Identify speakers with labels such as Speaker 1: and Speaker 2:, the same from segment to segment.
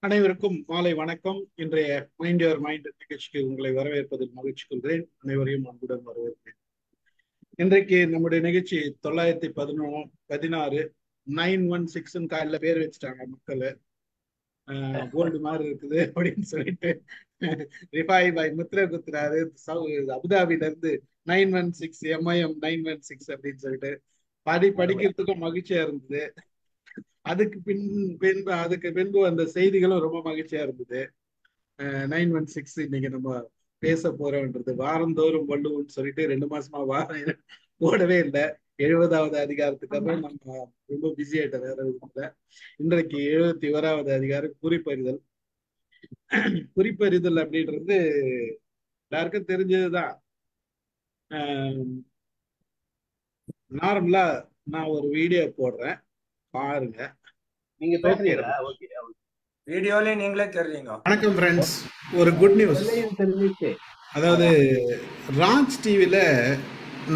Speaker 1: அனைவருக்கும் மாலை வணக்கம். இன்றைய மைண்ட் யுவர் மைண்ட் நிகழ்ச்சிக்கு உங்களை வரவேற்பதில் மகிழ்ச்சி கொள்கிறேன். அனைவரையும் அன்புடன் வரவேற்கிறேன். இன்றைக்கு நம்முடைய நிகழ்ச்சி 916 916 காலைல பேர் வச்சுட்டாங்க மக்கள். கோல்டு மாதிரி இருக்குது அப்படின்னு சொல்லிட்டு ரிஃபாய் பாய் முத்திரை குத்துறாரு. அபுதாபில இருந்து 916 MIM 916 அப்படின்னு சொல்லிட்டு படிக்கிறதுக்கும் மகிழ்ச்சியா இருந்தது. அதுக்கு பின்பு அந்த செய்திகளும் ரொம்ப மகிழ்ச்சியா இருந்தது. 916 இன்னைக்கு நம்ம பேச போறோம்ன்றது வாரந்தோறும் வள்ளுவன்னு சொல்லிட்டு 2 மாசமா வாரம் போடவே இல்லை. 70வது அதிகாரத்துக்கு அப்புறம் நம்ம ரொம்ப பிஸி ஆயிட்ட வேற விதத்துல. இன்றைக்கு 71வது அதிகாரம் குறிப்பறிதல். குறிப்பறிதல் அப்படின்றது எல்லாருக்கும் தெரிஞ்சதுதான். நார்மலா நான் ஒரு வீடியோ போடுறேன், பாருங்க.
Speaker 2: நீங்க பேசுறீங்களா? ஓகே.
Speaker 3: வீடியோல நீங்களே தெரியுங்க.
Speaker 1: வணக்கம் ஃப்ரெண்ட்ஸ், ஒரு குட் நியூஸ். அதாவது ராஜ் டிவில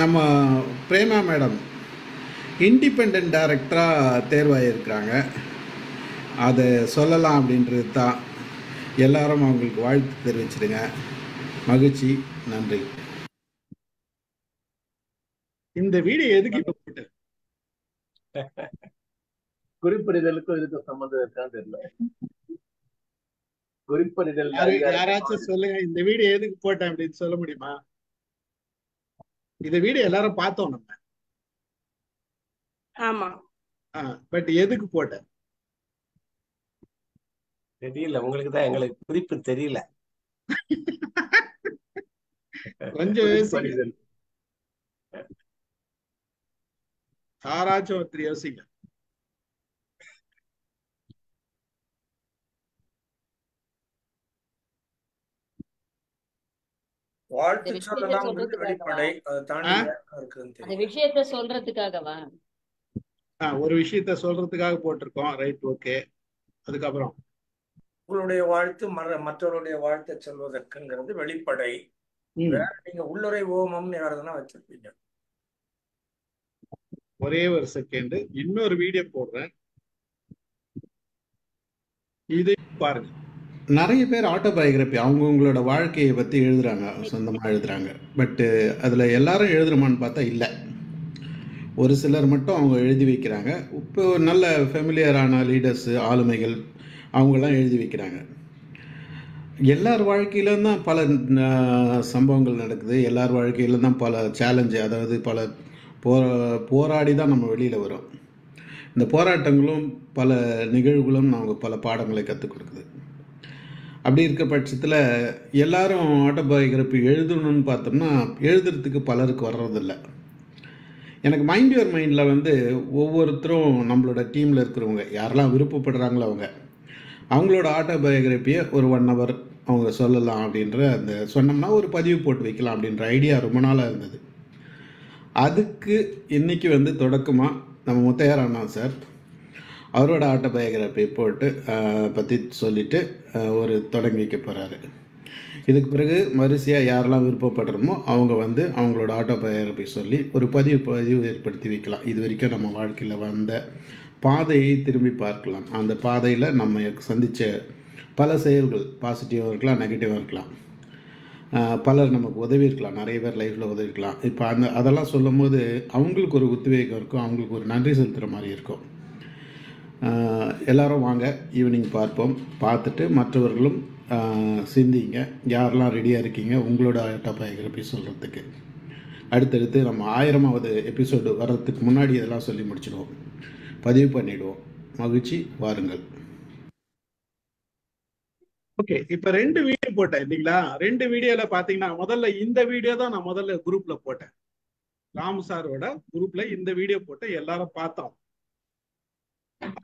Speaker 1: நம்ம பிரேமா மேடம் இண்டிபெண்ட் டைரக்டராக தேர்வாயிருக்கிறாங்க. அதை சொல்லலாம் அப்படின்றது தான். எல்லாரும் அவங்களுக்கு வாழ்த்து தெரிவிச்சிடுங்க. மகிழ்ச்சி, நன்றி. இந்த வீடியோ எதுக்கு இப்ப போட்டு
Speaker 2: குறிப்பறிதலுக்கும் இதுக்கும் சம்பந்தம் இருக்கான்னு தெரியல. குறிப்பறிதல்
Speaker 1: யாராச்சும் சொல்லுங்க, இந்த வீடியோ எதுக்கு போட்டேன் அப்படின்னு சொல்ல முடியுமா? இந்த வீடியோ எல்லாரும் பார்த்தோம் நம்ம.
Speaker 4: ஆமா.
Speaker 1: பட் எதுக்கு போட்டேன்
Speaker 2: தெரியல. உங்களுக்கு தான், எங்களுக்கு குறிப்பு தெரியல.
Speaker 1: கொஞ்சம் யாராச்சும் ஒருத்தர் யோசிங்க.
Speaker 3: வாழ்த்து சொல்லலாம் வெளிப்படை, அதை தாண்டி
Speaker 4: அந்த விஷயத்தை சொல்றதுக்காகவா?
Speaker 1: ஒரு விஷயத்த சொல்றதுக்காக போட்டிருக்கோம். Right, okay. அதுக்கப்புறம்
Speaker 3: உங்களுடைய வாழ்த்து மற்றவருடைய வாழ்த்தை சொல்வதற்குங்கிறது வெளிப்படை. வேற நீங்க உள்ளுரை ஓமம்னு யாரதுனா வச்சிருப்பீங்க.
Speaker 1: ஒரே ஒரு செகண்ட், இன்னொரு வீடியோ போடுறேன், இதை பாருங்க. நிறைய பேர் ஆட்டோபயோகிராபி அவங்கவுங்களோட வாழ்க்கையை பற்றி எழுதுறாங்க, சொந்தமாக எழுதுறாங்க. பட்டு அதில் எல்லாரும் எழுதுறோமான்னு பார்த்தா இல்லை. ஒரு சிலர் மட்டும் அவங்க எழுதி வைக்கிறாங்க. இப்போ நல்ல ஃபெமிலியரான லீடர்ஸு, ஆளுமைகள், அவங்கெல்லாம் எழுதி வைக்கிறாங்க. எல்லார் வாழ்க்கையிலும் தான் பல சம்பவங்கள் நடக்குது. எல்லார் வாழ்க்கையிலும் தான் பல சேலஞ்சு, அதாவது பல போராடி தான் நம்ம வெளியில் வரோம். இந்த போராட்டங்களும் பல நிகழ்வுகளும் நமக்கு பல பாடங்களை கற்றுக் கொடுக்குது. அப்படி இருக்க பட்சத்தில் எல்லாரும் ஆட்டோபயோகிராபி எழுதணும்னு பார்த்தோம்னா எழுதுறதுக்கு பலருக்கு வர்றதில்லை. எனக்கு மைண்ட் யுவர் மைண்டில் ஒவ்வொருத்தரும் நம்மளோட டீமில் இருக்கிறவங்க யாரெல்லாம் விருப்பப்படுறாங்களோ அவங்களோட ஆட்டோபயோகிராபியை ஒரு 1 hour அவங்க சொல்லலாம் அப்படின்ற அந்த சொன்னோம்னா ஒரு பதிவு போட்டு வைக்கலாம் அப்படின்ற ஐடியா ரொம்ப நாளாக இருந்தது. அதுக்கு இன்றைக்கி தொடக்கமாக நம்ம முத்தையார் அண்ணா சார் அவரோட ஆட்டோபயோகிராபி போட்டு பற்றி சொல்லிவிட்டு ஒரு தொடங்கி வைக்க போகிறாரு. இதுக்கு பிறகு வரிசையாக யாரெல்லாம் விருப்பப்படுறோமோ அவங்க அவங்களோட ஆட்டோபயோகிராபி சொல்லி ஒரு பதிவு ஏற்படுத்தி வைக்கலாம். இது வரைக்கும் நம்ம வாழ்க்கையில் வந்த பாதையை திரும்பி பார்க்கலாம். அந்த பாதையில் நம்ம சந்தித்த பல செயல்கள் பாசிட்டிவாக இருக்கலாம், நெகட்டிவாக இருக்கலாம். பலர் நமக்கு உதவி இருக்கலாம், நிறைய பேர் லைஃப்பில் உதவி இருக்கலாம். இப்போ அதெல்லாம் சொல்லும் போது அவங்களுக்கு ஒரு உத்வேகம் இருக்கும், அவங்களுக்கு ஒரு நன்றி செலுத்துகிற மாதிரி இருக்கும். எல்லாரும் வாங்க, ஈவினிங் பார்ப்போம். பார்த்துட்டு மற்றவர்களும் சிந்திங்க. யாரெல்லாம் ரெடியாக இருக்கீங்க உங்களோட ஆட்டோபயோகிராபி சொல்கிறதுக்கு? அடுத்தடுத்து நம்ம 1000வது எபிசோடு வர்றதுக்கு முன்னாடி இதெல்லாம் சொல்லி முடிச்சிடுவோம், பதிவு பண்ணிவிடுவோம். மகிழ்ச்சி, வாருங்கள். ஓகே, இப்போ 2 வீடியோ போட்டேன் இல்லைங்களா? 2 வீடியோவில் பார்த்தீங்கன்னா முதல்ல இந்த வீடியோ தான் நான் முதல்ல குரூப்பில் போட்டேன். ராமு சாரோட குரூப்பில் இந்த வீடியோ போட்டு எல்லாரும் பார்த்தோம்.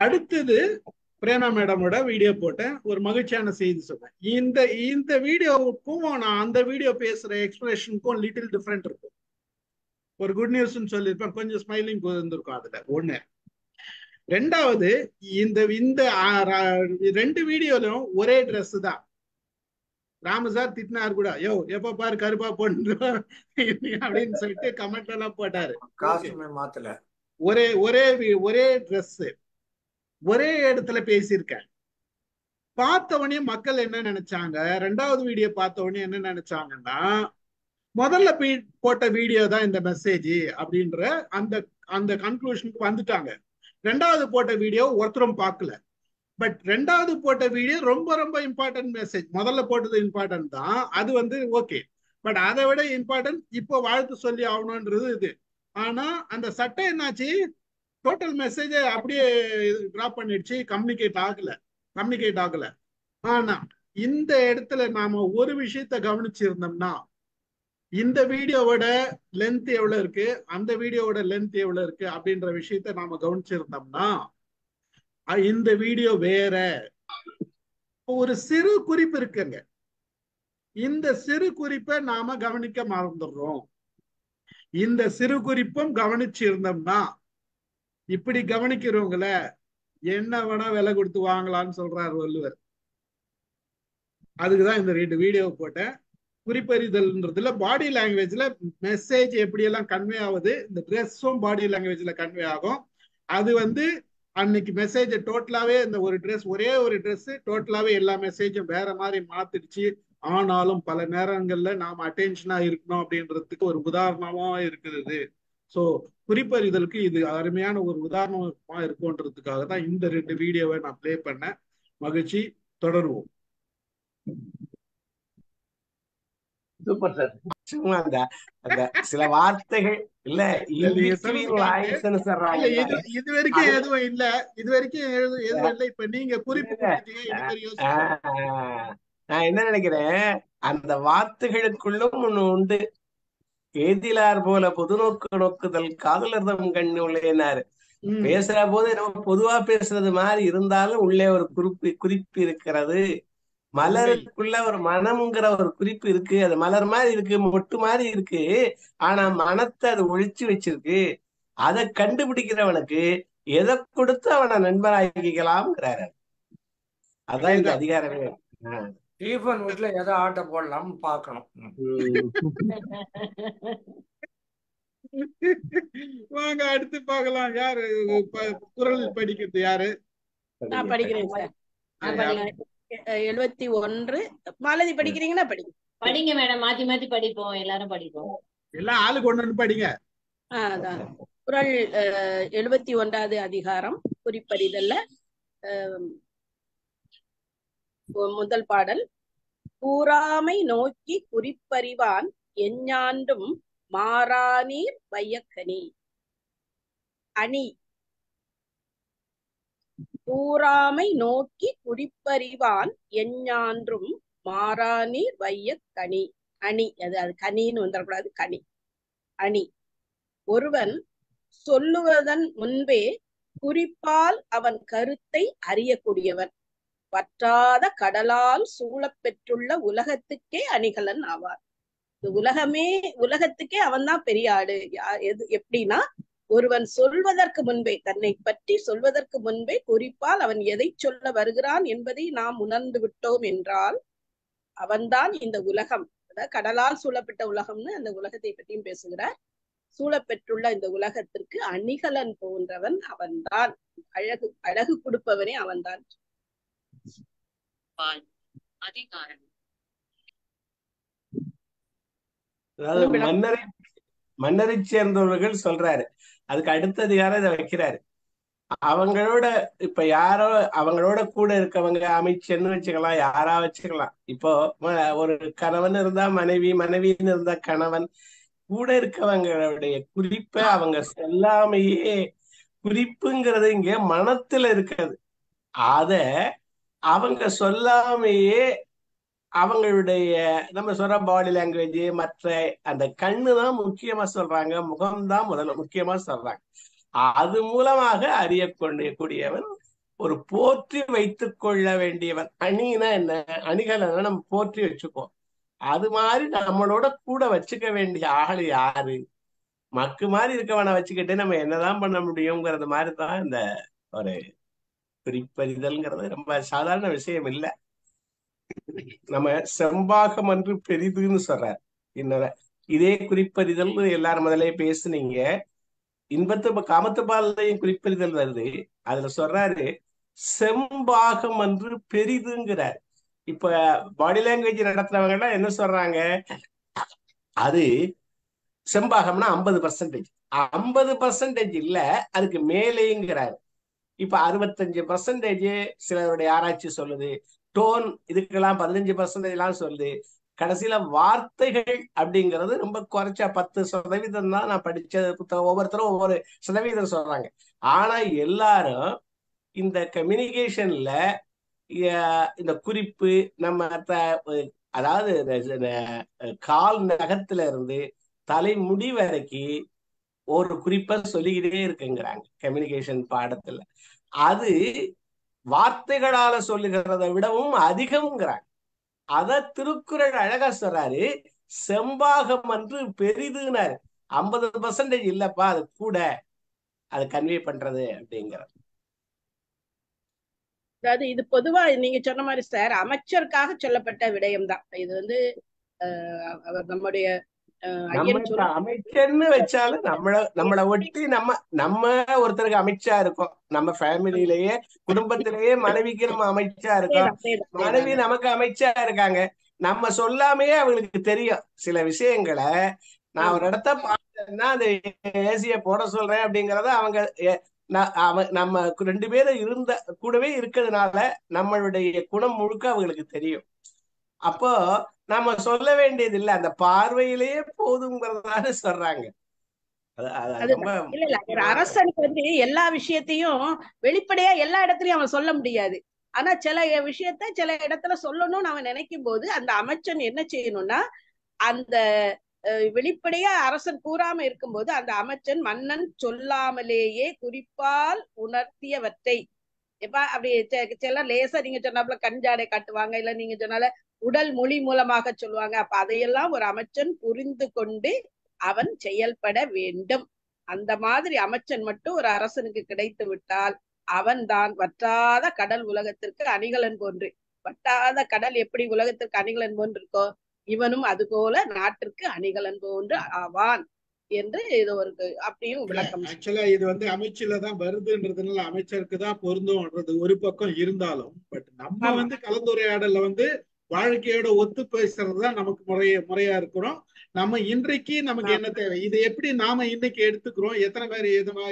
Speaker 1: அடுத்தது பிரேமா மேடமோட வீடியோ போட்டேன், ஒரு மகிழ்ச்சியான செய்தி சொன்னேன். இந்த வீடியோவுக்கும் நான் அந்த வீடியோ பேசுற எக்ஸ்பிரஷனுக்கும் லிட்டில் டிஃப்ரெண்ட் இருக்கும். ஒரு குட் நியூஸ்ன்னு சொல்லியிருப்பேன், கொஞ்சம் ஸ்மைலிங் இருந்திருக்கும் அதுல. ஒண்ணு. ரெண்டாவது, இந்த 2 வீடியோலையும் ஒரே ட்ரெஸ் தான். ராமு சார் திட்டினார் கூட, யோ எப்ப பாரு கருப்பா போட்டு அப்படின்னு சொல்லிட்டு கமெண்ட் எல்லாம் போட்டாரு.
Speaker 3: மாத்தல,
Speaker 1: ஒரே ட்ரெஸ், ஒரே இடத்துல பேசியிருக்கேன். பார்த்தவனே மக்கள் என்ன நினைச்சாங்க, ரெண்டாவது வீடியோ பார்த்தவனே என்ன நினைச்சாங்கன்னா, முதல்ல போட்ட வீடியோ தான் இந்த மெசேஜ் அப்படின்ற அந்த அந்த கன்க்ளூஷனுக்கு வந்துட்டாங்க. ரெண்டாவது போட்ட வீடியோ ஒருத்தரும் பார்க்கல. பட் ரெண்டாவது போட்ட வீடியோ ரொம்ப ரொம்ப இம்பார்ட்டன்ட் மெசேஜ். முதல்ல போட்டது இம்பார்ட்டன்ட் தான், அது வந்து ஓகே. பட் அதை விட இம்பார்ட்டன்ட் இப்போ வாழ்த்து சொல்லி ஆகணும்ன்றது இது. ஆனா அந்த சட்டை என்னாச்சு, டோட்டல் மெசேஜ் அப்படியே டிராப் பண்ணிடுச்சு, கம்யூனிகேட் ஆகல. ஆனா இந்த இடத்துல நாம ஒரு விஷயத்த கவனிச்சிருந்தோம்னா, இந்த வீடியோவோட லென்த் எவ்வளவு இருக்கு, அந்த வீடியோவோட லென்த் எவ்வளவு இருக்கு அப்படின்ற விஷயத்த நாம கவனிச்சிருந்தோம்னா, இந்த வீடியோ வேற. ஒரு சிறு குறிப்பு இருக்குங்க, இந்த சிறு குறிப்பை நாம கவனிக்க மறந்துடுறோம். இந்த சிறு குறிப்பும் கவனிச்சு இருந்தோம்னா, இப்படி கவனிக்கிறவங்கள என்ன வேணா விலை கொடுத்து வாங்கலாம்னு சொல்றாரு வள்ளுவர். அதுக்குதான் இந்த 2 வீடியோ போட்டேன். குறிப்பறிதல்ன்றதுல பாடி லாங்குவேஜ்ல மெசேஜ் எப்படி எல்லாம் கன்வே ஆகுது, இந்த ட்ரெஸ்ஸும் பாடி லாங்குவேஜ்ல கன்வே ஆகும். அது வந்து அன்னைக்கு மெசேஜ் டோட்டலாவே, இந்த ஒரு ட்ரெஸ், ஒரே ஒரு ட்ரெஸ் டோட்டலாவே எல்லா மெசேஜும் வேற மாதிரி மாத்திடுச்சு. ஆனாலும் பல நேரங்கள்ல நாம அட்டென்ஷனா இருக்கணும் அப்படின்றதுக்கு ஒரு உதாரணமா இருக்குது. சோ குறிப்பறிதலுக்கு இது அருமையான ஒரு உதாரணமா இருக்கும்ன்றதுக்காக தான் இந்த 2 வீடியோவை நான் பிளே பண்ணேன். மகிழ்ச்சி, தொடருவோம்.
Speaker 2: Super sir. சும்மா அந்த அந்த சில வார்த்தைகள் இல்ல,
Speaker 1: இது வரைக்கும் எதுவும் இல்ல, இது வரைக்கும் எதுவும் இல்ல. இப்ப நீங்க குறிப்பு கொடுத்தீங்க.
Speaker 2: நான் என்ன நினைக்கிறேன், அந்த வார்த்தைகளுக்குள்ளும் ஒண்ணு உண்டு. ஏதிலார் போல பொது நோக்கு நோக்குதல் காதலர்தம் கண்ணு உள்ளேனாரு. பேசுற போது நம்ம பொதுவா பேசுறது மாதிரி இருந்தாலும் உள்ளே ஒரு குறிப்பு இருக்கிறது. மலருக்குள்ள ஒரு மனம்ங்கிற ஒரு குறிப்பு இருக்கு. அது மலர் மாதிரி இருக்கு, மொட்டு மாதிரி இருக்கு. ஆனா மனத்தை அது ஒழிச்சு வச்சிருக்கு. அதை கண்டுபிடிக்கிறவனுக்கு எதை கொடுத்து அவனை நண்பராக்கிக்கலாம்ங்கிறாரு. அதான் இந்த அதிகாரமே.
Speaker 3: ஸ்டீஃபன் வீட்ல எதை ஆட்ட போடலாம்னு பார்க்கணும்.
Speaker 1: வாங்க அடுத்து பார்க்கலாம். யாரு குரல் படிக்கிறது? யாரு?
Speaker 5: நான் படிக்கிறேன் சார். 71 மாலதி படிக்கிறீங்கன்னா
Speaker 4: படிங்க மேடம், மாத்தி மாத்தி படிப்போம், எல்லாரும் படிப்போம்.
Speaker 1: எல்லாம் ஆளுக்கு ஒண்ணு படிங்க.
Speaker 5: அதான் குறள் 71வது அதிகாரம் குறிப்பறிதல்ல முதல் பாடல். கூறாமை நோக்கி குறிப்பறிவான் எஞ்ஞாண்டும் மாறாநீர் வையக்கனி. அணி. கூறாமை நோக்கி குறிப்பறிவான் எஞ்ஞான்றும் மாறாநீர் வையக்கனி. அணி. அது கனின்னு வந்துடக்கூடாது, கனி. அணி. ஒருவன் சொல்லுவதன் முன்பே குறிப்பால் அவன் கருத்தை அறியக்கூடியவன். வற்றாத கடலால் சூழப்பெற்றுள்ள உலகத்துக்கே அணிகலன் ஆவார். இந்த உலகத்துக்கே அவன் தான் பெரிய ஆடு. எப்படின்னா, ஒருவன் சொல்வதற்கு முன்பே, தன்னை பற்றி சொல்வதற்கு முன்பே குறிப்பால் அவன் எதை சொல்ல வருகிறான் என்பதை நாம் உணர்ந்து விட்டோம் என்றால் அவன்தான் இந்த உலகம், அதாவது கடலால் சூழப்பட்ட உலகம்னு அந்த உலகத்தை பற்றியும் பேசுகிறார். சூழப்பெற்றுள்ள இந்த உலகத்திற்கு அணிகலன் போன்றவன் அவன்தான். அழகு கொடுப்பவனே அவன்தான்.
Speaker 2: அதாவது மன்னரை சேர்ந்தவர்கள் சொல்றாரு. அதுக்கு அடுத்த அதிகாரம் இதை வைக்கிறாரு. அவங்களோட இப்ப யாரோ அவங்களோட கூட இருக்கவங்க அமைச்சர்னு வச்சுக்கலாம், யாரா வச்சுக்கலாம். இப்போ ஒரு கணவன் இருந்தா மனைவி, மனைவின்னு இருந்தா கணவன், கூட இருக்கவங்களுடைய குறிப்பை அவங்க சொல்லாமையே, குறிப்புங்கிறது இங்க மனத்துல இருக்காது, அத அவங்க சொல்லாமையே அவங்களுடைய நம்ம சொல்ற பாடி லாங்குவேஜ், மற்ற அந்த கண்ணுதான் முக்கியமா சொல்றாங்க, முகம்தான் முதல்ல முக்கியமா சொல்றாங்க. அது மூலமாக அறியக்கூடியவன், ஒரு போற்றி வைத்துக் கொள்ள வேண்டியவன். அணினா என்ன? அணிகளை நம்ம போற்றி வச்சுக்கோம். அது மாதிரி நம்மளோட கூட வச்சுக்க வேண்டிய ஆள் யாரு? மக்கு மாதிரி இருக்கவனை வச்சுக்கிட்டு நம்ம என்னதான் பண்ண முடியுங்கிறது மாதிரிதான் இந்த ஒரு குறிப்பறிதல்ங்கிறது ரொம்ப சாதாரண விஷயம் இல்லை. நம்ம செம்பாகம் என்று பெரிதுன்னு சொல்றார். இன்னொரு இதே குறிப்பறிதல் எல்லாரும் முதலே பேசுனீங்க. இன்பத்து காமத்து பாலையும் குறிப்பறிதல் வருது. அதுல சொல்றாரு, செம்பாகம் என்று பெரிதுங்கிறார். இப்ப பாடி லாங்குவேஜ் நடத்துறவங்க எல்லாம் என்ன சொல்றாங்க, அது செம்பாகம்னா 50%, 50% இல்ல அதுக்கு மேலேங்கிறாரு. இப்ப 65% சிலருடைய ஆராய்ச்சி சொல்லுது. டோன் இதுக்கெல்லாம் 15% எல்லாம் சொல்லுது. கடைசியில வார்த்தைகள் அப்படிங்கிறது ரொம்ப குறைச்சா 10% தான் நான் படிச்ச புத்தகம். ஒவ்வொருத்தரும் ஒவ்வொரு சதவீதம் சொல்றாங்க. ஆனா எல்லாரும் இந்த கம்யூனிகேஷன்ல இந்த குறிப்பு நம்ம அதாவது கால் நகத்துல இருந்து தலைமுடி வரைக்கும் ஒரு குறிப்பை சொல்லிக்கிட்டே இருக்குங்கிறாங்க கம்யூனிகேஷன் பாடத்துல. அது வார்த்தைகளால சொல்லுகிறத விடவும் அதிகம்ங்கிறாங்க. அத திருக்குறள் அழகா சொல்றாரு, செம்பாகம் என்று பெரிதுனாரு. 50% இல்லப்பா, அது கூட அது கன்வே பண்றது அப்படிங்கிற.
Speaker 5: அதாவது இது பொதுவா நீங்க சொன்ன மாதிரி சார் அமைச்சருக்காக சொல்லப்பட்ட விடயம் தான் இது. அவர் நம்முடைய
Speaker 2: நம்ம அமைச்சர்னு வச்சாலும் நம்மளை ஒட்டி நம்ம ஒருத்தருக்கு அமைச்சா இருக்கோம். நம்ம ஃபேமிலியிலேயே குடும்பத்திலேயே மனைவிக்கு நம்ம அமைச்சா இருக்கோம், மனைவி நமக்கு அமைச்சா இருக்காங்க. நம்ம சொல்லாமையே அவங்களுக்கு தெரியும் சில விஷயங்களை. நான் ஒரு இடத்த பார்த்தேன்னா அந்த ஏசிய போட சொல்றேன் அப்படிங்கறத அவங்க நம்ம 2 பேரும் கூடவே இருக்கிறதுனால நம்மளுடைய குணம் முழுக்க அவங்களுக்கு தெரியும். அப்போ நம்ம சொல்ல வேண்டியது இல்லை, அந்த பார்வையிலேயே போதுங்கிறதான சொல்றாங்க.
Speaker 5: ஒரு அரசனுக்கு எல்லா விஷயத்தையும் வெளிப்படையா எல்லா இடத்துலயும் அவன் சொல்ல முடியாது. ஆனா சில விஷயத்த சில இடத்துல சொல்லணும்னு அவன் நினைக்கும் போது அந்த அமைச்சன் என்ன செய்யணும்னா, அந்த வெளிப்படையா அரசன் கூறாம இருக்கும்போது அந்த அமைச்சன் மன்னன் சொல்லாமலேயே குறிப்பால் உணர்த்தியவற்றை அப்படி சில லேசா நீங்க சொன்னாப்புல கஞ்சாடை காட்டுவாங்க, இல்ல நீங்க சொன்னால உடல் மொழி மூலமாக சொல்லுவாங்க. அப்ப அதையெல்லாம் ஒரு அமைச்சன் புரிந்து கொண்டு அவன் செயல்பட வேண்டும். அந்த மாதிரி அமைச்சன் மட்டும் ஒரு அரசனுக்கு கிடைத்து விட்டால் அவன் தான் வற்றாத கடல் உலகத்திற்கு அணிகலன் போன்று. வற்றாத கடல் எப்படி உலகத்திற்கு அணிகலன் போன்று இருக்கோ, இவனும் அது போல நாட்டிற்கு அணிகலன் போன்று ஆவான் என்று இது ஒரு அப்படியும் விளக்கம்.
Speaker 6: ஆக்சுவலா இது அமைச்சர்ல தான் வருதுன்றதுனால அமைச்சருக்கு தான் பொருந்தும்ன்றது ஒரு பக்கம் இருந்தாலும், பட் நம்ம கலந்துரையாடல வாழ்க்கையோட ஒத்து பேசுறதுதான் நமக்கு முறையா இருக்கிறோம். நம்ம இன்றைக்கு நமக்கு என்ன தேவை, இதை எப்படி நாம இன்னைக்கு எடுத்துக்கிறோம், எத்தனை பேர்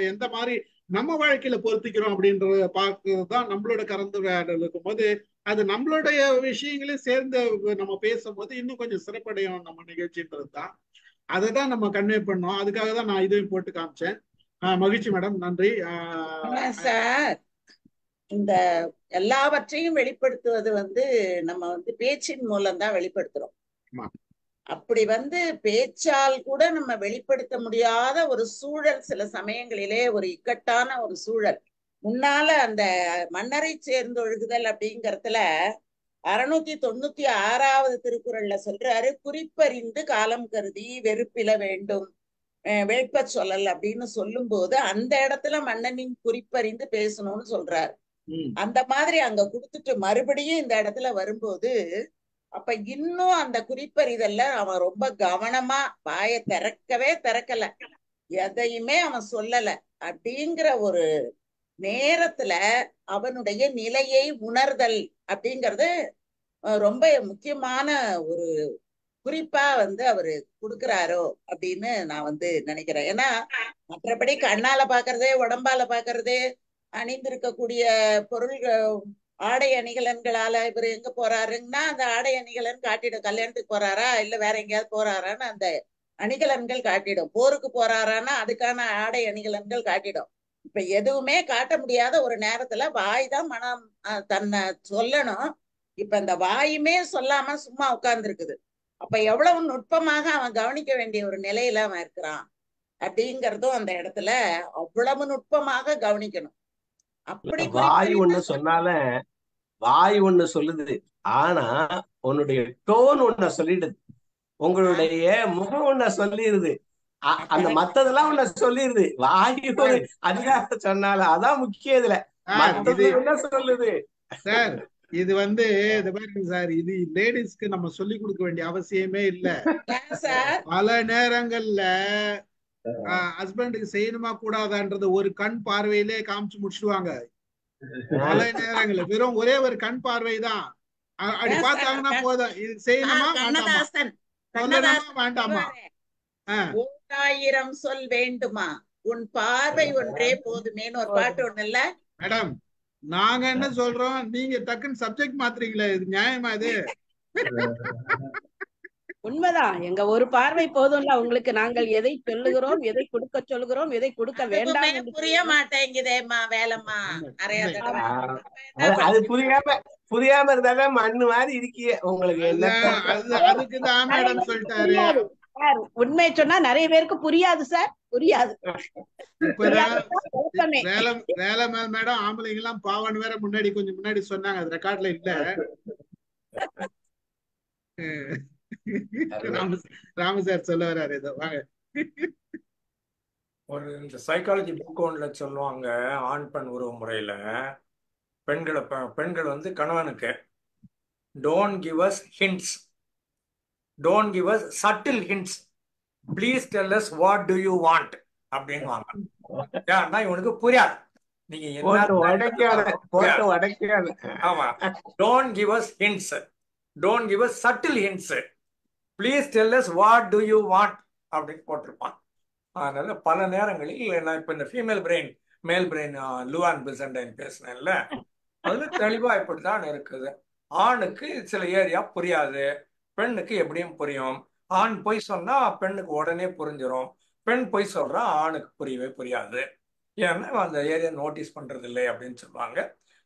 Speaker 6: எந்த மாதிரி நம்ம வாழ்க்கையில பொருத்திக்கிறோம் அப்படின்றத பார்க்கறது தான் நம்மளோட கலந்துரையாடல் இருக்கும் போது, அது நம்மளுடைய விஷயங்களையும் சேர்ந்து நம்ம பேசும்போது இன்னும் கொஞ்சம் சிறப்படையும் நம்ம நிகழ்ச்சின்றது தான். அதை தான் நம்ம கன்வே பண்ணோம். அதுக்காக தான் நான் இதையும் போட்டு காமிச்சேன். மகிழ்ச்சி மேடம், நன்றி
Speaker 7: சார். இந்த எல்லாவற்றையும் வெளிப்படுத்துவது நம்ம பேச்சின் மூலம் தான் வெளிப்படுத்துறோம். அப்படி பேச்சால் கூட நம்ம வெளிப்படுத்த முடியாத ஒரு சூழல் சில சமயங்களிலே, ஒரு இக்கட்டான ஒரு சூழல். முன்னால அந்த மன்னரை சேர்ந்தொழுகுதல் அப்படிங்கறதுல 696வது திருக்குறள்ல சொல்றாரு, குறிப்பறிந்து காலம் கருதி வெறுப்பில வேண்டும் வெறுப்ப சொல்லல் அப்படின்னு சொல்லும் போது அந்த இடத்துல மன்னனின் குறிப்பறிந்து பேசணும்னு சொல்றாரு. அந்த மாதிரி அங்க கொடுத்துட்டு மறுபடியும் இந்த இடத்துல வரும்போது அப்ப இன்னும் அந்த குறிப்பறிதல்ல அவன் ரொம்ப கவனமா வாயை திறக்கல, எதையுமே அவன் சொல்லல. அப்படிங்கிற ஒரு நேரத்துல அவனுடைய நிலையை உணர்தல் அப்படிங்கிறது ரொம்ப முக்கியமான ஒரு குறிப்பா அவரு கொடுக்கிறாரோ அப்படின்னு நான் நினைக்கிறேன். ஏன்னா மற்றபடி கண்ணால பாக்குறதே, உடம்பால பாக்குறதே, அணிந்திருக்கக்கூடிய பொருள்கள் ஆடை அணிகலன்களால இவர் எங்க போறாருன்னா அந்த ஆடை அணிகலன் காட்டிடும். கல்யாணத்துக்கு போறாரா இல்ல வேற எங்கேயாவது போறாரான்னு அந்த அணிகலன்கள் காட்டிடும். போருக்கு போறாரான்னா அதுக்கான ஆடை அணிகலன்கள் காட்டிடும். இப்ப எதுவுமே காட்ட முடியாத ஒரு நேரத்துல வாய் தான் மனம் தன்னை சொல்லணும். இப்ப இந்த வாயுமே சொல்லாம சும்மா உட்கார்ந்து இருக்குது. அப்ப எவ்வளவு நுட்பமாக அவன் கவனிக்க வேண்டிய ஒரு நிலையில அவன் இருக்கிறான் அப்படிங்கறதும் அந்த இடத்துல அவ்வளவு நுட்பமாக கவனிக்கணும். அப்படி
Speaker 2: வாய் ஒண்ணு சொன்னால வாய் ஒண்ணு சொல்லுது, ஆனா உன்னுடைய டோன் ஒண்ண சொல்லிடுது, உங்களுடைய முகம் ஒண்ண சொல்லிடுது, அந்த மத்ததெல்லாம் ஒண்ண சொல்லிடுது. வாய் ஒரு அதிகாரத்தை சொன்னால அதான் முக்கியம். இதுல மத்தது என்ன சொல்லுது
Speaker 6: சார்? இது இது பாருங்க சார், இது லேடிஸ்க்கு நம்ம சொல்லி கொடுக்க வேண்டிய அவசியமே இல்ல. பல நேரங்கள்ல ஹஸ்பண்டுக்கு செய்யணுமா கூடாதான்றது ஒரு கண் பார்வையிலே காமிச்சு முடிச்சுடுவாங்க. பல நேரங்கள்ல வெறும் ஒரே ஒரு கண் பார்வைதான். அப்படி பார்த்தாங்கன்னா போதும், இது செய்யணுமா வேண்டாமா,
Speaker 7: கண்ணதாசன்
Speaker 6: சொல்லணுமா
Speaker 7: கண்ணதாசன்
Speaker 6: வேண்டாமா.
Speaker 7: சொல்லுவாரு, 1000 சொல் வேண்டுமா உன் பார்வை ஒன்றே போதுமேன்னு ஒரு பாட்டு ஒண்ணு இல்ல
Speaker 6: மேடம்? நாங்க என்ன சொல்றோம், நீங்க டக்குன்னு சப்ஜெக்ட் மாத்துறீங்களே, இது நியாயமா இது?
Speaker 5: உண்மைதான். எங்க ஒரு பார்வை போதும்ல உங்களுக்கு. நாங்கள் எதை சொல்லுகிறோம், எதை கொடுக்க சொல்லுகிறோம், எதை கொடுக்க வேண்டாம்
Speaker 7: அதுவுமே
Speaker 5: என்று
Speaker 7: புரிய மாட்டேங்குதேம்மா வேலைம்மா. நிறைய தடவை
Speaker 2: அது புரியாம இருந்தாலும் மண்ணு மாதிரி இருக்கியே உங்களுக்கு.
Speaker 6: அதுக்குதான் மேடம் சொல்லிட்டாரு.
Speaker 5: புரியாது சார். உண்மை சொன்னா நிறைய பேருக்கு புரியாது சார், புரியாது.
Speaker 6: இப்பதான் வேலை மேடம் ஆம்பளைங்க எல்லாம் பாவன் வேற முன்னாடி கொஞ்சம் முன்னாடி சொன்னாங்க, அது ரெக்கார்ட்ல இல்ல. ராம சார் சொல்ல வர்றாரு, ஏதோ வாங்க.
Speaker 3: ஒரு இந்த சைக்காலஜி புக் ஒன்றுல சொல்லுவாங்க, ஆண் பெண் உறவு முறையில பெண்கள் வந்து கணவனுக்கு don't give us hints, don't give us subtle hints, please tell us what do you want அப்படின்னு வாங்க. ஏன்னா இவனுக்கு புரியாது. நீங்க ஆமா, don't give us hints, don't give us subtle hints, please tell us what do you want அப்படின்னு போட்டிருப்பான். அதனால பல நேரங்களில் நான் இப்ப இந்த female brain male brain Louann Brizendine பேசினேன்ல, அதுல தெளிவா இப்படித்தான் இருக்குது. ஆணுக்கு சில ஏரியா புரியாது, பெண்ணுக்கு எப்படியும் புரியும். ஆண் பொய் சொன்னா பெண்ணுக்கு உடனே புரிஞ்சிடும், பெண் பொய் சொல்றா ஆணுக்கு புரியவே புரியாது. ஏன்னா அந்த ஏரியா நோட்டீஸ் பண்றது இல்லை அப்படின்னு சொல்லுவாங்க.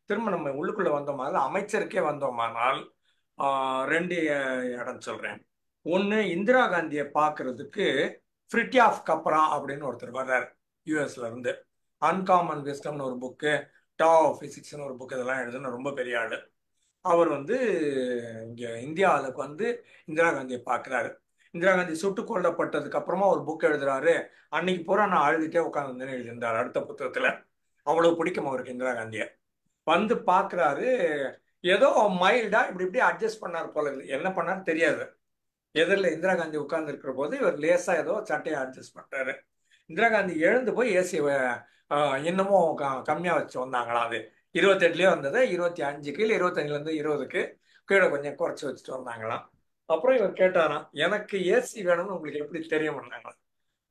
Speaker 3: திரும்ப நம்ம உள்ளுக்குள்ள வந்தோமானால், அமைச்சருக்கே வந்தோமானால், 2 இடம் சொல்றேன். ஒண்ணு, இந்திரா காந்தியை பாக்குறதுக்கு ஃப்ரிட்யாஃப் கப்ரா அப்படின்னு ஒருத்தர் வர்றாரு யூஎஸ்ல இருந்து. அன்காமன் விஸ்டம்னு ஒரு புக்கு, டா ஆஃப் பிசிக்ஸ்னு ஒரு புக், இதெல்லாம் எழுதுன ரொம்ப பெரிய ஆளு. அவர் வந்து இங்க இந்தியாவுக்கு வந்து இந்திரா காந்தியை பார்க்கிறாரு. இந்திரா காந்தி சுட்டுக் கொல்லப்பட்டதுக்கு அப்புறமா ஒரு புக் எழுதுறாரு. அன்னைக்கு பூரா நான் அழுதுட்டே உட்காந்து எழுதியிருந்தார் அடுத்த புத்தகத்துல. அவ்வளவு பிடிக்கும் அவருக்கு இந்திரா காந்தியை. வந்து பாக்குறாரு, ஏதோ மைல்டா இப்படி அட்ஜஸ்ட் பண்ணார் போல, என்ன பண்ணாரு தெரியாது. எதிரில் இந்திரா காந்தி உட்கார்ந்து இருக்கிற போது இவர் லேசா ஏதோ சட்டையை அட்ஜஸ்ட் பண்றாரு. இந்திரா காந்தி எழுந்து போய் ஏசி இன்னமும் கம்மியா வச்சு வந்தாங்களா, அது 28லயே வந்தது 25க்கு இல்லை 25ல இருந்து 20க்கு கீழே கொஞ்சம் குறைச்சி வச்சுட்டு வந்தாங்களாம். அப்புறம் இவர் கேட்டாராம், எனக்கு ஏசி வேணும்னு உங்களுக்கு எப்படி தெரியும் பண்ணாங்களாம்.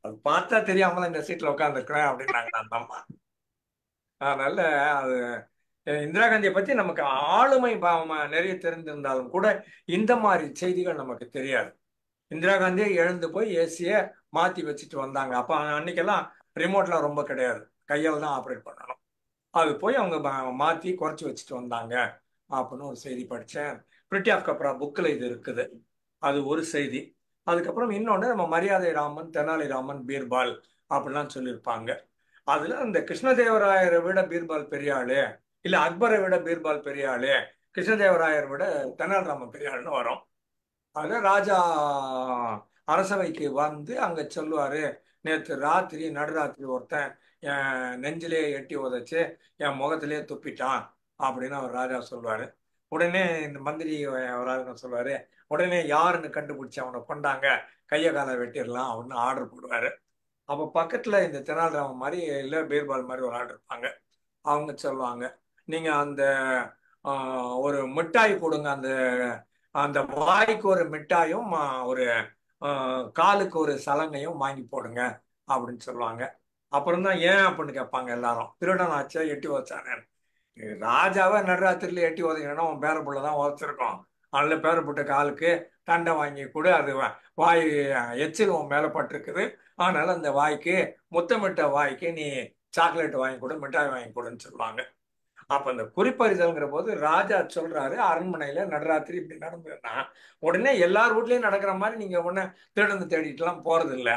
Speaker 3: அது பார்த்தா தெரியாமல இந்த சீட்ல உட்காந்துருக்கிறேன் அப்படின்னாங்க அந்த அம்மா. அதனால அது இந்திரா காந்தியை பத்தி நமக்கு ஆளுமை நிறைய தெரிந்திருந்தாலும் கூட இந்த மாதிரி செய்திகள் நமக்கு தெரியாது. இந்திரா காந்தியை எழுந்து போய் ஏசிய மாத்தி வச்சுட்டு வந்தாங்க. அப்ப அன்னைக்கெல்லாம் ரிமோட்லாம் ரொம்ப கிடையாது, கையால் தான் ஆப்ரேட் பண்ணணும். அது போய் அவங்க மாத்தி குறைச்சி வச்சுட்டு வந்தாங்க அப்படின்னு ஒரு செய்தி படித்தேன். ஃப்ரிட்யாஃப் கப்ரா புக்கில் இது இருக்குது. அது ஒரு செய்தி. அதுக்கப்புறம் இன்னொன்று, நம்ம மரியாதை ராமன், தெனாலி ராமன், பீர்பால் அப்படிலாம் சொல்லியிருப்பாங்க. அதுல இந்த கிருஷ்ணதேவராயரை விட பீர்பால் பெரிய ஆளு, இல்ல அக்பரை விட பீர்பால் பெரிய ஆளு, கிருஷ்ணதேவராயரை விட தெனாலிராமன் பெரிய ஆளுன்னு வரும். அதுல ராஜா அரசவைக்கு வந்து அங்க சொல்லுவாரு, நேற்று ராத்திரி நடுராத்திரி ஒருத்தன் என் நெஞ்சிலே எட்டி உதைச்சு என் முகத்திலே துப்பிட்டான் அப்படின்னு அவர் ராஜா சொல்லுவாரு. உடனே இந்த மந்திரி ராஜா சொல்லுவாரு, உடனே யாருன்னு கண்டுபிடிச்சு அவனை கொண்டாங்க, கைய காலை வெட்டிடலாம் அப்படின்னு ஆர்டர் போடுவாரு. அப்ப பக்கத்துல இந்த தெனாலிராமன் மாதிரி இல்ல பீர்பால் மாதிரி ஒரு ஆள் இருப்பாங்க. அவங்க சொல்லுவாங்க, நீங்க அந்த ஒரு மிட்டாய் கொடுங்க, அந்த அந்த வாய்க்கு ஒரு மிட்டாயும் ஒரு காலுக்கு ஒரு சலங்கையும் வாங்கி போடுங்க அப்படின்னு சொல்லுவாங்க. அப்புறம் தான் ஏன் அப்படின்னு கேட்பாங்க எல்லாரும், திருடன் ஆச்சா எட்டி உதச்சானே. ராஜாவை நடுராத்திரில எட்டி உதைக்கணும்னா உன் பேரப்புள்ளதான் உதச்சிருக்கோம், அதுல பேரப்புட்ட காலுக்கு தண்டை வாங்கி கொடு, அது வாய் எச்சில் உன் மேல பட்டிருக்குது, அதனால அந்த வாய்க்கு முத்தமிட்ட வாய்க்கு நீ சாக்லேட் வாங்கி கொடு, மிட்டாய் வாங்கி கொடுன்னு சொல்லுவாங்க. அப்ப இந்த குறிப்பறிதல்ங்கிற போது ராஜா சொல்றாரு, அரண்மனையில நடுராத்திரி இப்படி நடந்ததுன்னா உடனே எல்லார் வீட்லயும் நடக்கிற மாதிரி நீங்க உடனே தேடுந்து தேடிட்டு எல்லாம் போறது இல்லை.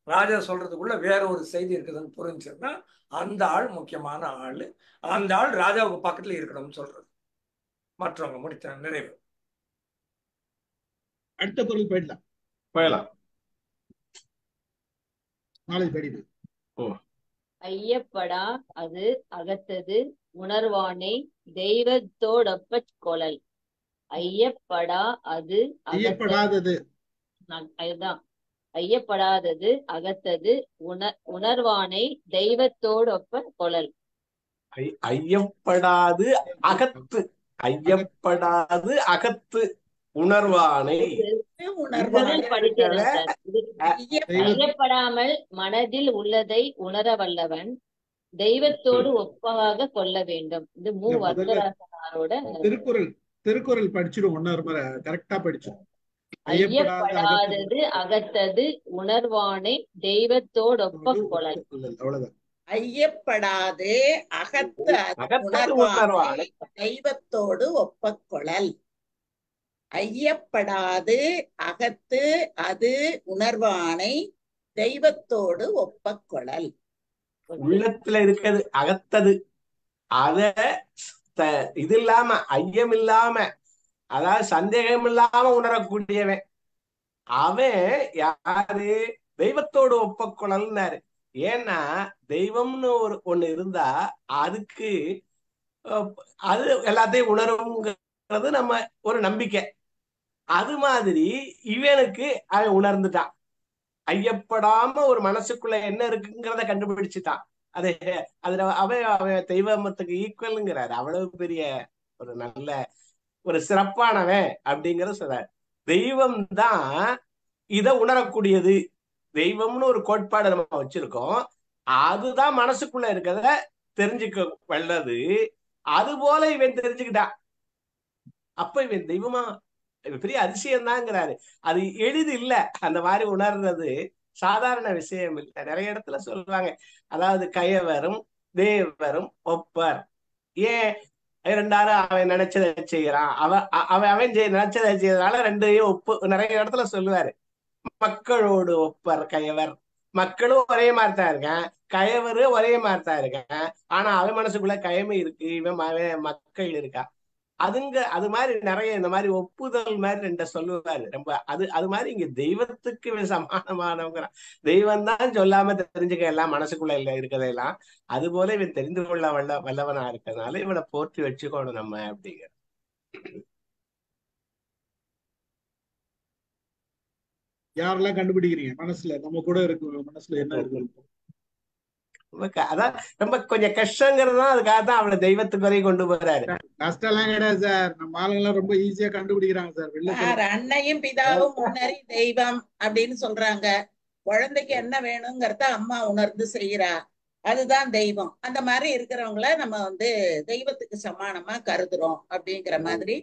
Speaker 3: ராஜா சொல்றதுக்குள்ள வேற ஒரு செய்தி இருக்குதுன்னு புரிஞ்சுன்னா அந்த ஆள் முக்கியமான ஆளு, அந்த ஆள் ராஜாவுக்கு பக்கத்துல இருக்கணும்னு சொல்றது. மற்றவங்க முடித்த நிறைவு.
Speaker 6: அடுத்த பொருள் போயிடலாம். நாளை படிப்பு.
Speaker 4: ஐயப்படா அது அகத்தது உணர்வானை தெய்வத்தோடொப்ப கொளல். ஐயப்படா அது
Speaker 6: ஐயப்படாதது,
Speaker 4: அதுதான் ஐயப்படாதது அகத்தது உணர்வானை தெய்வத்தோடொப்ப கொளல்.
Speaker 2: ஐயப்படாது அகத்து, ஐயப்படாது அகத்து உணர்வானை
Speaker 7: உணர்வானை
Speaker 4: படிக்கிறேன் சார். ஐயப்படாமல் மனதில் உள்ளதை உணர வல்லவன் தெய்வத்தோடு ஒப்பாக கொள்ள வேண்டும். இது வரதராசனாரோட
Speaker 6: திருக்குறள் படிச்சிடும். ஒன்னு கரெக்டா படிச்சோம்.
Speaker 4: ஐயப்படாதது அகத்தது உணர்வானை தெய்வத்தோடு ஒப்ப கொள்ளல்.
Speaker 6: அவ்வளவுதான்.
Speaker 7: ஐயப்படாது அகத்து உணர்வானை தெய்வத்தோடு ஒப்பக்கொள்ளல். ஐயப்படாது அகத்து அது உணர்வானை தெய்வத்தோடு ஒப்பக்கொள்ளல்.
Speaker 2: உள்ளத்துல இருக்கிறது அகத்தது, அத இது இல்லாம ஐயம் இல்லாம, அதாவது சந்தேகம் இல்லாம உணரக்கூடியவன் அவன் யாரு? தெய்வத்தோடு ஒப்பக்கொள்ளல்னாரு. ஏன்னா தெய்வம்னு ஒண்ணு இருந்தா அதுக்கு அது எல்லாத்தையும் உணருங்கிறது நம்ம ஒரு நம்பிக்கை. அது மாதிரி இவனுக்கு அவன் உணர்ந்துட்டான். ஐயப்படாம ஒரு மனசுக்குள்ள என்ன இருக்குங்கிறத கண்டுபிடிச்சுட்டான். அதுல அவன் தெய்வமத்துக்கு ஈக்குவல்ங்கிறாரு. அவ்வளவு பெரிய ஒரு நல்ல ஒரு சிறப்பானவன் அப்படிங்கறத சொல்றாரு. தெய்வம் தான் இத உணரக்கூடியது. தெய்வம்னு ஒரு கோட்பாடு நம்ம வச்சிருக்கோம். அதுதான் மனசுக்குள்ள இருக்கிறத தெரிஞ்சுக்க வல்லது. அது போல இவன் தெரிஞ்சுக்கிட்டான். அப்ப இவன் தெய்வமா பெரிய அதிசயம் தாங்கிறாரு. அது எளிது இல்ல. அந்த மாதிரி உணர்றது சாதாரண விஷயம் இல்லை. நிறைய இடத்துல சொல்லுவாங்க, அதாவது கயவரும் தேவரும் ஒப்பர். ஏன் ரெண்டாரும் அவன் நினைச்சதை செய்யறான், அவன் நினைச்சதை செய்யறதுனால ரெண்டையும் ஒப்பு. நிறைய இடத்துல சொல்லுவாரு. மக்களோடு ஒப்பர் கயவர். மக்களும் ஒரே மாதிரிதான் இருக்கேன், கயவரும் ஒரே மாதிரிதான் இருக்கேன். ஆனா அவன் மனசுக்குள்ள கயமை இருக்கு, இவன் மக்கள் இருக்கா. அது மாதிரி நிறைய இந்த மாதிரி ஒப்புதல் மாதிரி ரெண்ட சொல்லுவாரு. ரொம்ப அது மாதிரி இங்க தெய்வத்துக்கு சமானமானவங்க. தெய்வம் தான் சொல்லாம தெரிஞ்சுக்க எல்லாம் மனசுக்குள்ள இல்ல இருக்கதெல்லாம். அது போல இவன் தெரிந்து கொள்ள வல்லவனா இருக்கிறதுனால இவனை போற்றி வச்சுக்கணும் நம்ம அப்படிங்கிற.
Speaker 6: யாரெல்லாம் கண்டுபிடிக்கிறீங்க? மனசுல நம்ம கூட இருக்கு, மனசுல என்ன இருக்கு?
Speaker 2: அதான் ரொம்ப கொஞ்சம் கஷ்டங்கிறது தான். அதுக்காக தான் அவளை தெய்வத்துக்கு வரையும் கொண்டு போறாரு.
Speaker 6: கஷ்டம் எல்லாம் கிடையாது சார். நம்ம ஆளுங்க எல்லாம் ரொம்ப ஈஸியா கண்டுபிடிக்கிறாங்க சார்.
Speaker 7: அன்னையும் பிதாவும் முன்னறி தெய்வம் அப்படின்னு சொல்றாங்க. குழந்தைக்கு என்ன வேணுங்கிறத அம்மா உணர்ந்து செய்யறா, அதுதான் தெய்வம். அந்த மாதிரி இருக்கிறவங்கள நம்ம தெய்வத்துக்கு சமானமா கருதுறோம். அப்படிங்கிற மாதிரி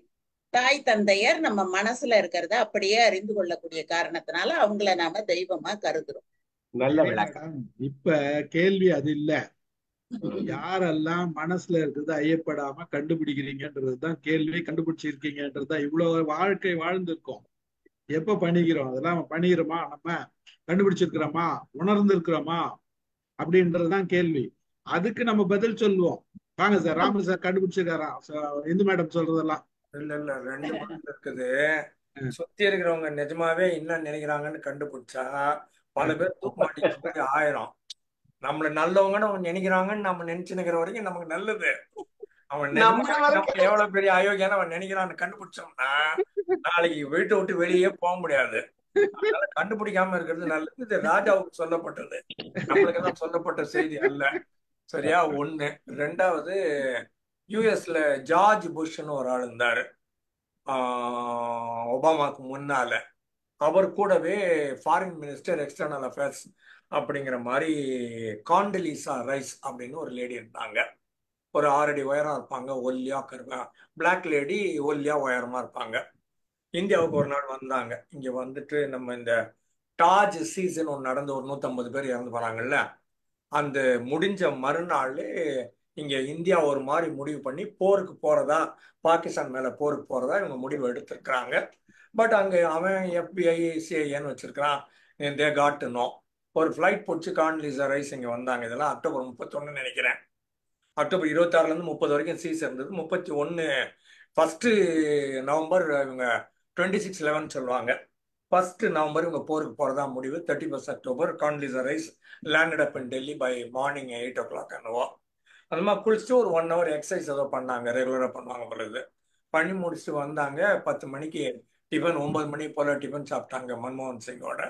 Speaker 7: தாய் தந்தையர் நம்ம மனசுல இருக்கிறத அப்படியே அறிந்து கொள்ளக்கூடிய காரணத்தினால அவங்கள நாம தெய்வமா கருதுறோம்.
Speaker 2: நல்ல விளக்கம்.
Speaker 6: இப்ப கேள்வி அது இல்ல, யாரெல்லாம் மனசுல இருக்கிறது ஐயப்படாம கண்டுபிடிக்கிறீங்கன்றதுதான் கேள்வி. கண்டுபிடிச்சிருக்கீங்கன்றதுதான் இவ்வளவு வாழ்க்கை வாழ்ந்திருக்கோம். எப்ப பண்ணிக்கிறோம்? அதெல்லாம் பண்ணிக்கிறோமா? நம்ம கண்டுபிடிச்சிருக்கிறோமா? உணர்ந்து இருக்கிறோமா? அப்படின்றதுதான் கேள்வி. அதுக்கு நம்ம பதில் சொல்லுவோம். வாங்க சார். ராமன் சார் கண்டுபிடிச்சிருக்காராம் இந்து மேடம் சொல்றதெல்லாம்.
Speaker 3: இல்ல ரெண்டு பதில் இருக்குது. சுத்தி இருக்கிறவங்க நிஜமாவே என்ன நினைக்கிறாங்கன்னு கண்டுபிடிச்சா பல பேர் தூக்கமாட்டி ஆயிரம். நம்மள நல்லவங்கன்னு அவங்க நினைக்கிறாங்கன்னு நம்ம நினைச்சுக்கிற வரைக்கும் நமக்கு நல்லது. அவன் எவ்வளவு பெரிய அயோக்கியான அவன் நினைக்கிறான்னு கண்டுபிடிச்சோம்னா நாளைக்கு வீட்டை விட்டு வெளியே போக முடியாது. அதனால கண்டுபிடிக்காம இருக்கிறது நல்லது. இது ராஜாவுக்கு சொல்லப்பட்டது, நம்மளுக்கு எல்லாம் சொல்லப்பட்ட செய்தி அல்ல. சரியா? ஒண்ணு. ரெண்டாவது, யூஎஸ்ல ஜார்ஜ் புஷ்ன்னு ஒரு ஆள் இருந்தாரு ஒபாமாக்கு முன்னால. அவர் கூடவே ஃபாரின் மினிஸ்டர் எக்ஸ்டர்னல் அஃபேர்ஸ் அப்படிங்கிற மாதிரி காண்டலிசா ரைஸ் அப்படின்னு ஒரு லேடி இருந்தாங்க. ஒரு 6 அடி உயரம் இருப்பாங்க, ஒல்லியா பிளாக் லேடி, ஒல்லியா உயரமா இருப்பாங்க. இந்தியாவுக்கு ஒரு நாள் வந்தாங்க. இங்க வந்துட்டு நம்ம இந்த டாஜ் சீசன் ஒன்று நடந்து ஒரு 150 பேர் இறந்து போறாங்கல்ல, அந்த முடிஞ்ச மறுநாள் இங்க இந்தியா ஒரு மாதிரி முடிவு பண்ணி போருக்கு போறதா, பாகிஸ்தான் மேல போருக்கு போறதா இவங்க முடிவு எடுத்திருக்கிறாங்க. பட் அங்க அவன் FBI CIA வச்சிருக்கிறான். They got to know. ஒரு ஃபிளைட் பிடிச்சி காண்டலிசா ரைஸ் இங்க வந்தாங்க. இதெல்லாம் அக்டோபர் 31 நினைக்கிறேன். அக்டோபர் 26 30 வரைக்கும் சீஸ் இருந்தது. 31 1 நவம்பர் இவங்க 26/11 சொல்லுவாங்க. 1 நவம்பர் இவங்க போருக்கு போறதா முடிவு. 31 October Condoleezza Rice landed up in Delhi by morning 8 o'clock என்னவோ. அந்த மாதிரி குளிச்சுட்டு ஒரு 1 hour எக்ஸசைஸ் ஏதோ பண்ணாங்க, ரெகுலரா பண்ணுவாங்க பொழுது. பண்ணி முடிச்சுட்டு வந்தாங்க. 10 மணிக்கு டிஃபன், 9 மணி போல டிஃபன் சாப்பிட்டாங்க மன்மோகன் சிங்கோட.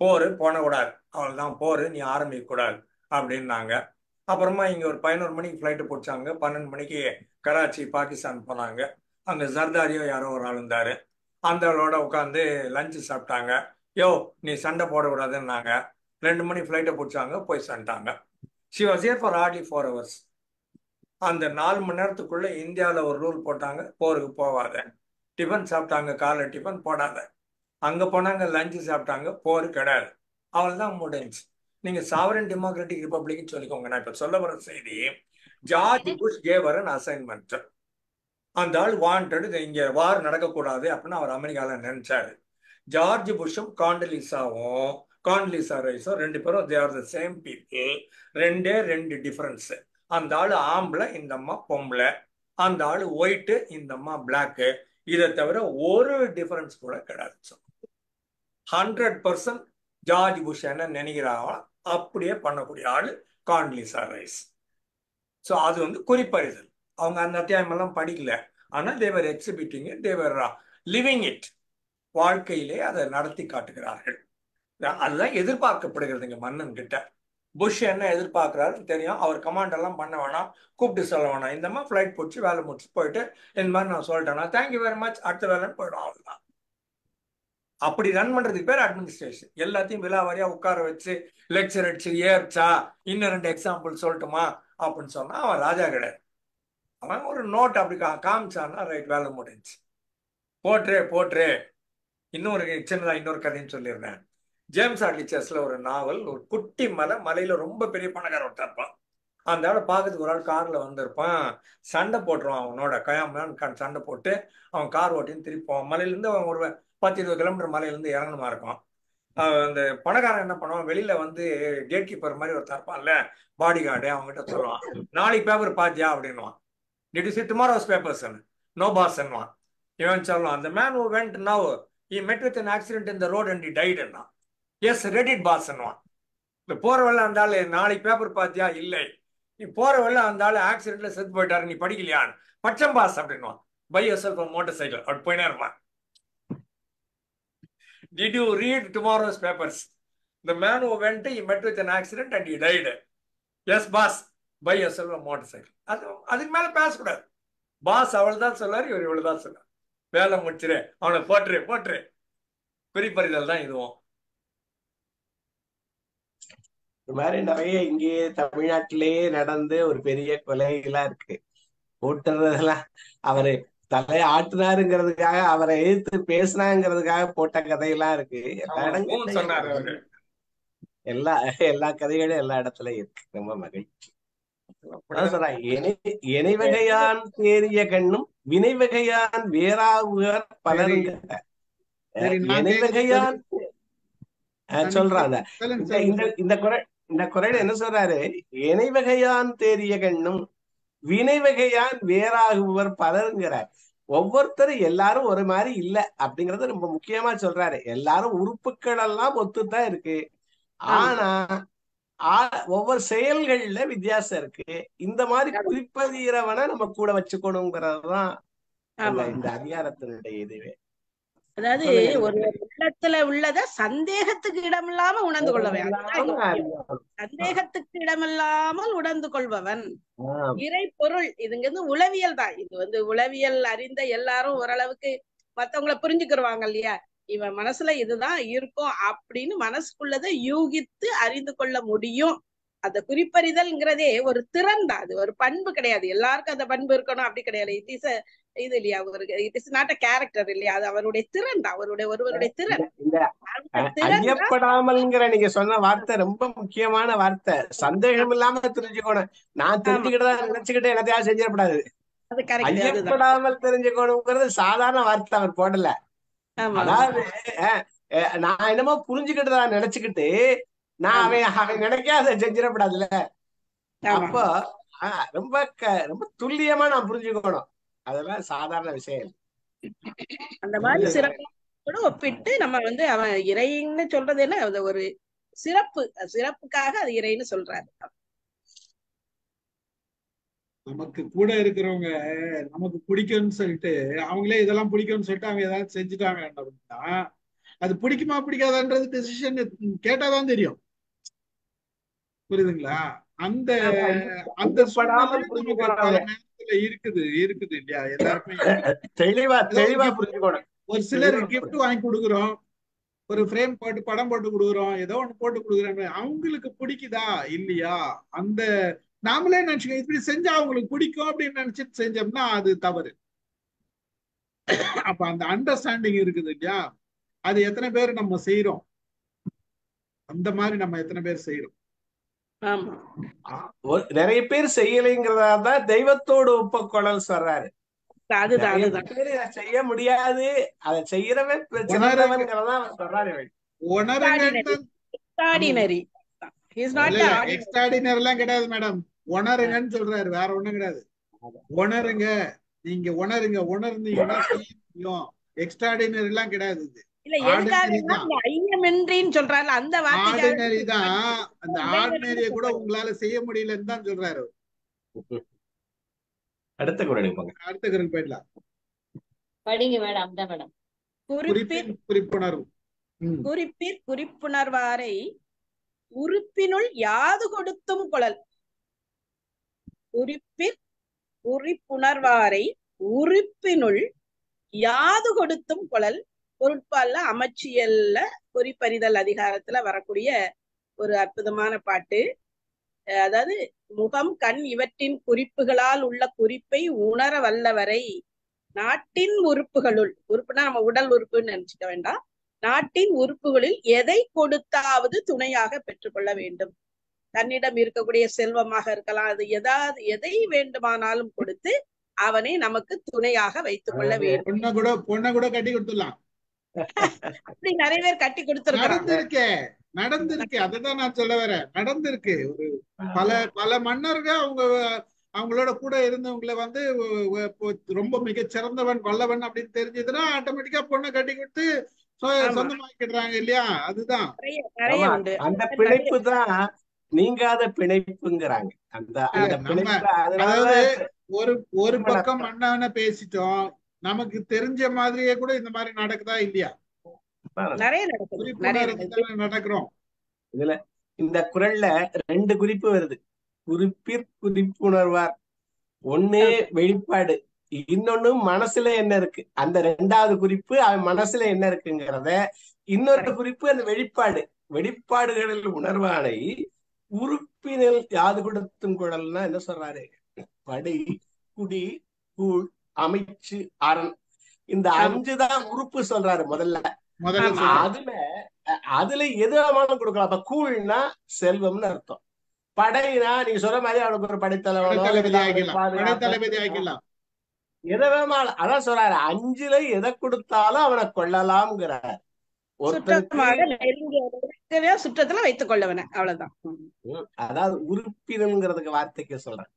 Speaker 3: போரு போனக்கூடாது, அவள் தான் போரு, நீ ஆரம்பிக்க கூடாது அப்படின்னாங்க. அப்புறமா இங்க ஒரு 11 மணிக்கு ஃப்ளைட்டு பிடிச்சாங்க. 12 மணிக்கு கராச்சி பாகிஸ்தான் போனாங்க. அங்க ஜர்தாரியோ யாரோ ஒரு ஆள் இருந்தாரு. அந்த ஆளோட உட்காந்து லஞ்சு சாப்பிட்டாங்க. யோ நீ சண்டை போடக்கூடாதுன்னாங்க. 2 மணி ஃப்ளைட்டை பிடிச்சாங்க, போய் சண்டாங்க. She was here for hardly 4 hours. அந்த 4 மணி நேரத்துக்குள்ள இந்தியாவில் ஒரு ரூல் போட்டாங்க, போருக்கு போவாத. டிஃபன் சாப்பிட்டாங்க, காலை டிஃபன் போடாத. அங்க போனாங்க, லஞ்சு சாப்பிட்டாங்க, போர் கிடையாது. அவள் தான் முடிஞ்சு. நீங்க சாவரன் டெமோக்ராட்டிக் ரிப்பப்ளிக்னு சொல்லிக்கோங்க. நான் இப்ப சொல்ல வர செய்தி, ஜார்ஜ் புஷ் கேவர் அன் அசைன்மெண்ட். அந்த ஆள் வாண்டட் இங்க வார் நடக்கக்கூடாது அப்படின்னு அவர் அமெரிக்கால நினைச்சாரு. ஜார்ஜ் புஷும் காண்டலிசா ரைஸும் 2 பேரும் they are the same people. 2 difference. அந்த ஆளு ஆம்பளை, இந்த அம்மா பொம்பளை. அந்த ஆளு ஒயிட்டு, இந்த அம்மா பிளாக்கு. இதை தவிர ஒரு டிஃபரன்ஸ் கூட கிடையாது. 100% ஜார்ஜ் புஷ் என்ன நினைக்கிறாங்களோ அப்படியே பண்ணக்கூடிய ஆளு காண்டலிசா ரைஸ். ஸோ அது குறிப்பறிதல். அவங்க அந்த அத்தியாயம் எல்லாம் படிக்கல, ஆனால் தேவர் எக்ஸிபிட்டிங், தேவர் லிவிங் இட். வாழ்க்கையிலே அதை நடத்தி காட்டுகிறார்கள். அதுதான் எதிர்பார்க்கப்படுகிறதுங்க மன்னன் கிட்ட. புஷ் என்ன எதிர்பார்க்கிறாருன்னு தெரியும். அவர் கமாண்ட் எல்லாம் பண்ண வேணாம், கூப்பிட்டு சொல்ல வேணாம். இந்த மாதிரி ஃபிளைட் பிடிச்சி வேலை முடிச்சு போயிட்டு இந்த மாதிரி நான் சொல்லிட்டேன்னா தேங்க்யூ வெரி மச், அடுத்த வேலைன்னு போயிடும். அவ்வளவுதான். அப்படி ரன் பண்றதுக்கு பேர் அட்மினிஸ்ட்ரேஷன். எல்லாத்தையும் விலாவாரியா உட்கார வச்சு லெக்சர் அடிச்சு ஏற்சா இன்னும் 2 எக்ஸாம்பிள் சொல்லட்டுமா அப்படின்னு சொன்னா அவன் ராஜா கிடையாது. அவன் ஒரு நோட் அப்படி காமிச்சான்னா ரைட், வேலை முடிஞ்சு. போட்ரே. இன்னொரு கதைன்னு சொல்லிடுறேன். ஜேம்ஸ் ஆட்லி செஸ்ல ஒரு நாவல், ஒரு குட்டி மலையில ரொம்ப பெரிய பணக்கார ஒருத்தர் இருப்பான். அந்த ஆளை பார்க்கறதுக்கு ஒரு ஆள் கார்ல வந்திருப்பான். சண்டை போட்டுருவான் அவனோட கயாமலான்னு சண்டை போட்டு அவன் கார் ஓட்டின்னு திருப்பான். மலையிலேருந்து அவன் ஒரு 10-20 கிலோமீட்டர் மலையிலேருந்து இறங்கணுமா இருக்கும். அந்த பணக்காரன் என்ன பண்ணுவான், வெளியில கேட் கீப்பர் மாதிரி ஒருத்தர் இருப்பான்ல, பாடி கார்டு, அவங்ககிட்ட சொல்லுவான், நாளைக்கு பேப்பர் பாத்தியா அப்படின்வான். Did you see tomorrow's papers? No boss என்னவான். இவன் சொல்லுவான், the man who went now he met with an accident in the road and he died என்ன. எஸ் read it boss என்னவான். இந்த போற வெள்ள அந்த ஆளு நாளைக்கு பேப்பர் பாத்தியா, இல்லை. நீ போற வெள்ள அந்த ஆளு ஆக்சிடென்ட்ல செத்து போயிட்டாரு, நீ படிக்கலையான். பச்சம் பாஸ் அப்படின்வான். Buy yourself a motorcycle. அப்படி போயினே இருப்பான். Did you read tomorrow's papers? The man who went, he met with an accident and he died. Yes boss, buy yourself a motorcycle. அதுக்கு மேல பேசக்கூடாது. பாஸ் அவள் தான் சொல்லாரு, இவர் இவ்வளவு தான் சொன்னார். வேலை முடிச்சிரு, அவனை போட்டுரு. குறிப்பறிதல் தான் இதுவும்.
Speaker 2: இந்த மாதிரி நிறைய இங்கே தமிழ்நாட்டிலேயே நடந்து ஒரு பெரிய கொலைகளா இருக்கு. போட்டுறதெல்லாம் அவரு தலையை ஆட்டுனாருங்கிறதுக்காக, அவரை எதிர்த்து பேசினாங்கிறதுக்காக போட்ட கதையெல்லாம் இருக்கு. எல்லா கதைகளும் எல்லா இடத்துலயும் இருக்கு. ரொம்ப மகிழ்ச்சி. இணைவகையான் தேறிய கண்ணும் வினைவகையான் வேறாவுவர் பலருங்க. இணைவகையான் சொல்றாங்க. இந்த குரல் என்ன சொல்றாரு, இணைவகையான் தேறிய கண்ணும் வினைவகையான் வேறாகுவர் பலருங்கிறார். ஒவ்வொருத்தரும் எல்லாரும் ஒரு மாதிரி இல்ல அப்படிங்கறத ரொம்ப முக்கியமா சொல்றாரு. எல்லாரும் உறுப்புகள் எல்லாம் ஒத்துதான் இருக்கு, ஆனா ஒவ்வொரு செயல்கள்ல வித்தியாசம் இருக்கு. இந்த மாதிரி குறிப்பதிகிறவனை நம்ம கூட வச்சுக்கணுங்கிறதுதான் இந்த அதிகாரத்தினுடைய இதுவே.
Speaker 5: அதாவது ஒரு உள்ளத்துல உள்ளத சந்தேகத்துக்கு இடமில்லாம உணர்ந்து கொள்ளவன், சந்தேகத்துக்கு இடமில்லாமல் உணர்ந்து கொள்பவன் இறை பொருள். இதுங்க உளவியல் தான். இது உளவியல் அறிந்த எல்லாரும் ஓரளவுக்கு மத்தவங்களை புரிஞ்சுக்கிடுவாங்க இல்லையா. இவன் மனசுல இதுதான் இருக்கும் அப்படின்னு மனசுக்குள்ளதை யூகித்து அறிந்து கொள்ள முடியும். அந்த குறிப்பறிதல்ங்கிறதே ஒரு திறன் தான், அது ஒரு பண்பு கிடையாது. எல்லாருக்கும் அந்த பண்பு இருக்கணும் அப்படி கிடையாது. இது இல்லையா, it is not a character இல்லையா, அது அவருடைய திறன் தான், ஒருவருடைய திறன்.
Speaker 2: ஐயப்படாமல்ங்கிற நீங்க சொன்ன வார்த்தை ரொம்ப முக்கியமான வார்த்தை. சந்தேகம் இல்லாம தெரிஞ்சுக்கணும். நான் தெரிஞ்சுக்கிட்டதா நினைச்சுக்கிட்டு எல்லாத்தையும் செஞ்சிடக்கூடாது. ஐயப்படாமல் தெரிஞ்சுக்கணுங்கிறது சாதாரண வார்த்தை அவர் போடல. அதாவது நான் என்னமோ புரிஞ்சுக்கிட்டதா நினைச்சுக்கிட்டு நான் அவன் நினைக்காத செஞ்சிடக்கூடாதுல்ல. அப்போ ரொம்ப ரொம்ப துல்லியமா நான் புரிஞ்சுக்கணும். அதெல்லாம் சாதாரண விஷயம்.
Speaker 5: அந்த மாதிரி சிறப்போட ஒப்பிட்டு நம்ம அவன் இறைன்னு சொல்றது என்ன, அது ஒரு சிறப்புக்காக அது இறைன்னு சொல்றாரு.
Speaker 6: நமக்கு கூட இருக்கிறவங்க நமக்கு பிடிக்கும்னு சொல்லிட்டு அவங்களே இதெல்லாம் பிடிக்கும்னு சொல்லிட்டு அவங்க ஏதாவது செஞ்சுட்டாங்க அப்படின்னா அது பிடிக்குமா பிடிக்காதான்றது டெசிஷன் கேட்டாதான் தெரியும். புரியுதுங்களா? அந்த அந்த
Speaker 2: ஐயப்படாமல்
Speaker 6: சூழ்நிலை நமக்கு பல
Speaker 2: புரிஞ்சுக்கணும்.
Speaker 6: நேரத்துல இருக்குது இல்லையா? எல்லாருக்குமே
Speaker 2: தெளிவா
Speaker 6: ஏதோ
Speaker 2: தெளிவா புரிஞ்சுக்கணும்.
Speaker 6: ஒரு சிலருக்கு gift வாங்கி கொடுக்குறோம், ஒரு ஃப்ரேம் போட்டு படம் போட்டு கொடுக்குறோம், ஏதோ ஒண்ணு போட்டு கொடுக்குறோம். அவங்களுக்கு பிடிக்குதா இல்லையா? அந்த நாமளே நினைச்சுக்கோங்க, இப்படி செஞ்சா அவங்களுக்கு பிடிக்கும் அப்படின்னு நினைச்சிட்டு செஞ்சோம்னா அது தவறு. அப்ப அந்த அண்டர்ஸ்டாண்டிங் இருக்குது இல்லையா? அது எத்தனை பேர் நம்ம செய்யறோம்? அந்த மாதிரி நம்ம எத்தனை பேர் செய்யறோம்?
Speaker 5: ஆமா,
Speaker 2: நிறைய பேர் செய்யலைங்கிறதான் தெய்வத்தோடு ஒப்புக்கொள்ளல் சொல்றாரு.
Speaker 5: அதுதான்
Speaker 2: நிறைய
Speaker 5: அதுதான்
Speaker 2: பேர் இதை செய்ய முடியாது, அதை செய்யறவன் சிறந்தவன்கிறதா சொல்றாரு.
Speaker 6: உணருங்க.
Speaker 5: Extraordinary is not ordinary.
Speaker 6: Extraordinary எல்லாம் கிடையாது மேடம், உணருங்கன்னு சொல்றாரு, வேற ஒண்ணும் கிடையாது. உணருங்க, நீங்க உணருங்க, உணர்ந்தீங்கன்னா செய்ய முடியும். எக்ஸ்ட்ராடினரி எல்லாம் கிடையாது. இது
Speaker 5: இல்ல எதுக்காகன்னா இந்த ஐயமின்றின்னு சொல்றாரு அந்த வார்த்தைக்காக
Speaker 6: ஆர்டினரி தான். அந்த ஆர்டினரிய கூட உங்களால செய்ய முடியலன்னு தான் சொல்றாரு.
Speaker 2: அடுத்த குரலுக்கு போங்க.
Speaker 6: அடுத்த குரல் போயிடலாம்.
Speaker 4: படிங்க மேடம். அந்த மேடம்
Speaker 6: குறிப்புணர்வு.
Speaker 5: குறிப்புணர்வாரை உறுப்பினுள் யாது கொடுத்தும் கொளல். குறிப்புணர்வாரை உறுப்பினுள் யாது கொடுத்தும் கொளல். பொருட்பால்ல அமைச்சியல்ல குறிப்பறிதல் அதிகாரத்துல வரக்கூடிய ஒரு அற்புதமான பாட்டு. அதாவது முகம் கண் இவற்றின் குறிப்புகளால் உள்ள குறிப்பை உணர வல்லவரை நாட்டின் உறுப்புனா நம்ம உடல் உறுப்புன்னு நினைச்சுக்க வேண்டாம், நாட்டின் உறுப்புகளில் எதை கொடுத்தாவது துணையாக பெற்றுக்கொள்ள வேண்டும். தன்னிடம் இருக்கக்கூடிய செல்வமாக இருக்கலாம், அது எதை வேண்டுமானாலும் கொடுத்து அவனை நமக்கு துணையாக வைத்துக் கொள்ள வேண்டும்.
Speaker 6: பொண்ணை கூட கட்டி கொடுத்துடலாம்.
Speaker 5: அப்படி நிறைய பேர் கட்டி கொடுத்திருக்காங்க.
Speaker 6: நடந்திருக்கு. அதுதான் நான் சொல்ல வரேன். நடந்திருக்கு. ஒரு பல மன்னர்கள் அவங்களோட கூட இருந்தவங்களை வந்து ரொம்ப மிகச்சிறந்தவன் வல்லவன் அப்படின்னு தெரிஞ்சதுன்னா ஆட்டோமேட்டிக்கா பொண்ணை கட்டி கொடுத்து சொந்தமாக்கிடுறாங்க இல்லையா? அதுதான்
Speaker 5: நிறைய உண்டு.
Speaker 2: அந்த பிணைப்பு தான் நீங்காத பிணைப்புங்கிறாங்க.
Speaker 6: அதாவது ஒரு பக்கம் மன்னவனை பேசிட்டோம், நமக்கு தெரிஞ்ச மாதிரியே கூட இந்த மாதிரி நடக்குதா இல்லையா?
Speaker 5: நிறைய
Speaker 6: நடக்கிறோம்.
Speaker 2: இதுல இந்த குறள்ல 2 குறிப்பு வருது. குறிப்புணர்வார், ஒண்ணு வெளிப்பாடு, இன்னொன்னு மனசுல என்ன இருக்கு. அந்த 2வது குறிப்பு அவன் மனசுல என்ன இருக்குங்கிறத, இன்னொரு குறிப்பு அந்த வெளிப்பாடுகளில் உணர்வானை உறுப்பினில் யாது கொடுத்தும் குழல்னா என்ன சொல்றாரு? படை, குடி, கூழ், அமைச்சு, அரண், இந்த 5 தான் உறுப்பு சொல்றாரு முதல்ல. அதுல எது வேணாலும் கொடுக்கலாம். அப்ப கூழ்னா செல்வம்னு அர்த்தம். படைனா நீங்க சொல்ற மாதிரி அவனுக்கு ஒரு படைத்தலைவனோ எதை வேணாலும், அதான் சொல்றாரு 5ல எதை கொடுத்தாலும் அவனை கொள்ளலாம்ங்கிறார்.
Speaker 5: சுற்றத்துல வைத்துக் கொள்ளவன, அவ்வளவுதான்.
Speaker 2: அதாவது உறுப்பினங்கிறதுக்கு வார்த்தைக்கு சொல்றேன்.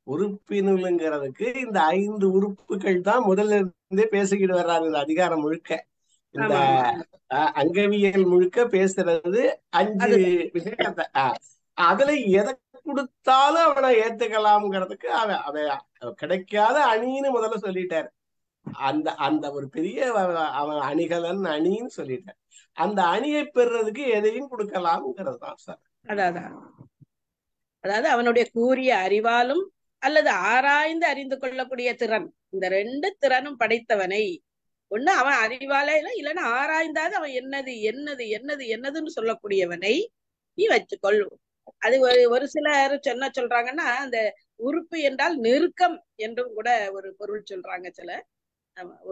Speaker 2: உறுப்பினங்கிறதுக்கு இந்த 5 உறுப்புகள் தான் முதல்ல இருந்தே பேசிக்கிட்டு வர்றாரு. இந்த அதிகாரம் முழுக்க, இந்த அங்கவியல் முழுக்க பேசுறது 5 விஷயத்தை. அதுல எதை கொடுத்தாலும் அவனை ஏத்துக்கலாம்ங்கிறதுக்கு அவன் கிடைக்காத அணின்னு முதல்ல சொல்லிட்டாரு. அந்த ஒரு பெரிய அவன் அணிகலன் அணின்னு சொல்லிட்டார். அந்த அணியை பெறுறதுக்கு எதையும் கொடுக்கலாம்ங்கிறது தான் சார்.
Speaker 5: அதாவது அவனுடைய கூறிய அறிவாலும் அல்லது ஆராய்ந்து அறிந்து கொள்ளக்கூடிய திறன், இந்த 2 திறனும் படைத்தவனை, ஒண்ணு அவன் அறிவாலே இல்லைன்னா ஆராய்ந்தாது அவன் என்னதுன்னு சொல்லக்கூடியவனை நீ வச்சுக்கொள். அது ஒரு சிலர் சொல்றாங்கன்னா, அந்த உறுப்பு என்றால் நெருக்கம் என்றும் கூட ஒரு பொருள் சொல்றாங்க சில.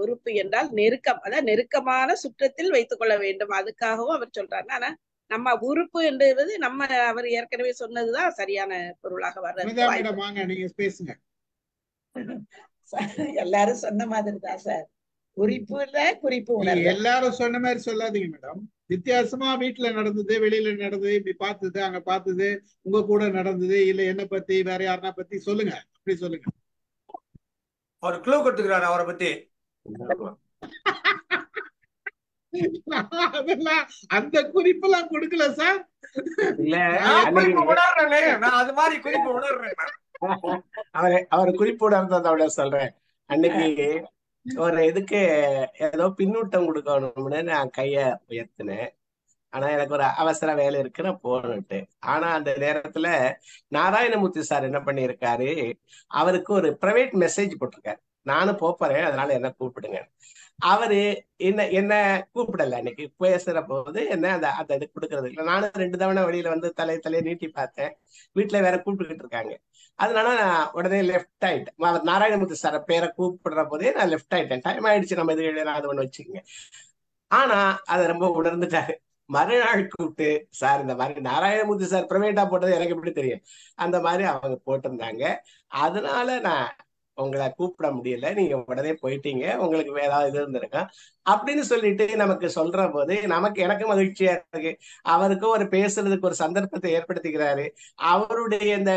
Speaker 5: உறுப்பு என்றால் நெருக்கம், அதாவது நெருக்கமான சுற்றத்தில் வைத்துக் கொள்ள வேண்டும், அதுக்காகவும் அவர் சொல்றாரு. ஆனா நம்ம உறுப்பு என்றது நம்ம அவர் ஏற்கனவே சொன்னதுதான் சரியான பொருளாக வர்றது.
Speaker 6: நீங்க பேசுங்க.
Speaker 7: எல்லாரும் சொன்ன மாதிரி தான் சார். குறிப்பு
Speaker 6: எல்லாரும் சொன்ன மாதிரி சொல்லாதீங்க மேடம். வித்தியாசமா வீட்டுல நடந்தது, வெளியில நடந்தது, இப்படி பார்த்தது, அங்க பார்த்தது, உங்க கூட நடந்தது, இல்ல என்ன பத்தி வேற யாருன்னா பத்தி சொல்லுங்க. அப்படி சொல்லுங்க.
Speaker 3: அவர் க்ளூ கொடுத்துக்கிறாரு அவரை பத்தி.
Speaker 6: அதெல்லாம் அந்த குறிப்பெல்லாம் கொடுக்கல சார்.
Speaker 3: அது மாதிரி குறிப்பு உணர்றேன்.
Speaker 2: அவர் குறிப்பு உணர்ந்ததோட சொல்றேன். அன்னைக்கு ஒரு இதுக்கு ஏதோ பின்னூட்டம் கொடுக்கணும்னு நான் கைய உயர்த்தினேன். ஆனா எனக்கு ஒரு அவசர வேலை இருக்கு, நான் போகணுன்ட்டு. ஆனா அந்த நேரத்துல நாராயணமூர்த்தி சார் என்ன பண்ணியிருக்காரு, அவருக்கு ஒரு பிரைவேட் மெசேஜ் போட்டிருக்காரு, நானும் போறேன் அதனால என்ன கூப்பிடுங்க. அவரு என்ன கூப்பிடல. அன்னைக்கு பேசுற போது என்ன அந்த அந்த இது கொடுக்கறது இல்லை. நானும் 2 தவணை வெளியில வந்து தலையை நீட்டி பார்த்தேன். வீட்டுல வேற கூப்பிட்டுக்கிட்டு இருக்காங்க. அதனால நான் உடனே லெஃப்ட் ஆயிட்டேன். அவர் நாராயணமூர்த்தி சார் பேரை கூப்பிடுற போதே நான் லெஃப்ட் ஆயிட்டேன். டைம் ஆயிடுச்சு, நம்ம இது அது ஒண்ணு வச்சுக்கோங்க. ஆனா அதை ரொம்ப உணர்ந்துட்டாரு. மறுநாள் கூப்பிட்டு, சார் இந்த மாதிரி நாராயணமூர்த்தி சார் பிரைவேட்டா போட்டது எனக்கு எப்படி தெரியும், அந்த மாதிரி அவங்க போட்டிருந்தாங்க, அதனால நான் உங்களை கூப்பிட முடியல, நீங்க உடனே போயிட்டீங்க, உங்களுக்கு வேற ஏதாவது இது இருந்திருக்கா அப்படின்னு சொல்லிட்டு நமக்கு சொல்ற போது எனக்கு மகிழ்ச்சியா இருக்கு. அவருக்கும் ஒரு பேசுறதுக்கு ஒரு சந்தர்ப்பத்தை ஏற்படுத்திக்கிறாரு. அவருடைய இந்த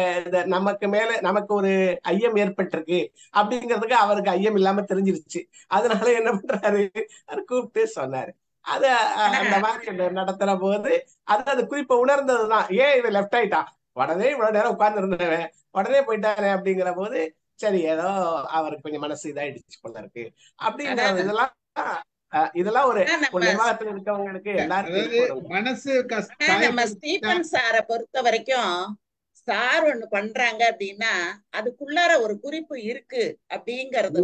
Speaker 2: நமக்கு ஒரு ஐயம் ஏற்பட்டிருக்கு அப்படிங்கிறதுக்கு அவருக்கு ஐயம் இல்லாம தெரிஞ்சிருச்சு. அதனால என்ன பண்றாரு, அவர் கூப்பிட்டு சொன்னாரு. அது அந்த மாதிரி நடத்துற போது அது குறிப்பை உணர்ந்ததுதான். ஏன் இவன் லெஃப்ட் ஆயிட்டான், உடனே இவ்வளவு நேரம் உட்கார்ந்து இருந்தவன் உடனே போயிட்டானே அப்படிங்கிற போது, சரி ஏதோ அவருக்கு கொஞ்சம் மனசு இதாயிடுச்சு போல இருக்கு அப்படிங்கிறது. இதெல்லாம் ஒரு நிர்வாகத்துல இருக்கவங்களுக்கு எல்லாருக்கும்
Speaker 7: மனசு நம்ம ஸ்டீபன் சாரை பொறுத்த வரைக்கும், சார் ஒண்ணு பண்றாங்க அப்படின்னா அதுக்குள்ளார ஒரு குறிப்பு இருக்கு அப்படிங்கறது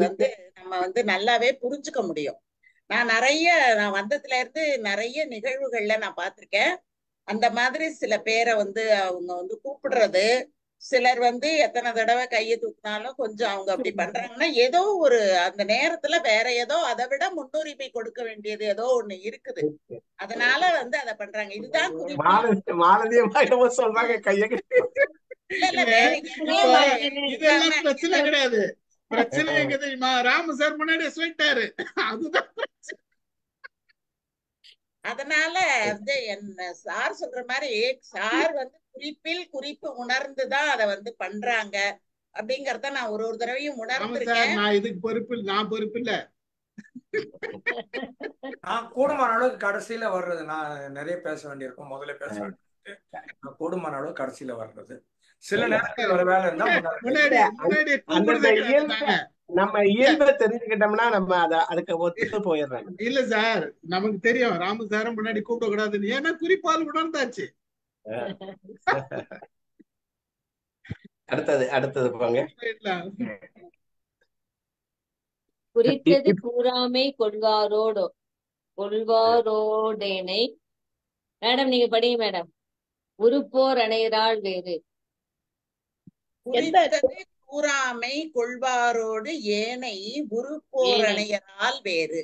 Speaker 7: நம்ம நல்லாவே புரிஞ்சுக்க முடியும். நான் வந்ததுல இருந்து நிறைய நிகழ்வுகள்ல நான் பார்த்திருக்கேன். அந்த மாதிரி சில பேரை அவங்க கூப்பிடுறது, சிலர் எத்தனை தடவை கையை தூக்கினாலும் கொஞ்சம் அவங்க அப்படி பண்றாங்கன்னா ஏதோ ஒரு அந்த நேரத்துல வேற ஏதோ அதை விட முன்னுரிமை கொடுக்க வேண்டியது ஏதோ ஒண்ணு இருக்குது, அதனால அதை பண்றாங்க. இதுதான்
Speaker 2: சொல்றாங்க கையை.
Speaker 7: இல்ல வேற
Speaker 6: இதெல்லாம் பிரச்சனை கிடையாது. பிரச்சனை எங்க தெரியுமா, ராமு சார் முன்னாடியே சொல்லிட்டாரு, அதுதான்.
Speaker 7: அதனால என்ன சார் சொல்ற மாதிரி சார் குறிப்பில் குறிப்பு உணர்ந்துதான் அதை பண்றாங்க அப்படிங்கறத நான் ஒரு தடவையும் உணர்ந்திருக்கேன்.
Speaker 6: நான் இதுக்கு நான் பொறுப்பு இல்ல.
Speaker 3: நான் கூடுமான அளவுக்கு கடைசியில வர்றது, நான் நிறைய பேச வேண்டியிருக்கும், முதல்ல பேச வேண்டியிருக்கு. நான் கூடுமான அளவுக்கு கடைசியில வர்றது. சில நேரத்தில் ஒரு வேலை இருந்தா
Speaker 2: நம்ம இயல்பை தெரிஞ்சுக்கிட்டோம்னா நம்ம அதுக்கு ஒத்துட்டு போயிடுறாங்க.
Speaker 6: இல்ல சார், நமக்கு தெரியும் ராமு சார முன்னாடி கூப்பிட கூடாதுன்னு, ஏன்னா குறிப்பால் உணர்ந்தாச்சு.
Speaker 2: அடுத்தது போங்க.
Speaker 4: குறித்தது கூறாமை கொள்வாரோடேனை. மேடம் நீங்க படிங்க மேடம். உருப்போர் அணையரால் வேறு.
Speaker 7: கூறாமை கொள்வாரோடு ஏனை உருப்போர் அணையரால் வேறு.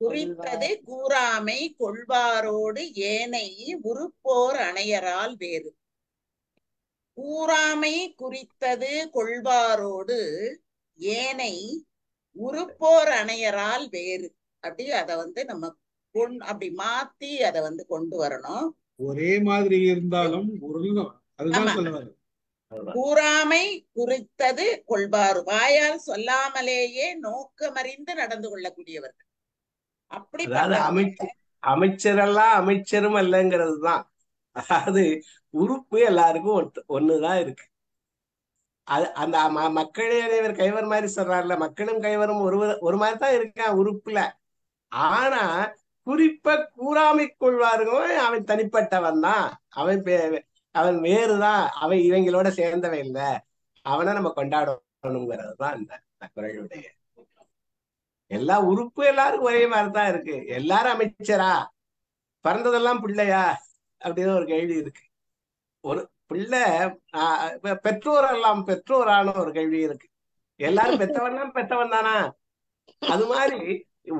Speaker 7: குறித்தது கூறாமை கொள்வாரோடு ஏனை உருப்போர் அணையரால் வேறு. கூறாமை குறித்தது கொள்வாரோடு ஏனை உருப்போர் அணையரால் வேறு. அப்படி அதை நம்ம அப்படி மாத்தி அதை கொண்டு வரணும்.
Speaker 6: ஒரே மாதிரி இருந்தாலும் அதுதான் சொல்லுவாரு.
Speaker 7: கூறாமை குறித்தது கொள்வாரு, வாயால் சொல்லாமலேயே நோக்கமறிந்து நடந்து கொள்ளக்கூடியவர்கள். அப்படி
Speaker 2: அமைச்சரெல்லாம் அமைச்சரும் அல்லங்கிறது தான். அதாவது உறுப்பு எல்லாருக்கும் ஒண்ணுதான் இருக்கு. அந்த மக்களே அனைவர் கைவர் மாதிரி சொல்றாருல, மக்களும் கைவரும் ஒரு மாதிரி தான் இருக்கான் உறுப்புல. ஆனா குறிப்ப கூறாமை கொள்வாருங்க அவன் தனிப்பட்டவன் தான், அவன் வேறுதான், அவன் இவங்களோட சேர்ந்தவன் இல்ல, அவனை நம்ம கொண்டாடணுங்கிறது தான் இந்த குறளுடைய. எல்லா உறுப்பு எல்லாருக்கும் ஒரே மாதிரிதான் இருக்கு. எல்லாரும் அமைச்சரா, பிறந்ததெல்லாம் பிள்ளையா அப்படின்னு ஒரு கேள்வி இருக்கு. ஒரு பிள்ளை பெற்றோரான ஒரு கேள்வி இருக்கு. எல்லாரும் பெற்றவன் தானா? அது மாதிரி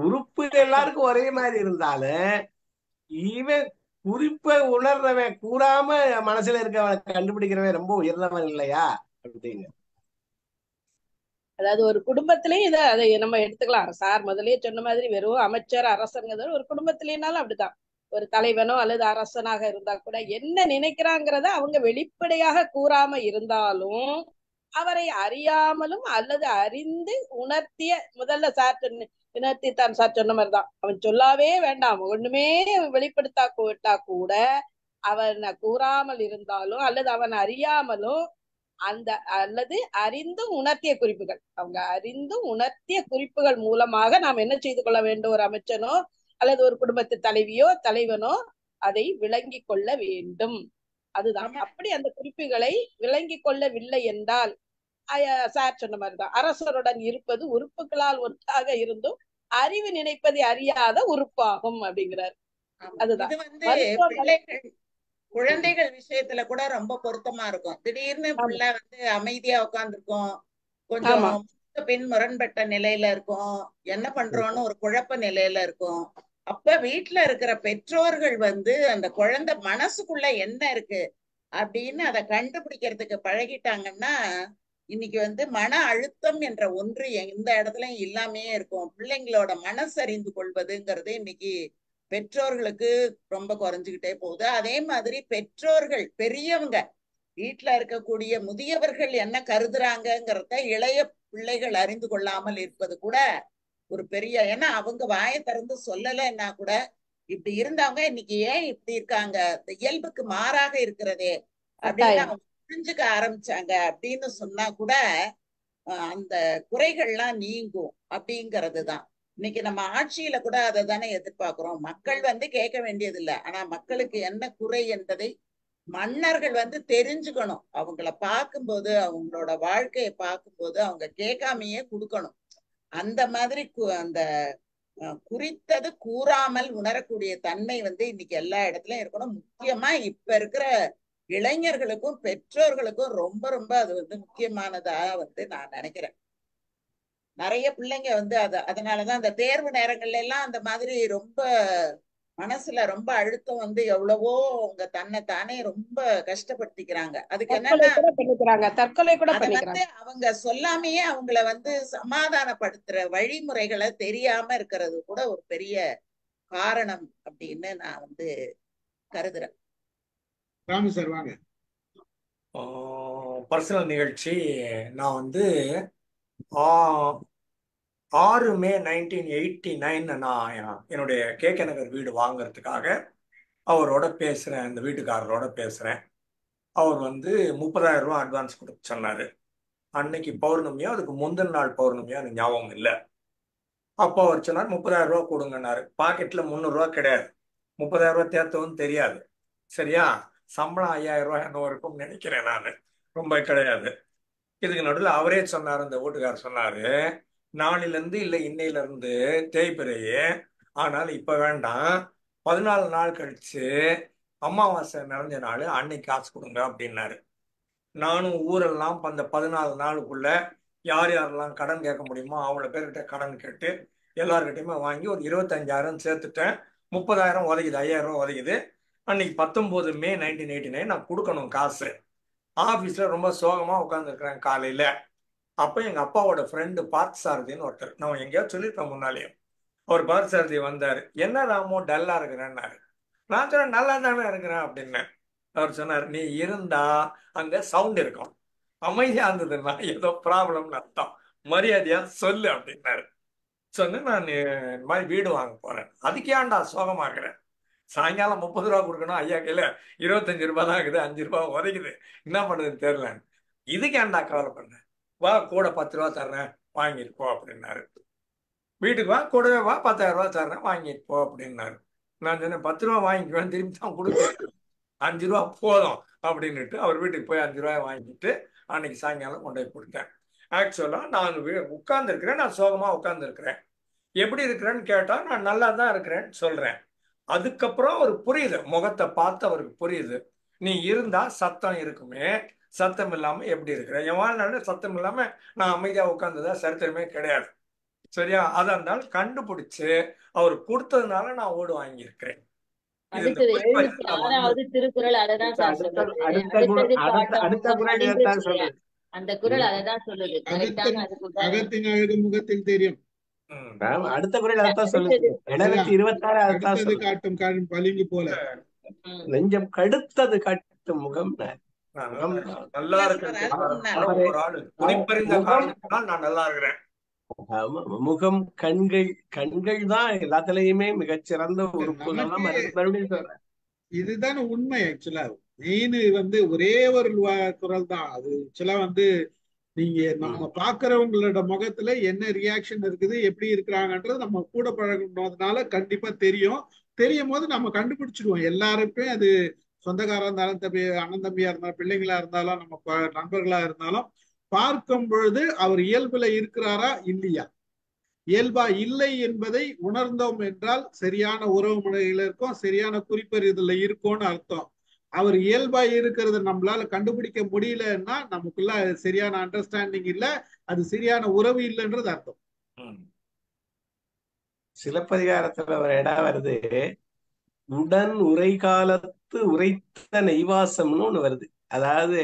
Speaker 2: உறுப்பு எல்லாருக்கும் ஒரே மாதிரி இருந்தாலும் இவன் குறிப்பை உணர்றவன், கூறாம மனசுல இருக்கவன் கண்டுபிடிக்கிறவன் ரொம்ப உயர்ந்தவன் இல்லையா அப்படிங்க.
Speaker 5: அதாவது ஒரு குடும்பத்திலயும் அதை நம்ம எடுத்துக்கலாம். சார் முதலே சொன்ன மாதிரி வெறும் அமைச்சர் அரசங்கிறது ஒரு குடும்பத்திலேனாலும் அப்படிதான். ஒரு தலைவனோ அல்லது அரசனாக இருந்தா கூட என்ன நினைக்கிறாங்கிறத அவங்க வெளிப்படையாக கூறாம இருந்தாலும் அவரை அறியாமலும் அல்லது அறிந்து உணர்த்திய, முதல்ல சார் உணர்த்தித்தான் சார் சொன்ன மாதிரிதான், அவன் சொல்லாவே வேண்டாம், ஒண்ணுமே வெளிப்படுத்தா கூட அவன் கூறாமல் இருந்தாலும் அல்லது அவன் அறியாமலும் அல்லது அறிந்தும் உணர்த்திய குறிப்புகள், அவங்க அறிந்தும் உணர்த்திய குறிப்புகள் மூலமாக நாம் என்ன செய்து கொள்ள வேண்டும், ஒரு அமைச்சனோ அல்லது ஒரு குடும்பத்து தலைவியோ தலைவனோ அதை விளங்கி கொள்ள வேண்டும். அதுதான். அப்படி அந்த குறிப்புகளை விளங்கி கொள்ளவில்லை என்றால் சார் சொன்ன மாதிரிதான், அரசருடன் இருப்பது உறுப்புகளால் ஒன்றாக இருந்தும் அறிவு நினைப்பதை அறியாத உறுப்பாகும் அப்படிங்கிறார். அதுதான்
Speaker 7: குழந்தைகள் விஷயத்துல கூட ரொம்ப பொருத்தமா இருக்கும். திடீர்னு பிள்ளை அமைதியா உட்கார்ந்துருக்கும், கொஞ்சம் பின் முரண்பட்ட நிலையில இருக்கும், என்ன பண்றோம்னு ஒரு குழப்ப நிலையில இருக்கும். அப்ப வீட்டுல இருக்கிற பெற்றோர்கள் அந்த குழந்தை மனசுக்குள்ள என்ன இருக்கு அப்படின்னு அதை கண்டுபிடிக்கிறதுக்கு பழகிட்டாங்கன்னா இன்னைக்கு மன அழுத்தம் என்ற ஒன்று எந்த இடத்துலயும் இல்லாமே இருக்கும். பிள்ளைங்களோட மனசறிந்து கொள்வதுங்கிறது இன்னைக்கு பெற்றோர்களுக்கு ரொம்ப குறைஞ்சுக்கிட்டே போகுது. அதே மாதிரி பெற்றோர்கள் பெரியவங்க வீட்டுல இருக்கக்கூடிய முதியவர்கள் என்ன கருதுறாங்கிறத இளைய பிள்ளைகள் அறிந்து கொள்ளாமல் இருப்பது கூட ஒரு பெரிய, ஏன்னா அவங்க வாயை திறந்து சொல்லலைன்னா கூட இப்படி இருந்தவங்க இன்னைக்கு ஏன் இப்படி இருக்காங்க, இயல்புக்கு மாறாக இருக்கிறதே அப்படின்னு அவங்க புரிஞ்சுக்க ஆரம்பிச்சாங்க அப்படின்னு சொன்னா கூட அந்த குறைகள்லாம் நீங்கும் அப்படிங்கிறது தான். இன்னைக்கு நம்ம ஆட்சியில கூட அதை தானே எதிர்பார்க்கிறோம். மக்கள் கேட்க வேண்டியது இல்லை, ஆனா மக்களுக்கு என்ன குறை என்பதை மன்னர்கள் தெரிஞ்சுக்கணும். அவங்கள பார்க்கும்போது அவங்களோட வாழ்க்கையை பார்க்கும்போது அவங்க கேட்காமையே கொடுக்கணும். அந்த மாதிரி அந்த குறித்தது கூறாமல் உணரக்கூடிய தன்மை இன்னைக்கு எல்லா இடத்துலயும் இருக்கணும். முக்கியமா இப்ப இருக்கிற இளைஞர்களுக்கும் பெற்றோர்களுக்கும் ரொம்ப ரொம்ப அது முக்கியமானதா நான் நினைக்கிறேன். நிறைய பிள்ளைங்க அதனாலதான் அந்த தேர்வு நேரங்கள்ல எல்லாம் அந்த மாதிரி ரொம்ப மனசுல ரொம்ப அழுத்தம் எவ்வளவோ அவங்க தன்னை தானே ரொம்ப கஷ்டப்படுத்திக்கிறாங்க. அதுக்கு என்னன்னா
Speaker 5: தற்கொலை கூட
Speaker 7: அவங்க சொல்லாமையே அவங்கள சமாதானப்படுத்துற வழிமுறைகளை தெரியாம இருக்கிறது கூட ஒரு பெரிய காரணம் அப்படின்னு நான் கருதுறேன்.
Speaker 6: ராமு சார் வாங்க.
Speaker 3: பர்சனல் நிகழ்ச்சி. நான் 6 மே 1989 நான் என்னுடைய கேகே நகர் வீடு வாங்குறதுக்காக அவரோட பேசுகிறேன், அந்த வீட்டுக்காரரோட பேசுகிறேன். அவர் 30,000 ரூபா அட்வான்ஸ் கொடுக்க சொன்னார். அன்னைக்கு பௌர்ணமியோ அதுக்கு முந்தின நாள் பௌர்ணமியோ எனக்கு ஞாபகம் இல்லை. அப்போ அவர் சொன்னார் 30,000 ரூபா கொடுங்கன்னாரு. பாக்கெட்டில் 300 ரூபா கிடையாது, 30,000 ரூபா தேர்த்தவும் தெரியாது. சரியா, சம்பளம் 5,000 ரூபா என்ன இருக்கும்னு நினைக்கிறேன் நான், ரொம்ப கிடையாது. இதுக்கு நடுவில் அவரே சொன்னார், அந்த வீட்டுக்காரர் சொன்னார், நாளிலேருந்து இல்லை இன்னையிலேருந்து தேய்பிறையே, ஆனால் இப்போ வேண்டாம், 14 நாள் கழிச்சு அமாவாசை நிறைஞ்ச நாள் அன்னைக்கு காசு கொடுங்க அப்படின்னாரு. நானும் ஊரெல்லாம் அந்த 14 நாளுக்குள்ள யார் யாரெல்லாம் கடன் கேட்க முடியுமோ அவ்வளோ பேர்கிட்ட கடன் கேட்டு எல்லாருக்கிட்டையுமே வாங்கி ஒரு 25,000 சேர்த்துட்டேன். 30,000 உதைக்குது, 5,000 ரூபா உதைக்குது. அன்னைக்கு 19 மே 1989 நான் கொடுக்கணும் காசு. ஆஃபீஸில் ரொம்ப சோகமாக உட்காந்துருக்குறேன் காலையில். அப்போ எங்கள் அப்பாவோட ஃப்ரெண்டு பார்த்தசாரதின்னு ஒருத்தர், நான் எங்கேயாவது சொல்லியிருப்பேன் முன்னாலேயும், அவர் பார்த்தசாரதி வந்தார். என்ன ராமோ டல்லாக இருக்கிறேன்னாரு. நான் சொன்னேன் நல்லா தானே இருக்கிறேன் அப்படின்னேன். அவர் சொன்னார், நீ இருந்தா அங்கே சவுண்ட் இருக்கும், அமைதியாக இருந்ததுன்னா ஏதோ ப்ராப்ளம்னு அர்த்தம், மரியாதையாக சொல்லு அப்படின்னாரு. சொன்னேன், நான் இந்த மாதிரி வீடு வாங்க போகிறேன். அதுக்கு ஏன்டா சோகமாக்குறேன், சாயங்காலம் 30 ரூபா கொடுக்கணும், ஐயா கையில் 25 ரூபா தான் இருக்குது, 5 ரூபா உதைக்குது, என்ன பண்ணுறதுன்னு தெரியலன்னு. இதுக்கு ஏன்டா கவலை பண்ணேன், வா கூட 10 ரூபா தர்றேன் வாங்கிருப்போ அப்படின்னாரு. வீட்டுக்கு வா, கூடவே வா, 10,000 ரூபா தர்றேன் வாங்கிருப்போ அப்படின்னாரு. நான் சொன்னேன் 10 ரூபா வாங்கிக்குவேன், திரும்பி தான் கொடுக்குறேன், 5 ரூபா போதும் அப்படின்னுட்டு அவர் வீட்டுக்கு போய் 5 ரூபாய் வாங்கிட்டு அன்னைக்கு சாயங்காலம் கொண்டு போய் கொடுத்தேன். ஆக்சுவலாக நான் உட்கார்ந்துருக்கிறேன், நான் சோகமாக உட்கார்ந்துருக்கிறேன். எப்படி இருக்கிறேன்னு கேட்டால் நான் நல்லா தான் இருக்கிறேன்னு சொல்கிறேன். அதுக்கப்புறம் அவர் புரியுது, முகத்தை பார்த்து அவருக்கு புரியுது, நீ இருந்தா சத்தம் இருக்குமே, சத்தம் இல்லாம எப்படி இருக்கிற, என் வாழ்நாள் சத்தம் இல்லாம நான் அமைதியா உட்கார்ந்ததா சரித்திரமே கிடையாது. சரியா, அதை இருந்தாலும் கண்டுபிடிச்சு அவர் கொடுத்ததுனால நான் ஓடு வாங்கியிருக்கிறேன்.
Speaker 4: அடுத்தது 76வது திருக்குறள் அததான் சார் சொல்லுது. அந்த குறள் அததான் சொல்லுது.
Speaker 6: அகத்தின் அழகு முகத்தில் தெரியும்.
Speaker 2: அடுத்த குறள் அதான் சொல்லுது. 726
Speaker 6: அடுத்தது காட்டும் பளிங்கு போல
Speaker 2: நெஞ்சம் கடுத்தது காட்டும் முகம்.
Speaker 3: நல்லா இருக்கிறேன்.
Speaker 2: முகம், கண்கள் தான் எல்லாத்துலயுமே மிகச்சிறந்த உறுப்பு.
Speaker 6: இதுதானே உண்மை. ஆக்சுவலா மெயின் ஒரே ஒரு குறள் தான் அது. ஆக்சுவலா நீங்க நம்ம பாக்குறவங்களோட முகத்துல என்ன ரியாக்ஷன் இருக்குது, எப்படி இருக்கிறாங்கன்றது நம்ம கூட பழகுனதுனால கண்டிப்பா தெரியும் போது நம்ம கண்டுபிடிச்சிடுவோம். எல்லாருக்குமே அது சொந்தக்காரா இருந்தாலும் அண்ணன் தம்பியா இருந்தாலும் பிள்ளைங்களா இருந்தாலும் நம்ம நண்பர்களா இருந்தாலும் பார்க்கும் பொழுது அவர் இயல்புல இருக்கிறாரா இல்லையா, இயல்பா இல்லை என்பதை உணர்ந்தோம் என்றால் சரியான உறவு முறைகள் இருக்கும், சரியான குறிப்பறிதல இருக்கும்னு அர்த்தம். அவர் இயல்பா இருக்கிறத நம்மளால கண்டுபிடிக்க முடியலன்னா நமக்குள்ள சரியான அண்டர்ஸ்டாண்டிங் இல்ல, அது சரியான உறவு இல்லைன்றது அர்த்தம்.
Speaker 2: சிலப்பதிகாரத்துல ஒரு இடம் வருது, உடன் உரை காலத்து உரைத்த நெய்வாசம்னு ஒண்ணு வருது. அதாவது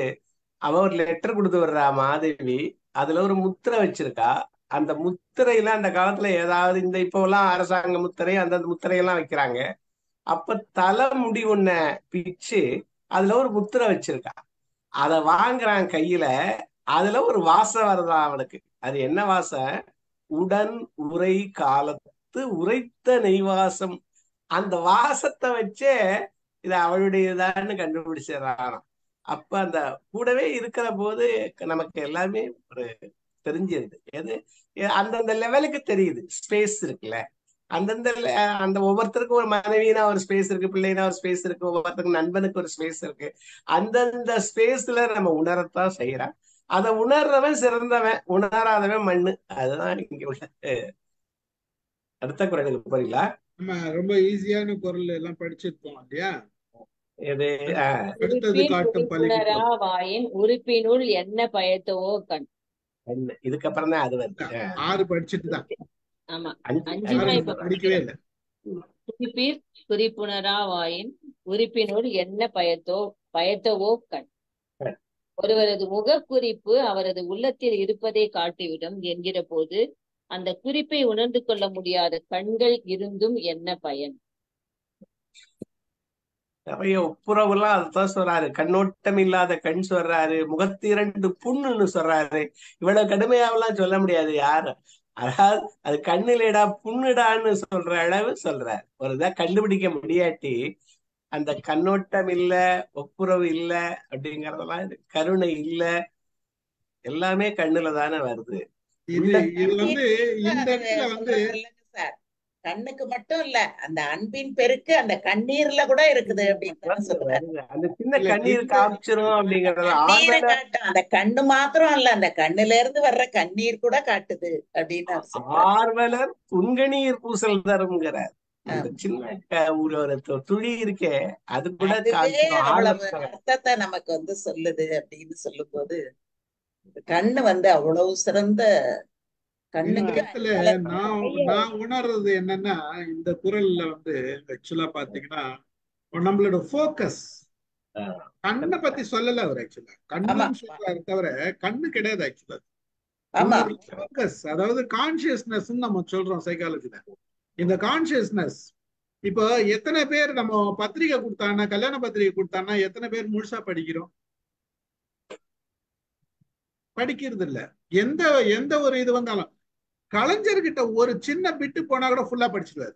Speaker 2: அவ ஒரு லெட்டர் கொடுத்து வர்றா மாதேவி, அதுல ஒரு முத்திரை வச்சிருக்கா. அந்த முத்திரையில அந்த காலத்துல ஏதாவது இந்த இப்ப எல்லாம் அரசாங்க முத்திரை அந்தந்த முத்திரையெல்லாம் வைக்கிறாங்க. அப்ப தலை முடி ஒண்ண பிச்சு அதுல ஒரு முத்திரை வச்சிருக்கா. அத வாங்குறான் கையில. அதுல ஒரு வாசம் வருதான் அவனுக்கு. அது என்ன வாசம்? உடன் உரை காலத்து உரைத்த நெய்வாசம். அந்த வாசத்தை வச்சே இது அவளுடையதான்னு கண்டுபிடிச்சிடறான். அப்ப அந்த கூடவே இருக்கிற போது நமக்கு எல்லாமே ஒரு தெரிஞ்சிருது. எது அந்தந்த லெவலுக்கு தெரியுது. ஸ்பேஸ் இருக்குல்ல, அந்தந்த அந்த ஒவ்வொருத்தருக்கும் ஒரு மனைவினா ஒரு ஸ்பேஸ் இருக்கு, பிள்ளைனா ஒரு ஸ்பேஸ் இருக்கு, ஒவ்வொருத்தருக்கு நண்பனுக்கு ஒரு ஸ்பேஸ் இருக்கு. அந்தந்த ஸ்பேஸ்ல நம்ம உணரத்தான் செய்யறான். அதை உணர்றவன் சிறந்தவன், உணராதவன் மண்ணு. அதுதான் இங்க உள்ள. அடுத்த குறளுக்கு போறீங்களா?
Speaker 6: நம்ம ரொம்ப ஈஸியான குரல் எல்லாம் படிச்சிருப்போம் இல்லையா?
Speaker 2: எது?
Speaker 6: அடுத்தது காட்டும்
Speaker 4: குறிப்புணரா வாயின் உறுப்பினுள் என்ன பயத்தவோ கண்.
Speaker 2: இதுக்கப்புறம் தான் அது வந்து
Speaker 6: 6 படிச்சுட்டு தான்.
Speaker 4: ஆமா,
Speaker 6: 5 படிக்கவே இல்லை.
Speaker 4: குறிப்பீர் குறிப்புணரா வாயின் உறுப்பினுள் என்ன பயத்தவோ கண். ஒருவரது முகக்குறிப்பு அவரது உள்ளத்தில் இருப்பதை காட்டிவிடும் என்கிற போது அந்த குறிப்பை உணர்ந்து கொள்ள முடியாத கண்கள் இருந்தும் என்ன பயன்?
Speaker 2: நிறைய ஒப்புரவுலாம் அதுதான் சொல்றாரு. கண்ணோட்டம் இல்லாத கண் சொல்றாரு, 32 புண்ணுன்னு சொல்றாரு. இவ்வளவு கடுமையாவெல்லாம் சொல்ல முடியாது யாரும். அதாவது அது கண்ணுலடா புண்ணுடான்னு சொல்ற அளவு சொல்றாரு. ஒரு இதை கண்டுபிடிக்க முடியாட்டி அந்த கண்ணோட்டம் இல்ல, ஒப்புரவு இல்ல அப்படிங்கறதெல்லாம், இது கருணை இல்ல, எல்லாமே கண்ணுல தானே வருது.
Speaker 6: இது வந்து இந்த இடத்துல வந்து
Speaker 7: சார், கண்ணுக்கு மட்டும் இல்ல, அந்த அன்பின் பெருக்கு அந்த கண்ணீர்ல கூட இருக்குது அப்படின்னு சொல்றாரு.
Speaker 2: அந்த சின்ன கண்ணீர் காமிச்சிரும் அப்படிங்கறது
Speaker 7: காட்டும். அந்த கண்ணு மாத்திரம் இல்ல, அந்த கண்ணுல இருந்து வர்ற கண்ணீர் கூட காட்டுது அப்படின்னு
Speaker 2: ஆர்வலர் துன்கணீர் பூசல் தருங்கிறார். அந்த சின்ன ஒரு துளி இருக்கே அது கூட
Speaker 7: அவ்வளவு அர்த்தத்தை நமக்கு வந்து சொல்லுது அப்படின்னு சொல்லும் போது கண்ணு வந்து அவ்வளவு சிறந்த கண்ணுக்கு.
Speaker 6: நான் உணர்றது என்னன்னா, இந்த குரல்ல வந்து ஆக்சுவலா பாத்தீங்கன்னா நம்மளோட போக்கஸ் கண்ணை பத்தி சொல்லல அவர். ஆக்சுவலா கண்ணு சொல்றாரு தவிர கண்ணு கிடையாது. ஆக்சுவலா போக்கஸ், அதாவது கான்சியஸ்னஸ் நம்ம சொல்றோம் சைக்காலஜில. இந்த கான்சியஸ்னஸ் இப்போ எத்தனை பேர் நம்ம பத்திரிகை கொடுத்தாங்கன்னா, கல்யாண பத்திரிகை கொடுத்தாங்கன்னா எத்தனை பேர் முழுசா படிக்கிறோம்? படிக்கிறது இல்ல. எந்த ஒரு இது வந்தாலும் கலைஞர்கிட்ட ஒரு சின்ன பிட்டு போனா கூட ஃபுல்லா படிச்சிருவாரு.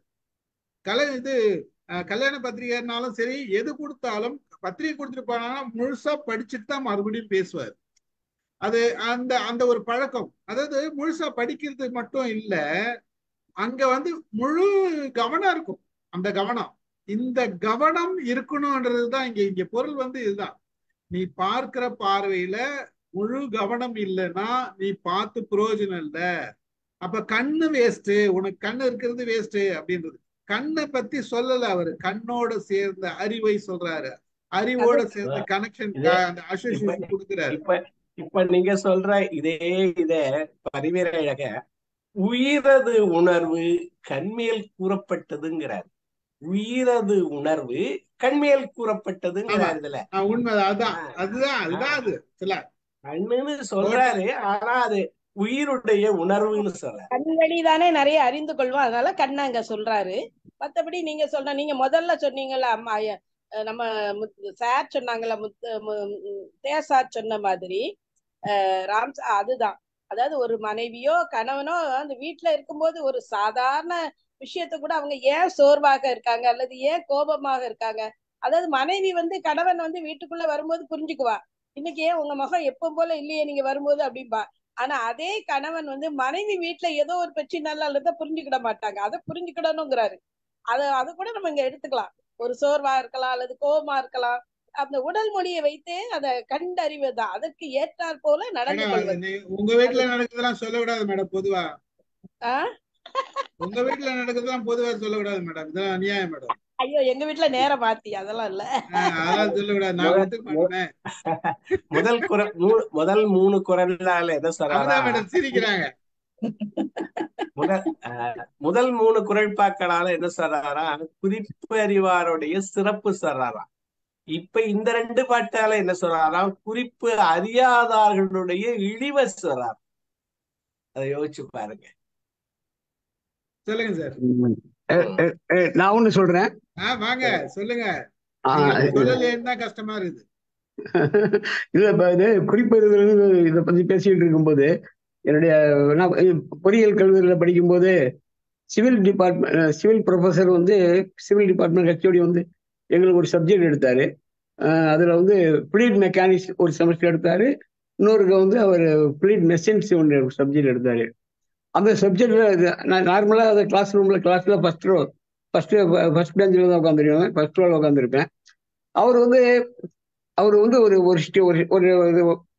Speaker 6: கல்யாண பத்திரிகைனாலும் சரி, எது கொடுத்தாலும் பத்திரிகை கொடுத்துட்டு போனாங்கன்னா முழுசா படிச்சுட்டு தான் மறுபடியும் பேசுவார். அது அந்த அந்த ஒரு பழக்கம். அதாவது முழுசா படிக்கிறது மட்டும் இல்ல, அங்க வந்து முழு கவனம் இருக்கும். அந்த கவனம், இந்த கவனம் இருக்கணும்ன்றதுதான் இங்க பொருள் வந்து இதுதான். நீ பார்க்கிற பார்வையில முழு கவனம் இல்லைன்னா நீ பார்த்து பிரயோஜனம் இல்ல. அப்ப கண்ணு வேஸ்ட், உனக்கு கண்ணு இருக்கிறது வேஸ்ட் அப்படின்றது. கண்ணை பத்தி சொல்லல அவரு, கண்ணோட சேர்ந்த அறிவை சொல்றாரு, அறிவோட சேர்ந்த கனெக்ஷன் அந்த அசோசியேஷன் கொடுக்கிறாரு.
Speaker 2: இப்ப நீங்க சொல்ற இத பரிவீரழக உயிரது உணர்வு கண்மேல் கூறப்பட்டதுங்கிறார். உயிரது உணர்வு கண்மேல் கூறப்பட்டதுங்கிறார். இதுல
Speaker 6: உண்மை அதுதான் அது சில
Speaker 2: கண்ணுன்னு சொல்றாரு, ஆனா அது உயிருடைய உணர்வுன்னு சொல்ற.
Speaker 5: கண்வழிதானே நிறைய அறிந்து கொள்வோம், அதனால கண்ணை அங்க சொல்றாரு. மத்தபடி நீங்க நீங்க முதல்ல சொன்னீங்கல்ல, அம்மா நம்ம சார் சொன்னாங்கல்ல, தேசார் சொன்ன மாதிரி ராம் அதுதான். அதாவது ஒரு மனைவியோ கணவனோ அந்த வீட்டுல இருக்கும்போது ஒரு சாதாரண விஷயத்த கூட அவங்க ஏன் சோர்வாக இருக்காங்க அல்லது ஏன் கோபமாக இருக்காங்க, அதாவது மனைவி வந்து கணவன் வந்து வீட்டுக்குள்ள வரும்போது புரிஞ்சுக்குவா, இன்னைக்கு ஏன் உங்க முகம் எப்பவும் போல இல்லையே நீங்க வரும்போது அப்படின்பா. ஆனா அதே கணவன் வந்து மனைவி வீட்டுல ஏதோ ஒரு பிரச்சனை இல்லத புரிஞ்சுக்கிட மாட்டாங்க, அதை புரிஞ்சுக்கிடணுங்கிறாரு. அது கூட நம்ம இங்க எடுத்துக்கலாம். ஒரு சோர்வா இருக்கலாம் அல்லது கோபமா இருக்கலாம். அந்த உடல் மொழியை வைத்து அதை கண்டறிவதுதான், அதற்கு ஏற்றாற் போல நடந்து கொள்வது.
Speaker 6: உங்க வீட்டுல நடக்குதெல்லாம் சொல்ல விடாது மேடம் பொதுவா. உங்க வீட்டுல நடக்குதெல்லாம் பொதுவா சொல்ல விடாது மேடம், இதெல்லாம் அநியாயம் மேடம்.
Speaker 5: ஐயோ எங்க வீட்டுல நேரம் மாத்தி அதெல்லாம் இல்ல,
Speaker 6: அதெல்லாம் சொல்ல விடாது. நான் ஒத்துக்க மாட்டேன்.
Speaker 2: முதல் 3 குரல்ல என்ன சொல்றாரா
Speaker 6: மேடம் சிரிக்கிறாங்க.
Speaker 2: முதல் 3 குரல்பாக்களால என்ன சொல்றாரா, குறிப்பு அறிவாருடைய சிறப்பு சொல்றாரா. இப்ப இந்த 2 பாட்டால என்ன சொல்றாரா, குறிப்பு அறியாதார்களுடைய இழிவை சொல்றார். அதை யோசிச்சு பாருங்க.
Speaker 6: சொல்லுங்க சார்.
Speaker 8: நான் ஒண்ணு சொல்றேன்.
Speaker 6: வாங்க சொல்லுங்க. கஷ்டமா இருக்குது.
Speaker 8: இல்ல குறிப்பறிதல் இதை பத்தி பேசிட்டு இருக்கும்போது, என்னுடைய பொறியியல் கல்லூரியில படிக்கும் போது சிவில் ப்ரொஃபஸர் வந்து சிவில் டிபார்ட்மெண்ட் ஹெச்ஓடி வந்து எங்களுக்கு ஒரு சப்ஜெக்ட் எடுத்தாரு. அதுல வந்து ஃப்ளூயிட் மெக்கானிக்ஸ் ஒரு செமஸ்டர் எடுத்தாரு. இன்னொருக்கு வந்து அவர் ஃப்ளூயிட் மெஷின்ஸ் ஒன்று சப்ஜெக்ட் எடுத்தாரு. அந்த சப்ஜெக்ட்ல நான் நார்மலா அந்த கிளாஸ்ல ஃபர்ஸ்ட் பெஞ்சில் தான் உட்காந்துருக்கேன், ஃபர்ஸ்ட் ரோல உட்காந்துருப்பேன். அவர் வந்து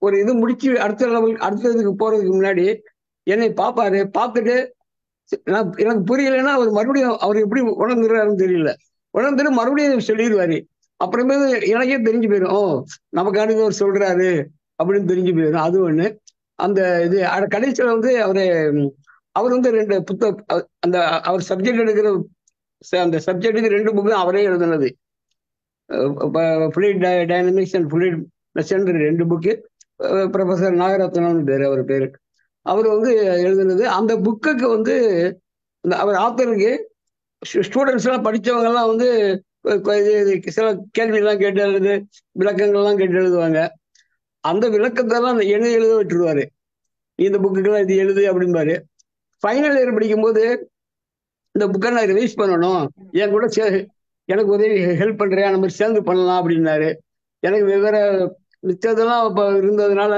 Speaker 8: ஒரு இது முடிச்சு அடுத்ததுக்கு போறதுக்கு முன்னாடி என்னை பார்ப்பாரு. பார்த்துட்டு எனக்கு புரியலைன்னா அவர் மறுபடியும் அவர் எப்படி உணர்ந்துறாருன்னு தெரியல, உணர்ந்துட்டு மறுபடியும் சொல்லிடுவாரு. அப்புறமே எனக்கே தெரிஞ்சு போயிடும், நமக்கான அவர் சொல்றாரு அப்படின்னு தெரிஞ்சு போயிடும். அது ஒண்ணு. அந்த இது கடைசியில வந்து அவர் வந்து 2 புத்தகம், அந்த அவர் சப்ஜெக்ட் எடுக்கிற அந்த சப்ஜெக்டுக்கு 2 புக்கு அவரே எழுதுனது. Fluid dynamics and fluid machine 2 book. Professor Nagaratnam பேர் அவர் பேரு. அவர் வந்து எழுதுனது. அந்த புக்குக்கு வந்து அவர் ஆத்தருக்கு ஸ்டூடெண்ட்ஸ் எல்லாம் படிச்சவங்க எல்லாம் வந்து சில கேள்வியெல்லாம் கேட்டு எழுது, விளக்கங்கள்லாம் கேட்டு எழுதுவாங்க. அந்த விளக்கத்தெல்லாம் எழுத விட்டுருவாரு. இந்த புக்குக்கெல்லாம் இது எழுது அப்படின்பாரு. ஃபைனல் இயர் படிக்கும்போது இந்த புக்கை நான் ரிவைஸ் பண்ணணும், என் கூட எனக்கு உதவி ஹெல்ப் பண்றியா, நம்ம சேர்ந்து பண்ணலாம் அப்படின்னாரு. எனக்கு வெவ்வேறு மிச்சதெல்லாம் இப்போ இருந்ததுனால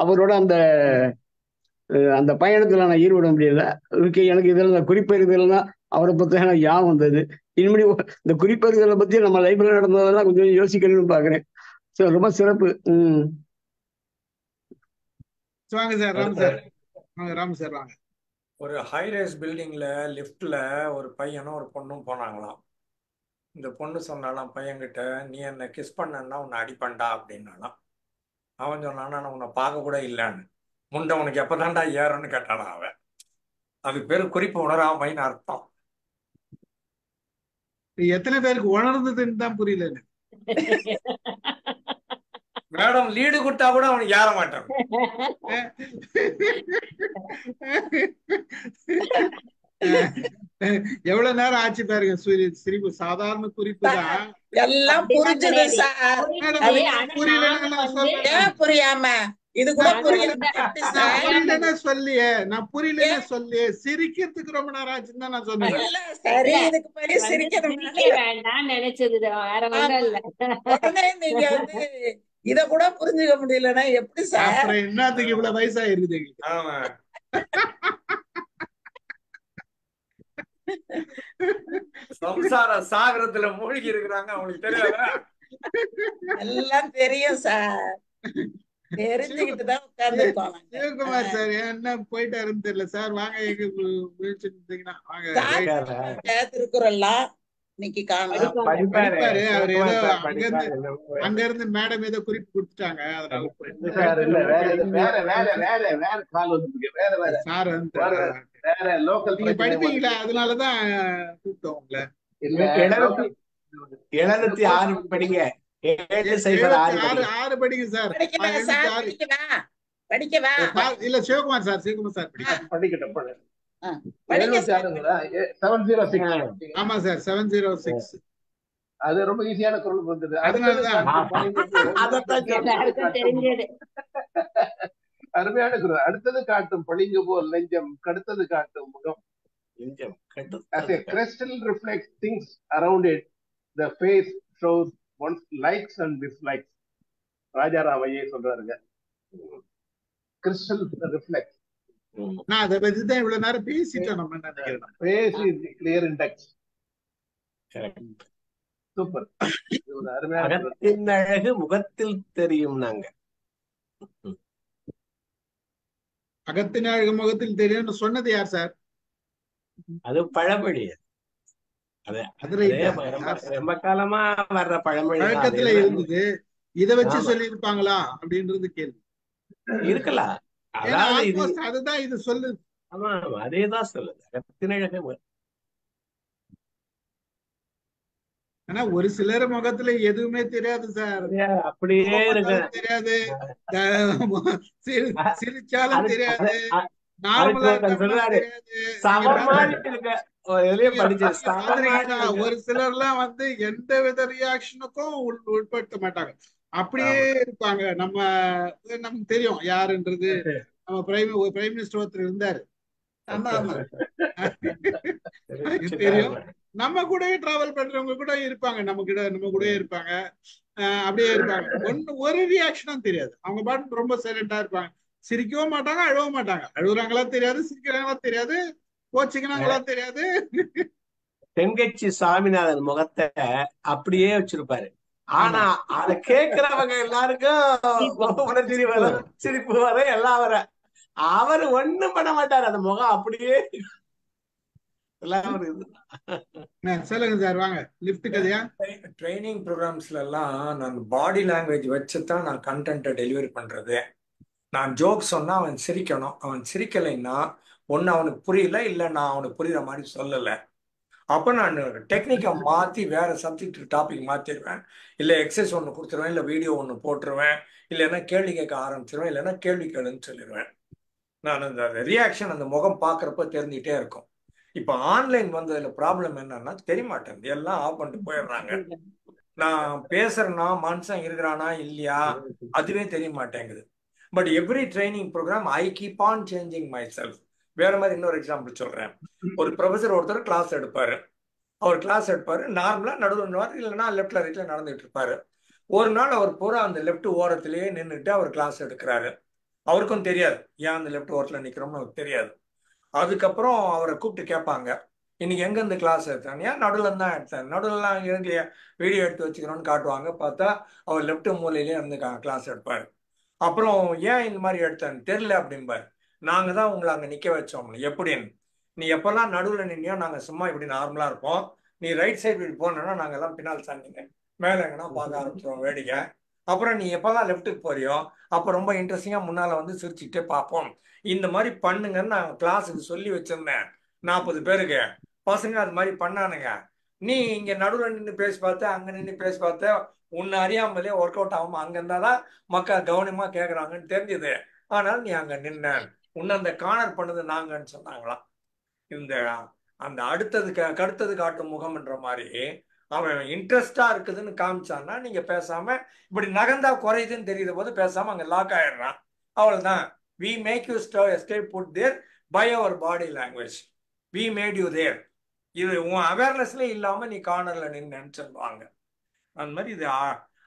Speaker 8: அவரோட அந்த பயணத்துல நான் ஈடுபட முடியல. எனக்கு இதெல்லாம் குறிப்பறிதல்லாம் அவரை பத்தி எனக்கு ஞாபகம் வந்தது. இனிமேல் இந்த குறிப்பறிதலை பத்தி நம்ம லைப்ரரி நடந்ததெல்லாம் கொஞ்சம் யோசிக்கணும்னு பாக்குறேன். ரொம்ப சிறப்பு.
Speaker 6: வாங்க சார். ராம் சார் வாங்க. ராம் சார் வாங்க.
Speaker 3: ஒரு ஹைரைஸ் பில்டிங்ல லிஃப்ட்ல ஒரு பையனும் ஒரு பொண்ணும் போனாங்களாம். இந்த பொண்ணு சொன்னாலாம் பையன்கிட்ட, நீ என்ன கிஸ் பண்ணா உன்னை அடிப்பண்டா அப்படின்னாலாம். அவன் சொன்னானா, நான் உன்னை பார்க்க கூட இல்லைன்னு. முண்டை உனக்கு எப்பதான்டா ஏறும்னு கேட்டானா அவன். அதுக்கு பேரு குறிப்பு உணராமைன்னு அர்த்தம்.
Speaker 6: எத்தனை பேருக்கு உணர்ந்ததுன்னு தான் புரியல.
Speaker 3: மேடம் லீடு கொடுத்தா கூட அவனுக்கு ஏற மாட்டான்.
Speaker 6: எவ்வளவு நேரம் ஆச்சு பாருங்க. சிரிப்பு சாதாரண குறிப்பு தான்.
Speaker 7: எல்லாம் புரிஞ்சது சார். புரியாம இது கூட
Speaker 6: புரியலன்னா சொல்லியே, நான் புரியலன்னா சொல்லியே. சிரிக்கிறதுக்கு ரொம்ப நேரம் ஆச்சுன்னு தான் நான் சொன்னேன்.
Speaker 7: சரி, இதுக்கு பெரிய சிரிக்கணும்
Speaker 4: வேண்டாம் நினைச்சது வேற ஒன்றும் இல்ல.
Speaker 7: உடனே நீங்க வந்து இத கூட புரிஞ்சுக்க முடியலன்னா எப்படி சார்?
Speaker 6: என்னத்துக்கு இவ்வளவு வயசாயிருக்குது?
Speaker 3: சம்சார சாகரத்துல மூழ்கி இருக்கிறாங்க, அவங்களுக்கு தெரியாதா?
Speaker 7: எல்லாம் தெரியும் சார், தெரிஞ்சுக்கிட்டு தான் உட்கார்ந்துருக்கோம்.
Speaker 6: சிவகுமார் சார் என்ன போயிட்டாருன்னு தெரியல சார். வாங்க, எங்க விழிச்சுட்டீங்கன்னா வாங்க.
Speaker 7: திருக்குறள்லாம் இன்னைக்கு
Speaker 6: படிப்பாரு. அவர் ஏதோ அங்க இருந்து மேடம் ஏதோ குறிப்பு கொடுத்துட்டாங்க, நீங்க படிப்பீங்களா? அதனாலதான் கூப்பிட்டோம் உங்களை.
Speaker 2: 706 படிங்க.
Speaker 6: 6 படிங்க சார்.
Speaker 7: படிக்கவா?
Speaker 6: இல்ல சிவகுமார் சார், சிவகுமார் சார் படிக்கட்டும். ஆமா சார், 706.
Speaker 9: அது ரொம்ப ஈஸியான குரல் வந்தது. அருமையான குரல். அடுத்தது காட்டும் பளிங்கு போல் நெஞ்சம், கடுத்தது காட்டும் முகம். As a crystal reflects things around it, the face shows one's likes and dislikes. Rajaram ஐயே சொல்றாருங்க. Crystal reflect.
Speaker 6: நான் அதை பத்தி தான் இவ்வளவு நேரம் பேசிட்டோம் நம்ம நினைக்கிறேன்.
Speaker 9: பேசி கிளியர் இன்டெக்ஸ். சூப்பர்.
Speaker 2: அகத்தின் அழகு முகத்தில் தெரியும். நாங்க
Speaker 6: அகத்தின் அழகு முகத்தில் தெரியும் சொன்னது யார் சார்?
Speaker 2: அது பழமொழி. ரொம்ப காலமா வர்ற பழமொழி
Speaker 6: பழக்கத்துல இருந்தது. இத வச்சு சொல்லி இருப்பாங்களா அப்படின்றது கேள்வி
Speaker 2: இருக்கலாம்.
Speaker 6: அதுதான் இது சொல்லுது.
Speaker 2: ஆமா, அதேதான் சொல்லுது. அகத்தின் அழகு.
Speaker 6: ஆனா ஒரு சிலர் முகத்துல எதுவுமே தெரியாது சார்.
Speaker 2: அப்படியே இருக்கு.
Speaker 6: தெரியாது, சிரிச்சாலும் தெரியாது, நார்மலா ஒரு சிலர்லாம் வந்து எந்த வித ரியாக்ஷனுக்கும் உட்படுத்த மாட்டாங்க. அப்படியே இருப்பாங்க. நமக்கு தெரியும் யாருன்றது. நம்ம பிரைம் மினிஸ்டர் ஒருத்தர் இருந்தாரு, தெரியும். நம்ம கூட டிராவல் பண்றவங்க கூட இருப்பாங்க, நம்ம கூட இருப்பாங்க, அப்படியே இருப்பாங்க. ஒரு ரியாக்ஷனும் தெரியாது. அவங்க பாட்டு ரொம்ப சைலண்டா இருப்பாங்க. சிரிக்கவும் மாட்டாங்க, அழவும் மாட்டாங்க. அழுகுறாங்களா தெரியாது, சிரிக்கிறாங்களா தெரியாது, கோச்சிக்கிறாங்களா தெரியாது.
Speaker 2: தென்கட்சி சாமிநாதன் முகத்தை அப்படியே வச்சிருப்பாரு. ஆனா அத கேக்குறவங்க எல்லாருக்கும் சிரிப்பு வர எல்லாம் வர. அவரு ஒண்ணும் பண்ண மாட்டாரு. அந்த முகம் அப்படியே
Speaker 6: சொல்லுங்க சார். வாங்க லிஃப்ட் கதையா.
Speaker 3: ட்ரைனிங் ப்ரோக்ராம்ஸ்ல எல்லாம் நான் பாடி லாங்குவேஜ் வச்சுதான் நான் கண்டென்ட்டை டெலிவரி பண்றது. நான் ஜோக் சொன்னா அவன் சிரிக்கணும். அவன் சிரிக்கலைன்னா ஒன்னு அவனுக்கு புரியல, இல்ல நான் அவனுக்கு புரியுற மாதிரி சொல்லல. அப்ப நான் டெக்னிக்கை மாத்தி வேற சப்ஜெக்ட் டாபிக் மாத்திடுவேன். இல்ல எக்ஸசைஸ் ஒண்ணு கொடுத்துருவேன், இல்ல வீடியோ ஒண்ணு போட்டுருவேன், இல்லைன்னா கேள்வி கேட்க ஆரம்பிச்சிருவேன், இல்லைன்னா கேள்வி கேளுன்னு சொல்லிடுவேன். நான் அந்த ரியாக்ஷன் அந்த முகம் பாக்குறப்ப தெரிஞ்சுட்டே இருக்கும். இப்ப ஆன்லைன் வந்ததுல ப்ராப்ளம் என்னன்னா தெரியமாட்டேன். எல்லாம் ஆஃப் பண்ணிட்டு போயிடுறாங்க. நான் பேசுறேன்னா மனுஷன் இருக்கிறானா இல்லையா அதுவே தெரிய மாட்டேங்குது. But every training program I keep on changing myself. வேற மாதிரி இன்னொரு எக்ஸாம்பிள் சொல்றேன். ஒரு ப்ரொஃபஸர் ஒருத்தர் கிளாஸ் எடுப்பாரு. அவர் கிளாஸ் எடுப்பாரு, நார்மலா நடுவில் இல்லைன்னா லெஃப்ட்ல ரைட்ல நடந்துட்டு இருப்பாரு. ஒரு நாள் அவர் பூரா அந்த லெஃப்ட் ஓரத்திலேயே நின்றுட்டு அவர் கிளாஸ் எடுக்கிறாரு. அவருக்கும் தெரியாது ஏன் அந்த லெஃப்ட் ஓரத்துல நிக்கிறோம்னு அவருக்கு தெரியாது. அதுக்கப்புறம் அவரை கூப்பிட்டு கேட்பாங்க, இன்னைக்கு எங்க இருந்து கிளாஸ் எடுத்தாங்க? ஏன் நடுவில் தான் எடுத்தேன். நடுவில்லாம் இருந்து வீடியோ எடுத்து வச்சுக்கிறோன்னு காட்டுவாங்க. பார்த்தா அவர் லெஃப்ட் மூலையிலே இருந்து கிளாஸ் எடுப்பாரு. அப்புறம் ஏன் இந்த மாதிரி எடுத்தேன்னு தெரியல அப்படிம்பாரு. நாங்க தான் உங்களை அங்க நிக்க வச்சோம். எப்படின்னு? நீ எப்பெல்லாம் நடுவில் நின்னியோ நாங்க சும்மா இப்படி நார்மலா இருப்போம். நீ ரைட் சைடு இப்படி போனோன்னா நாங்க எல்லாம் பின்னால் சாண்டிங்க மேல எங்கன்னா பார்க்க ஆரம்பிச்சிருவோம் வேடிக்கை. அப்புறம் நீ எப்பெல்லாம் லெஃப்ட்டுக்கு போறியோ அப்ப ரொம்ப இன்ட்ரெஸ்டிங்கா முன்னால வந்து சிரிச்சுக்கிட்டே பார்ப்போம். இந்த மாதிரி பண்ணுங்கன்னு நான் கிளாஸுக்கு சொல்லி வச்சிருந்தேன் 40 பேருக்கு. பசங்க அது மாதிரி பண்ணானுங்க. நீ இங்க நடுவில் நின்று பேசி பார்த்த, அங்க நின்று பேசி பார்த்த, உன்னை அறியாமலே ஒர்க் அவுட் ஆகும். அங்க இருந்தாதான் மக்கள் கவனமா கேட்கறாங்கன்னு தெரிஞ்சது. ஆனால் நீ அங்க நின்ன, உன்னை அந்த கார்னர் பண்ணது நாங்கன்னு சொன்னாங்களாம். இந்த அந்த அடுத்தது காட்டும் முகம்ன்ற மாதிரி அவன் இன்ட்ரெஸ்டா இருக்குதுன்னு காமிச்சான்னா நீங்க பேசாம இப்படி நகர்ந்தா குறையுதுன்னு தெரியுத போது பேசாம அங்க லாக் ஆயிடுறான். அவ்வளவுதான். we make you stay put there by our body language. we made you there. இது உன் அவேர்னஸ்ல இல்லாம நீ கார்னர்ல நின்னு சொல்லுவாங்க. அந்த மாதிரி இது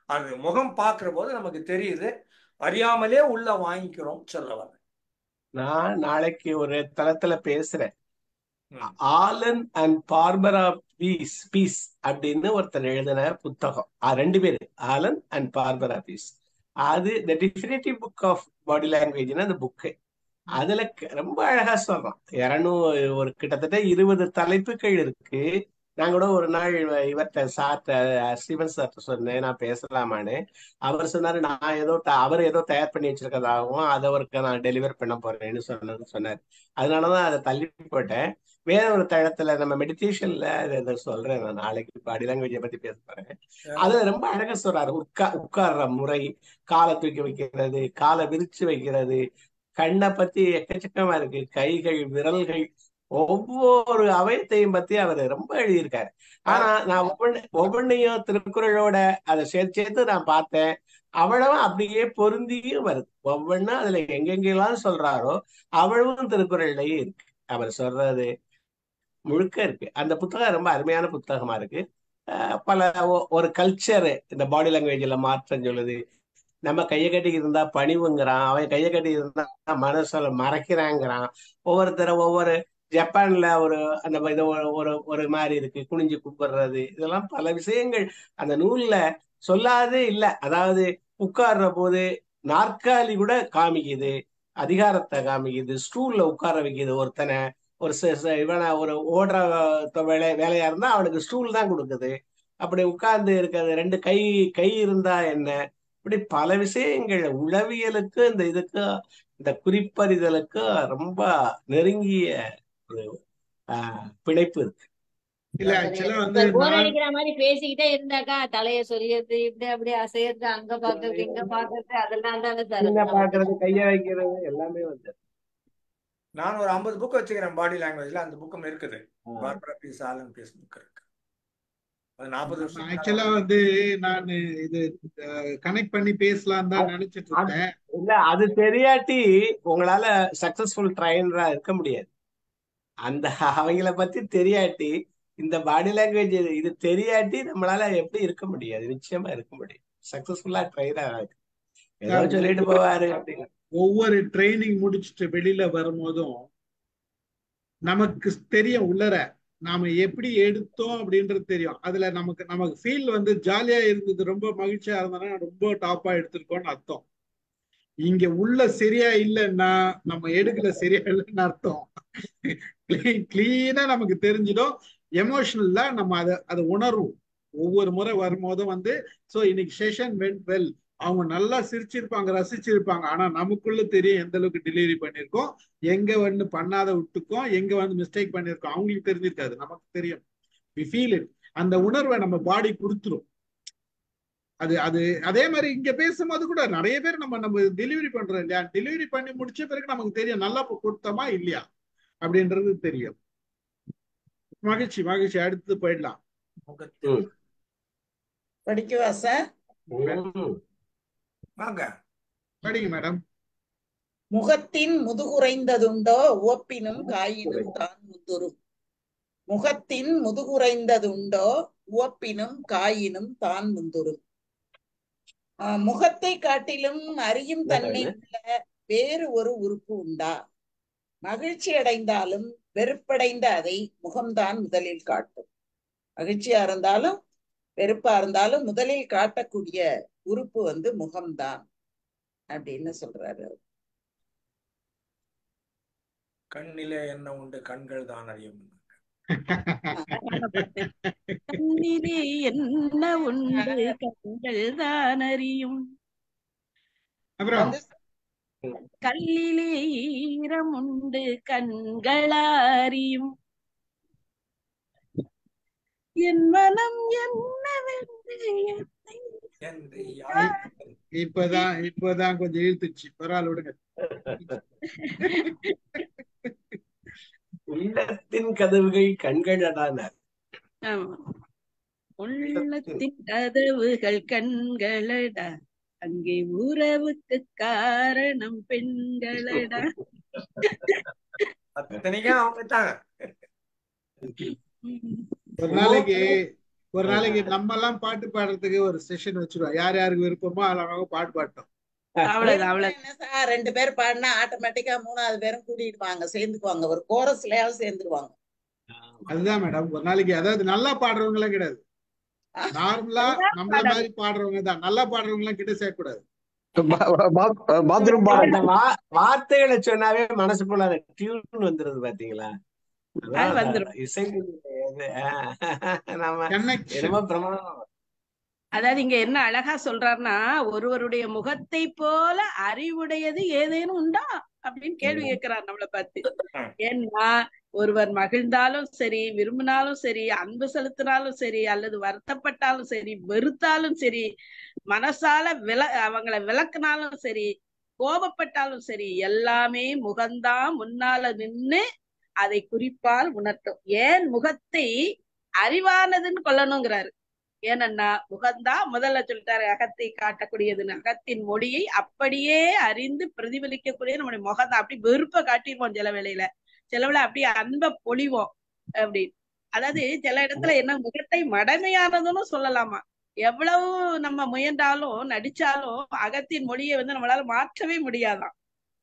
Speaker 3: அது முகம் பார்க்கிற போது நமக்கு தெரியுது, அறியாமலே உள்ள வாங்கிக்கிறோம் சொல்ல வர.
Speaker 2: நான் நாளைக்கு ஒரு தளத்துல பேசுறேன். ஆலன் அண்ட் பார்பரா பீஸ் அப்படின்னு ஒருத்தர் எழுதின புத்தகம். 2 பேரு, ஆலன் அண்ட் பார்பரா பீஸ். அது the definitive book of body லாங்குவேஜ்னா அந்த புக்கு. அதுல ரொம்ப அழகா சொல்றோம். ஒரு கிட்டத்தட்ட 20 தலைப்புகள் இருக்கு. நான் கூட ஒரு நாள் இவர்கிட்ட ஸ்டீவன் சார்ட்ட சொன்னேன் நான் பேசலாமான்னு. அவர் சொன்னாரு நான் அவர் ஏதோ தயார் பண்ணி வச்சிருக்கதாகவும் அதை அவருக்கு நான் டெலிவர் பண்ண போறேன்னு சொன்னார். அதனாலதான் அதை தள்ளி போட்டேன். வேற ஒரு தளத்துல நம்ம மெடிடேஷன்ல சொல்றேன். நான் நாளைக்கு பாடி லாங்குவேஜை பத்தி பேச போறேன். அதுல ரொம்ப அழகா சொல்றாரு. உட்கார்ற முறை, காலை தூக்கி வைக்கிறது, காலை விரிச்சு வைக்கிறது, கண்ணை பத்தி எக்கச்சக்கமா இருக்கு, கைகள், விரல்கள், ஒவ்வொரு அவயத்தையும் பத்தி அவர் ரொம்ப எழுதியிருக்காரு. ஆனா நான் ஒவ்வொன்னையும் திருக்குறளோட அதை சேர்த்து நான் பார்த்தேன். அவ்வளவும் அப்படியே பொருந்தியும் வருது. ஒவ்வொன்னும் அதுல எங்கெங்கெல்லாம் சொல்றாரோ அவ்வளவும் திருக்குறள்லயே இருக்கு. அவர் சொல்றது முழுக்க இருக்கு. அந்த புத்தகம் ரொம்ப அருமையான புத்தகமா இருக்கு. பல ஒரு கல்ச்சர் இந்த பாடி லாங்குவேஜ்ல மாற்றம் சொல்லுது. நம்ம கையை கட்டி இருந்தா பணிவுங்கிறான், அவன் கையை கட்டி இருந்தா மனசுல மறைக்கிறாங்கிறான். ஒவ்வொரு ஜப்பான்ல அந்த இது ஒரு மாதிரி இருக்கு, குனிஞ்சு கும்பிடுறது, இதெல்லாம் பல விஷயங்கள் அந்த நூல்ல சொல்லாதே இல்ல. அதாவது உட்கார்ற போது நாற்காலி கூட காமிக்குது, அதிகாரத்தை காமிக்குது, ஸ்டூல்ல உட்கார வைக்குது ஒருத்தனை. இவனை ஓடுற வேலையா இருந்தா அவனுக்கு ஸ்டூல் தான் கொடுக்குது. அப்படி உட்கார்ந்து இருக்கிறது, 2 கை இருந்தா என்ன, இப்படி பல விஷயங்கள் உளவியலுக்கு இந்த இதுக்கு இந்த குறிப்பறிதலுக்கு ரொம்ப நெருங்கிய ஒரு பிணைப்பு இருக்கு.
Speaker 6: இல்ல ஆக்சுவலா வந்து
Speaker 4: போர் அடிக்கிற மாதிரி பேசிக்கிட்டே இருந்தாக்கா தலைய சொரியறது, இப்படி அப்படியே அசையறது, அங்க பாக்குறது இங்க பாக்குறது, அதெல்லாம் தானே
Speaker 2: பாக்குறது, கைய வைக்கிறது எல்லாமே வந்து.
Speaker 3: நான் ஒரு 50 புக் வச்சுக்கிறேன் பாடி லாங்குவேஜ்ல, அந்த புக்கும் இருக்குது. Barbara Pease Allan Pease book இருக்கு. அது 40 வருஷம்
Speaker 6: ஆக்சுவலா வந்து நான் இது கனெக்ட் பண்ணி பேசலாம் தான் நினைச்சிட்டு இருந்தேன்.
Speaker 2: இல்ல, அது தெரியாட்டி உங்களால சக்சஸ்ஃபுல் ட்ரைனரா இருக்க முடியாது. அந்த அவங்கள பத்தி தெரியாட்டி, இந்த பாடி லாங்குவேஜ் இது தெரியாட்டி நம்மளால எப்படி இருக்க முடியாது? நிச்சயமா இருக்க முடியும். சக்சஸ்ஃபுல்லா ட்ரைனர் ஏதோ சொல்லிட்டு போவாரு அப்படின்னு.
Speaker 6: ஒவ்வொரு ட்ரைனிங் முடிச்சுட்டு வெளியில வரும்போதும் நமக்கு தெரியும் உள்ளர நாம எப்படி எடுத்தோம் அப்படின்றது தெரியும். அதுல நமக்கு ஃபீல் வந்து ஜாலியா இருந்தது, ரொம்ப மகிழ்ச்சியா இருந்தோம்னா ரொம்ப டாப்பா எடுத்திருக்கோம்னு அர்த்தம். இங்க உள்ள சரியா இல்லைன்னா நம்ம எடுக்கல சரியா இல்லைன்னு அர்த்தம். கிளீனா நமக்கு தெரிஞ்சிடும். எமோஷனல்லா நம்ம அதை உணர்வோம். ஒவ்வொரு முறை வரும்போதும் வந்து சோ இன்னைக்கு செஷன் வென்ட் வெல், அவங்க நல்லா சிரிச்சிருப்பாங்க, ரசிச்சிருப்பாங்க. ஆனா நமக்குள்ள தெரியும் எந்த அளவுக்கு டெலிவரி பண்ணிருக்கோம், எங்க வந்து பண்ணாத விட்டுக்கோம், எங்க வந்து மிஸ்டேக் பண்ணிருக்கோம். அவங்களுக்கு தெரிஞ்சிருக்காது, நமக்கு தெரியும். we feel it. அந்த உணர்வை நம்ம பாடி கொடுத்துரும். அது அதே மாதிரி இங்க பேசும்போது கூட நிறைய பேர் நம்ம டெலிவரி பண்றோம் இல்லையா, டெலிவரி பண்ணி முடிச்ச பிறகு நமக்கு தெரியும் நல்லா கொடுத்தோமா இல்லையா அப்படின்றது தெரியும். மகிழ்ச்சி மகிழ்ச்சி. அடுத்து போயிடலாம்.
Speaker 7: படிக்கவா சார்?
Speaker 6: படிங்க மேடம்.
Speaker 7: முகத்தின் முதுகுறைந்ததுண்டோ உவப்பினும் காயினும் தான் முந்துரும். முகத்தின் முதுகுறைந்ததுண்டோ உவப்பினும் காயினும் தான் முந்துரும். முகத்தை காட்டிலும் அறியும் தன்மை உள்ள வேறு ஒரு உறுப்பு உண்டா? மகிழ்ச்சி அடைந்தாலும் வெறுப்படைந்த அதை முகம்தான் முதலில் காட்டும். மகிழ்ச்சியா இருந்தாலும் வெறுப்பா இருந்தாலும் முதலில் காட்டக்கூடிய உறுப்பு வந்து முகம்தான் அப்படின்னு சொல்றாரு.
Speaker 3: கண்ணிலே என்ன உண்டு கண்கள் தான் அறியும்.
Speaker 5: கண்ணிலே என்ன உண்டு கண்கள் தான் அறியும்.
Speaker 6: அப்புறம்
Speaker 5: கல்லிலே ஈரம் உண்டு கண்கள் அறியும். என் மனம் என்னவென்று
Speaker 6: இப்பதான் கொஞ்சம் இழுத்துச்சு. பரவாயில்ல விடுங்க.
Speaker 2: உள்ளத்தின் கதவுகள் கண்களடான.
Speaker 5: உள்ளத்தின் கதவுகள் கண்களடா, அங்கே உறவுக்கு காரணம் பெண்களடா.
Speaker 3: அத்தனைக்கும் அவங்க தான்.
Speaker 6: ஒரு நாளைக்கு நம்ம எல்லாம் பாட்டு பாடுறதுக்கு ஒரு செஷன் வச்சிருவோம். யார் யாருக்கு விருப்பமோ அதெல்லாம் பாட்டு பாட்டோம்.
Speaker 7: சார் 2 பேர் பாடினா ஆட்டோமேட்டிக்கா 3வது பேரும் கூட்டிடுவாங்க, சேர்ந்துக்குவாங்க, ஒரு கோரஸ்லயாவது சேர்ந்துருவாங்க.
Speaker 6: அதுதான் மேடம். ஒரு நாளைக்கு அதாவது நல்லா பாடுறவங்க எல்லாம் கிடையாது, நார்மலா நம்மள மாதிரி பாடுறவங்க தான். நல்லா பாடுறவங்க எல்லாம் கிட்ட சேர்க்கக்கூடாது.
Speaker 2: வார்த்தைகளை சொன்னாவே மனசுக்குள்ள டியூன் வந்துருது பாத்தீங்களா?
Speaker 5: அதாவது இங்க என்ன அழகா சொல்றாருன்னா, ஒருவருடைய முகத்தை போல அறிவுடையது ஏதேனும் உண்டா அப்படின்னு கேள்வி கேட்கிறார் நம்மளை பார்த்து. ஏன்னா ஒருவர் மகிழ்ந்தாலும் சரி, விரும்பினாலும் சரி, அன்பு செலுத்தினாலும் சரி, அல்லது வருத்தப்பட்டாலும் சரி, வெறுத்தாலும் சரி, மனசால அவங்களை விளக்குனாலும் சரி, கோபப்பட்டாலும் சரி, எல்லாமே முகம்தான் முன்னால நின்னு அதை குறிப்பால் உணர்த்தும். ஏன் முகத்தை அறிவானதுன்னு கொள்ளணுங்கிறாரு. ஏனன்னா முகம்தான் முதல்ல சொல்லிட்டாரு அகத்தை காட்டக்கூடியதுன்னு. அகத்தின் மொழியை அப்படியே அறிந்து பிரதிபலிக்கக்கூடிய நம்முடைய முகம் தான். அப்படி வெறுப்பை காட்டிடுவோம் சில வேளையில, சிலவுல அப்படியே அன்பை பொழிவோம் அப்படி. அதாவது சில இடத்துல என்ன முகத்தை மடமையானதுன்னு சொல்லலாமா, எவ்வளவு நம்ம முயன்றாலும் நடிச்சாலும் அகத்தின் மொழியை வந்து நம்மளால மாற்றவே முடியாதாம்.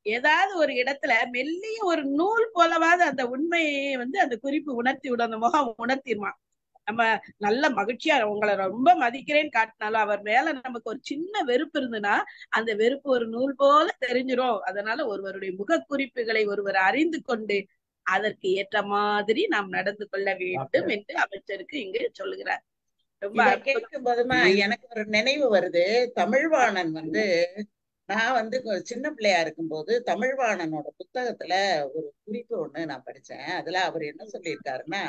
Speaker 5: ஏதாவது ஒரு இடத்துல மெல்லிய ஒரு நூல் போலவாது அந்த உண்மையை வந்து அந்த குறிப்பு உணர்த்தி விடும், அந்த முகம் உணர்த்திடுமா. நம்ம நல்ல மகிழ்ச்சியா உங்களை ரொம்ப மதிக்கிறேன்னு காட்டினாலும் அவர் மேல நமக்கு ஒரு சின்ன வெறுப்பு இருந்துன்னா அந்த வெறுப்பு ஒரு நூல் போல தெரிஞ்சிடும். அதனால ஒருவருடைய முக குறிப்புகளை ஒருவர் அறிந்து கொண்டு அதற்கு ஏற்ற மாதிரி நாம் நடந்து கொள்ள வேண்டும் என்று அமைச்சருக்கு இங்கு சொல்லுகிறார். ரொம்ப
Speaker 7: இதை கேட்கும் போதுமா எனக்கு ஒரு நினைவு வருது. தமிழ்வாணன் வந்து நான் வந்து சின்ன பிள்ளையா இருக்கும்போது தமிழ்வாணனோட புத்தகத்துல ஒரு குறிப்பு ஒண்ணு நான் படிச்சேன். அதுல அவர் என்ன சொல்லியிருக்காருன்னா,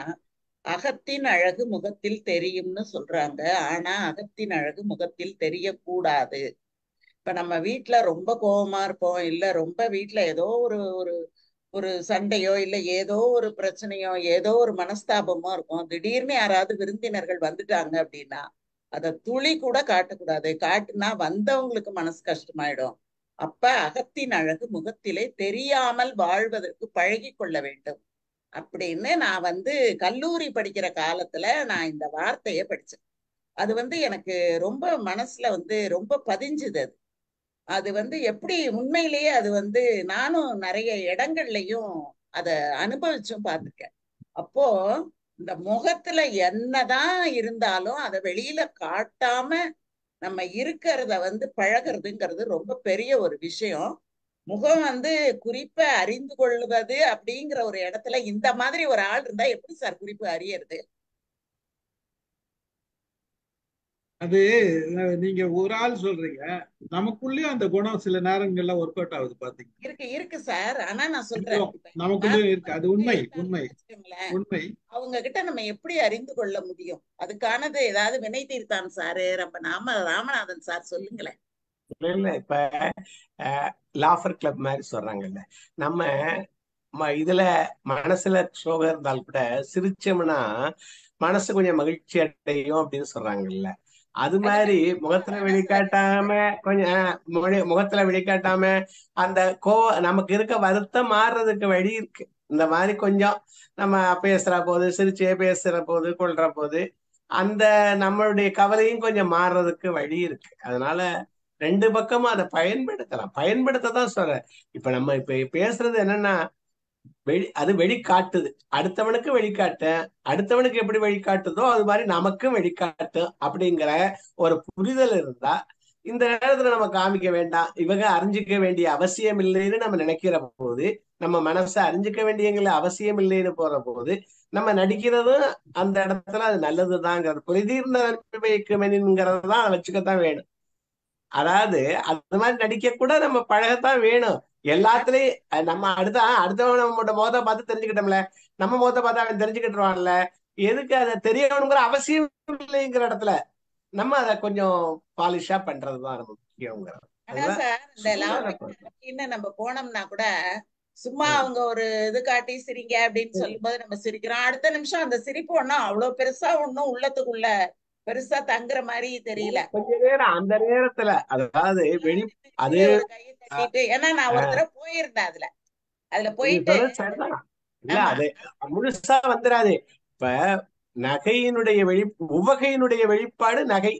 Speaker 7: அகத்தின் அழகு முகத்தில் தெரியும்னு சொல்றாங்க, ஆனா அகத்தின் அழகு முகத்தில் தெரியக்கூடாது. இப்ப நம்ம வீட்டுல ரொம்ப கோபமா இருப்போம், இல்ல ரொம்ப வீட்டுல ஏதோ ஒரு ஒரு ஒரு சண்டையோ இல்ல ஏதோ ஒரு பிரச்சனையோ ஏதோ ஒரு மனஸ்தாபமோ இருக்கும். திடீர்னு யாராவது விருந்தினர்கள் வந்துட்டாங்க அப்படின்னா அத துளி கூட காட்டக்கூடாது. காட்டுனா வந்தவங்களுக்கு மனசு கஷ்டமாயிடும். அப்ப அகத்தின் அழகு முகத்திலே தெரியாமல் வாழ்வதற்கு பழகி கொள்ள வேண்டும் அப்படின்னு நான் வந்து கல்லூரி படிக்கிற காலத்துல நான் இந்த வார்த்தைய படிச்சேன். அது வந்து எனக்கு ரொம்ப மனசுல வந்து ரொம்ப பதிஞ்சுது. அது வந்து எப்படி உண்மையிலேயே அது வந்து நானும் நிறைய இடங்கள்லயும் அத அனுபவிச்சும் பார்த்திருக்கேன். அப்போ இந்த முகத்துல என்னதான் இருந்தாலும் அதை வெளியில காட்டாம நம்ம இருக்கிறத வந்து பழகிறதுங்கிறது ரொம்ப பெரிய ஒரு விஷயம். முகம் வந்து குறிப்பை அறிந்து கொள்வது அப்படிங்கிற ஒரு இடத்துல இந்த மாதிரி ஒரு ஆள் இருந்தா எப்படி சார் குறிப்பு அறியறது?
Speaker 6: அது நீங்க ஒரு ஆள் சொல்றீங்க, நமக்குள்ளேயும் அந்த குணம் சில நேரங்கள்ல ஒர்க் அவுட் ஆகுது பாத்தீங்க.
Speaker 7: இருக்கு இருக்கு சார். ஆனா நான் சொல்றேன்
Speaker 6: நமக்குள்ளேயும் இருக்கு. அது உண்மை உண்மை உண்மை.
Speaker 7: அவங்க கிட்ட நம்ம எப்படி அறிந்து கொள்ள முடியும்? அதுக்கானது ஏதாவது வினை தீர்த்தான் சாரு நம்ம ராமநாதன் சார் சொல்லுங்களேன்.
Speaker 2: இல்ல இப்ப லாஃபர் கிளப் மாதிரி சொல்றாங்கல்ல, நம்ம இதுல மனசுல சோகம் இருந்தால் கூட சிரிச்சோம்னா மனசு கொஞ்சம் மகிழ்ச்சி அடையும் அப்படின்னு சொல்றாங்கல்ல. அது மாதிரி முகத்துல வெளிக்காட்டாம கொஞ்சம் முகத்துல வெளிக்காட்டாம அந்த நமக்கு இருக்க வருத்தம் மாறுறதுக்கு வழி இருக்கு. இந்த மாதிரி கொஞ்சம் நம்ம பேசுற போது சிரிச்சே பேசுற போது கொள்ற போது அந்த நம்மளுடைய கவலையும் கொஞ்சம் மாறுறதுக்கு வழி இருக்கு. அதனால ரெண்டு பக்கமும் அதை பயன்படுத்ததான் சொல்றேன். இப்ப நம்ம இப்ப பேசுறது என்னன்னா அது வெளிக்காட்டுது, அடுத்தவனுக்கு வெளிக்காட்டு, அடுத்தவனுக்கு எப்படி வெளிக்காட்டுதோ அது மாதிரி நமக்கும் வெளிக்காட்டு அப்படிங்கிற ஒரு புரிதல் இருந்தா இந்த நேரத்துல நம்ம காமிக்க வேண்டாம், இவங்க அறிஞ்சிக்க வேண்டிய அவசியம் இல்லைன்னு நம்ம நினைக்கிற போது, நம்ம மனசை அறிஞ்சிக்க வேண்டியங்கள அவசியம் இல்லைன்னு போற போது நம்ம நடிக்கிறதும் அந்த இடத்துல அது நல்லதுதாங்கிறது புரிதீர்ந்த நன்மைக்குமென்கிறத தான் வச்சுக்கத்தான் வேணும். அதாவது அது மாதிரி நடிக்க கூட நம்ம பழகத்தான் வேணும் எல்லாத்துலயும். நம்ம அடுத்தவன் நம்மளோட முகத்தை பார்த்து தெரிஞ்சுக்கிட்டோம்ல, நம்ம முகத்தை பார்த்து அவன் தெரிஞ்சுக்கிட்டுருவான்ல, எதுக்கு அதை தெரியணுங்கிற அவசியம் இல்லைங்கிற இடத்துல நம்ம அதை கொஞ்சம் பாலிஷா பண்றதுதான் ரொம்ப முக்கியங்கிறது.
Speaker 7: ஆனா சார் இந்த லாபம் நம்ம போனோம்னா கூட சும்மா அவங்க ஒரு இது காட்டி சிரிங்க அப்படின்னு சொல்லும் போது நம்ம சிரிக்கிறோம். அடுத்த நிமிஷம் அந்த சிரிப்பு ஒண்ணும் அவ்வளவு பெருசா ஒண்ணும் உள்ளத்துக்குள்ள பெருசா தங்குற மாதிரி தெரியல.
Speaker 2: கொஞ்ச நேரம் அந்த நேரத்துல அதாவது அது
Speaker 7: கையை தட்டிட்டு, ஏன்னா நான் ஒரு தடவை போயிருந்தேன் அதுல போயிட்டு
Speaker 2: இல்ல அது முழுசா வந்துடாது. இப்ப நகையினுடைய உவகையினுடைய வெளிப்பாடு நகை,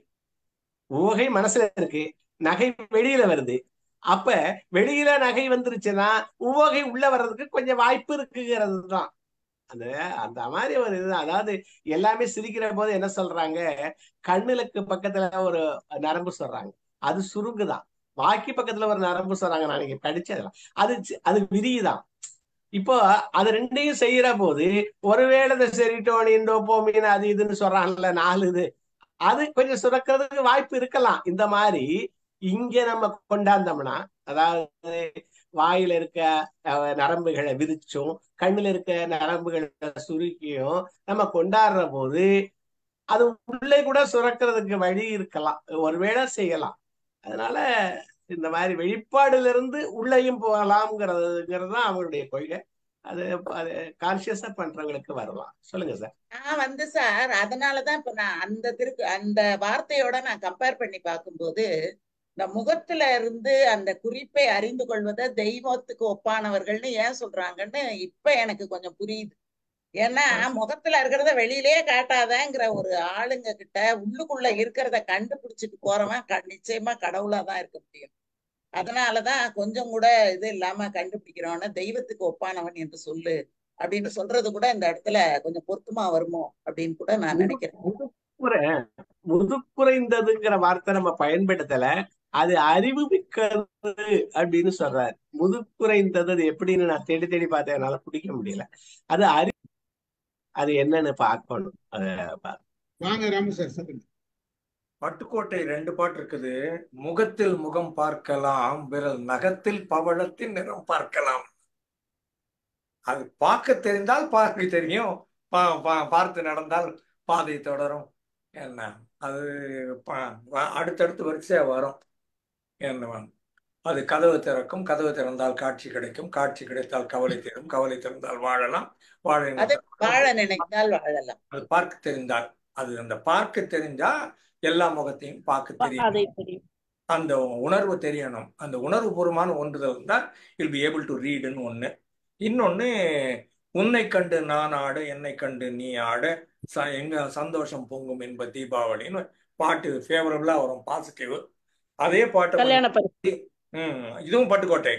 Speaker 2: உவகை மனசுல இருக்கு, நகை வெளியில வருது. அப்ப வெளியில நகை வந்துருச்சுன்னா உவகை உள்ள வர்றதுக்கு கொஞ்சம் வாய்ப்பு இருக்குங்கிறது தான். அந்த மாதிரி ஒரு இது. அதாவது எல்லாமே சிரிக்கிற போது என்ன சொல்றாங்க, கண்ணுக்கு பக்கத்துல ஒரு நரம்பு சொல்றாங்க, அது சுருங்குதான். வாக்கி பக்கத்துல ஒரு நரம்பு சொல்றாங்க, நான் நீங்க படிச்சதெல்லாம் அது விரியுதான். இப்போ அது ரெண்டையும் செய்யற போது ஒருவேளை இந்த செரிட்டோனின் டோபோமின் அது இதுன்னு சொல்றாங்கல்ல 4 இது, அது கொஞ்சம் சுரக்கிறதுக்கு வாய்ப்பு இருக்கலாம். இந்த மாதிரி இங்க நம்ம கொண்டாந்தோம்னா, அதாவது வாயில இருக்க நரம்புகளை விரிச்சும் கண்ணுல இருக்க நரம்புகளை சுருக்கியும் நம்ம கொண்டாடுற போது அது உள்ளே கூட சுரக்கிறதுக்கு வழி இருக்கலாம், ஒருவேளை செய்யலாம். அதனால இந்த மாதிரி வெளிப்பாடுல இருந்து உள்ளேயும் போகலாம்ங்கிறது தான் அவங்களுடைய கொள்கை. அது கான்சியஸா பண்றவங்களுக்கு வரலாம். சொல்லுங்க சார்.
Speaker 7: நான் வந்து சார் அதனாலதான் இப்ப நான் அந்த வார்த்தையோட நான் கம்பேர் பண்ணி பார்க்கும்போது இந்த முகத்துல இருந்து அந்த குறிப்பை அறிந்து கொள்வதை தெய்வத்துக்கு ஒப்பானவர்கள்னு ஏன் சொல்றாங்கன்னு இப்ப எனக்கு கொஞ்சம் புரியுது. ஏன்னா முகத்துல இருக்கிறத வெளியிலே காட்டாதங்கிற ஒரு ஆளுங்க கிட்ட உள்ளுக்குள்ள இருக்கிறத கண்டுபிடிச்சிட்டு போறவன் நிச்சயமா கடவுளாதான் இருக்க முடியும். அதனாலதான் கொஞ்சம் கூட இது இல்லாம கண்டுபிடிக்கிறவன தெய்வத்துக்கு ஒப்பானவன் என்று சொல்லு அப்படின்னு சொல்றது கூட இந்த இடத்துல கொஞ்சம் பொருத்தமா வருமோ அப்படின்னு கூட நான் நினைக்கிறேன்.
Speaker 2: முதுக்குறைந்ததுங்கிற வார்த்தை நம்ம பயன்படுத்தல, அது அறிவு மிக்கது அப்படின்னு சொல்றாரு. முதுக்குறைந்தது அது எப்படின்னு நான் தேடி தேடி பார்த்தேன், என்னால பிடிக்க முடியல. அது அது என்னன்னு பார்க்கணும்.
Speaker 6: வாங்க ராமு சார் சொல்லுங்க.
Speaker 3: பட்டுக்கோட்டை 2 பாட்டு இருக்குது. முகத்தில் முகம் பார்க்கலாம், விரல் நகத்தில் பவழத்தின் நிறம் பார்க்கலாம். அது பார்க்க தெரிந்தால் பார்க்க தெரியும், பார்த்து நடந்தால் பாதை தொடரும். என்ன அது அடுத்தடுத்து வரிசையா வரும். என்ன அது கதவு திறக்கும், கதவு திறந்தால் காட்சி கிடைக்கும், காட்சி கிடைத்தால் கவலை தரும், கவலை திறந்தால் வாழலாம்,
Speaker 7: வாழ நினைத்தால் வாழலாம்.
Speaker 3: அது பார்க்க தெரிந்தால், அது அந்த பார்க்க தெரிஞ்சா எல்லா முகத்தையும் பார்க்க தெரியும், அந்த உணர்வு தெரியணும். அந்த உணர்வு பூர்வமான ஒன்றுதல் தான் வில் பி ஏபிள் டு ரீடுன்னு ஒண்ணு. இன்னொன்னு, உன்னை கண்டு நான் ஆட, என்னை கண்டு நீ ஆட, எங்க சந்தோஷம் பொங்கும் என்ப தீபாவளின்னு பாட்டு ஃபேவரபிளா வரும், பாசிட்டிவ். அதே பாட்டு இதுவும் பட்டுக்கோட்டை.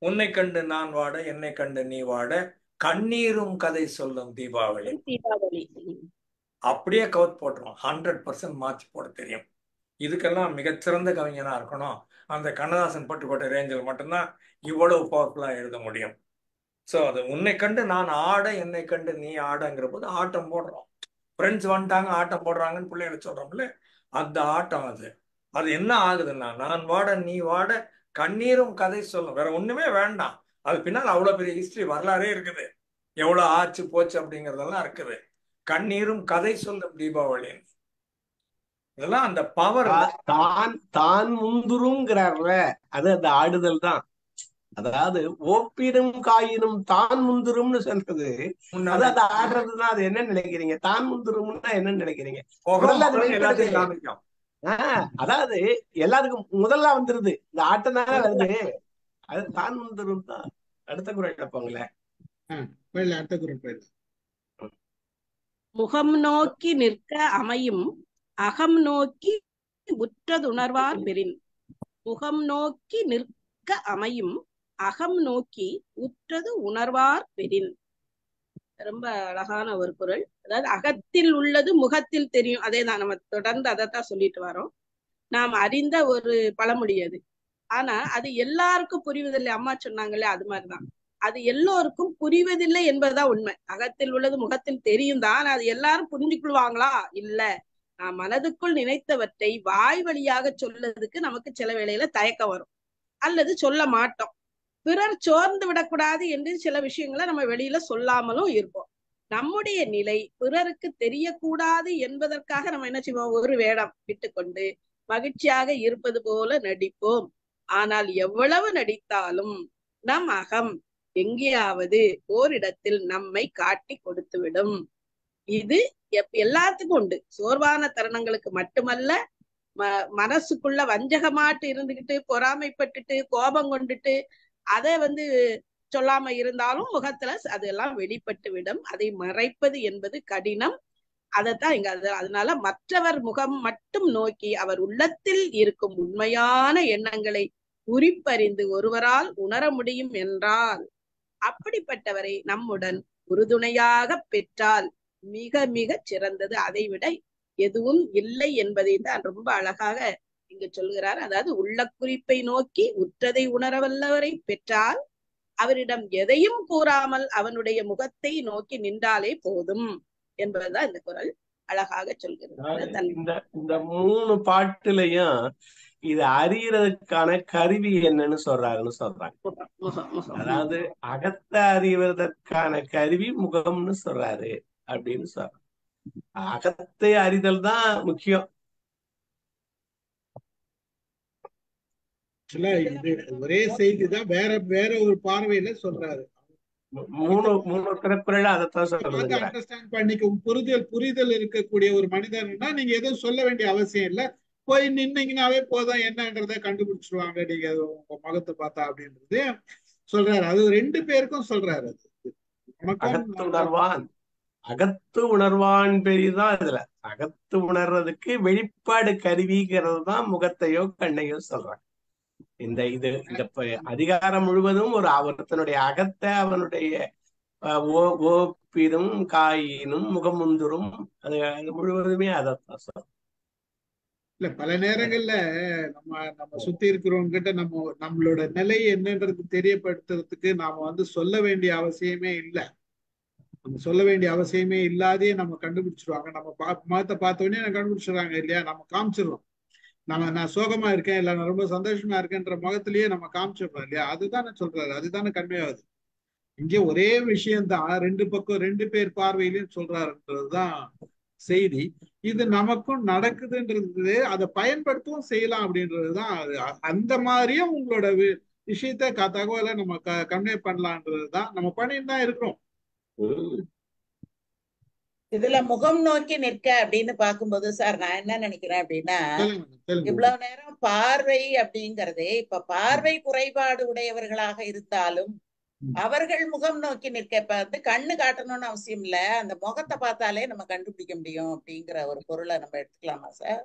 Speaker 3: உன்னை கண்டு நான் வாட, என்னை கண்டு நீ வாட, கண்ணீரும் கதை சொல்லும் தீபாவளி. அப்படியே கவுத் போட்டுரும். 100% மாற்றி போட தெரியும். இதுக்கெல்லாம் மிகச்சிறந்த கவிஞனா இருக்கணும். அந்த கண்ணதாசன் பட்டுக்கோட்டை ரேஞ்சில் மட்டும்தான் இவ்வளவு பவர்ஃபுல்லா எழுத முடியும். ஸோ அது உன்னை கண்டு நான் ஆட, என்னை கண்டு நீ ஆடங்கிற போது ஆட்டம் போடுறோம். ஃப்ரெண்ட்ஸ் வந்துட்டாங்க ஆட்டம் போடுறாங்கன்னு பிள்ளைகளை சொல்றோம்ல, அந்த ஆட்டம் அது. அது என்ன ஆகுதுன்னா, நான் வாட நீ வாட கண்ணீரும் கதை சொல்லும். வேற ஒண்ணுமே வேண்டாம். அது பின்னால் அவ்வளவு பெரிய ஹிஸ்டரி வரலாறே இருக்குது, எவ்வளவு ஆச்சு போச்சு அப்படிங்கறதெல்லாம் இருக்குது. கண்ணீரும் கதை சொல்லும் தீபாவளி. இதெல்லாம் அந்த பவர்.
Speaker 2: தான் முந்துருங்கிறார்ல, அது அந்த ஆடுதல் தான். அதாவது ஓப்பிடும் காயினும் தான் முந்துரும்னு சொல்றது, அது அந்த ஆடுறதுதான். அது என்ன நினைக்கிறீங்க? தான் முந்துரும்னா என்ன நினைக்கிறீங்க? அதாவது எல்லாத்துக்கும் முதல்ல வந்துருது, இந்த ஆட்டம் தானே வருது, அது தான் முந்துரும் தான். அடுத்த குரல் கேட்பாங்களே,
Speaker 6: அடுத்த குரல் போயிடலாம்.
Speaker 5: முகம் நோக்கி நிற்க அமையும், அகம் நோக்கி உற்றதுணர்வார் பெறின். முகம் நோக்கி நிற்க அமையும், அகம் நோக்கி உற்றது உணர்வார் பெறின். ரொம்ப அழகான ஒரு குரல். அதாவது அகத்தில் உள்ளது முகத்தில் தெரியும். அதேதான், நம்ம தொடர்ந்து அதைத்தான் சொல்லிட்டு வரோம். நாம் அறிந்த ஒரு பழமொழி அது. ஆனா அது எல்லாருக்கும் புரிவதில்லை. அம்மா சொன்னாங்களே, அது மாதிரிதான். அது எல்லோருக்கும் புரிவதில்லை என்பதுதான் உண்மை. அகத்தில் உள்ளது முகத்தில் தெரியும் தான், அது எல்லாரும் புரிஞ்சுக்கொள்வாங்களா? இல்ல. நான் மனதுக்குள் நினைத்தவற்றை வாய் வழியாக சொல்லதுக்கு நமக்கு சில வேளையில தயக்கம் வரும், அல்லது சொல்ல மாட்டோம். பிறர் சோர்ந்து விடக்கூடாது என்று சில விஷயங்களை நம்ம வெளியில சொல்லாமலும் இருப்போம். நம்முடைய நிலை பிறருக்கு தெரியக்கூடாது என்பதற்காக நம்ம என்ன செய்வோம், ஒரு வேடம் விட்டுக்கொண்டு மகிழ்ச்சியாக இருப்பது போல நடிப்போம். ஆனால் எவ்வளவு நடித்தாலும் நம் அகம் எங்கேயாவது ஓரிடத்தில் நம்மை காட்டி கொடுத்துவிடும். இது எல்லாத்துக்கும் உண்டு. சோர்வான தருணங்களுக்கு மட்டுமல்ல, மனசுக்குள்ள வஞ்சகமாட்டு இருந்துகிட்டு, பொறாமைப்பட்டுட்டு, கோபம் கொண்டுட்டு அதை சொல்லாம இருந்தாலும் முகத்துல அதெல்லாம் வெளிப்பட்டு விடும். அதை மறைப்பது என்பது கடினம். அதைத்தான் இங்க அதனால மற்றவர் முகம் மட்டும் நோக்கி அவர் உள்ளத்தில் இருக்கும் உண்மையான எண்ணங்களை குறிப்பறிந்து ஒருவரால் உணர முடியும் என்றால், அப்படிப்பட்டவரை நம்முடன் உறுதுணையாக பெற்றால் மிக மிக சிறந்தது. அதை விட எதுவும் இல்லை என்பதை தான் ரொம்ப அழகாக இங்கு சொல்கிறார். அதாவது உள்ள குறிப்பை நோக்கி உற்றதை உணரவல்லவரை பெற்றால் அவரிடம் எதையும் கூறாமல் அவனுடைய முகத்தை நோக்கி நின்றாலே போதும் என்பதுதான் இந்த குரல் அழகாக சொல்கிறது.
Speaker 2: இந்த 3 பாட்டுலயும் இது அறியறதுக்கான கருவி என்னன்னு சொல்றாங்க. அதாவது அகத்தை அறிவதற்கான கருவி முகம்னு சொல்றாரு அப்படின்னு சொல்றாங்க. அகத்தை அறிதல் தான் முக்கியம்.
Speaker 6: இது ஒரே செய்திதான், வேற வேற ஒரு பார்வையில சொல்றாரு.
Speaker 2: 3 திருக்குறள் அதைத்தான் சொல்றாங்க.
Speaker 6: அண்டர்ஸ்டாண்ட் பண்ணிக்கும் புரிதல் இருக்கக்கூடிய ஒரு மனிதன்னா நீங்க எதுவும் சொல்ல வேண்டிய அவசியம் இல்ல. போய் நின்னீங்கன்னாவே போதும், என்னன்றத கண்டுபிடிச்சிருவாங்க நீங்க உங்க முகத்தை பார்த்தா அப்படின்றது சொல்றாரு. அது 2 பேருக்கும் சொல்றாரு.
Speaker 2: அகத்துணர்வான் அகத்து உணர்வான் பெரிதான் இதுல. அகத்து உணர்றதுக்கு வெளிப்பாடு கருவிங்கிறது தான் முகத்தையோ கண்ணையோ சொல்றாங்க. இந்த அதிகாரம் முழுவதும் ஒரு ஒருத்தனுடைய அகத்தை அவனுடைய ஓப்பினும் காயினும் முகமுந்துரும் அது முழுவதுமே அதைத்தான் சொல்றோம்.
Speaker 6: இல்ல பல நேரங்கள்ல நம்ம சுத்தி இருக்கிறவங்க கிட்ட நம்மளோட நிலை என்னன்றது தெரியப்படுத்துறதுக்கு நாம சொல்ல வேண்டிய அவசியமே இல்லை. நம்ம சொல்ல வேண்டிய அவசியமே இல்லாதே நம்ம கண்டுபிடிச்சிருவாங்க. நம்ம முகத்தை பார்த்தோன்னே கண்டுபிடிச்சிடுறாங்க இல்லையா? நம்ம காமிச்சிடுறோம். நான் சோகமா இருக்கேன் இல்ல நான் ரொம்ப சந்தோஷமா இருக்கேன்ற முகத்திலேயே நம்ம காமிச்சிடுறோம் இல்லையா? அதுதானே சொல்றாரு, அதுதானே கன்மையாகுது. இங்கே ஒரே விஷயம்தான் ரெண்டு பக்கம் ரெண்டு பேர் பார்வையிலையும் சொல்றாருன்றதுதான் செய்தி. இது நமக்கும் நடக்குதுன்றது அதை பயன்படுத்தவும் செய்யலாம் அப்படின்றதுதான். அந்த மாதிரியும் உங்களோட விஷயத்த தகவலை நம்ம கன்வே பண்ணலான்றதுதான் நம்ம பண்ணிட்டு தான் இருக்கிறோம்.
Speaker 7: இதுல முகம் நோக்கி நிற்க அப்படின்னு பார்க்கும்போது சார் நான் என்ன நினைக்கிறேன் அப்படின்னா, இவ்வளவு நேரம் பார்வை அப்படிங்கறதே இப்ப பார்வை குறைபாடு உடையவர்களாக இருந்தாலும் அவர்கள் முகம் நோக்கி நிற்க இப்ப கண்ணு காட்டணும்னு அவசியம் இல்ல, அந்த முகத்தை பார்த்தாலே நம்ம கண்டுபிடிக்க முடியும் அப்படிங்கிற ஒரு பொருளை நம்ம எடுத்துக்கலாமா சார்?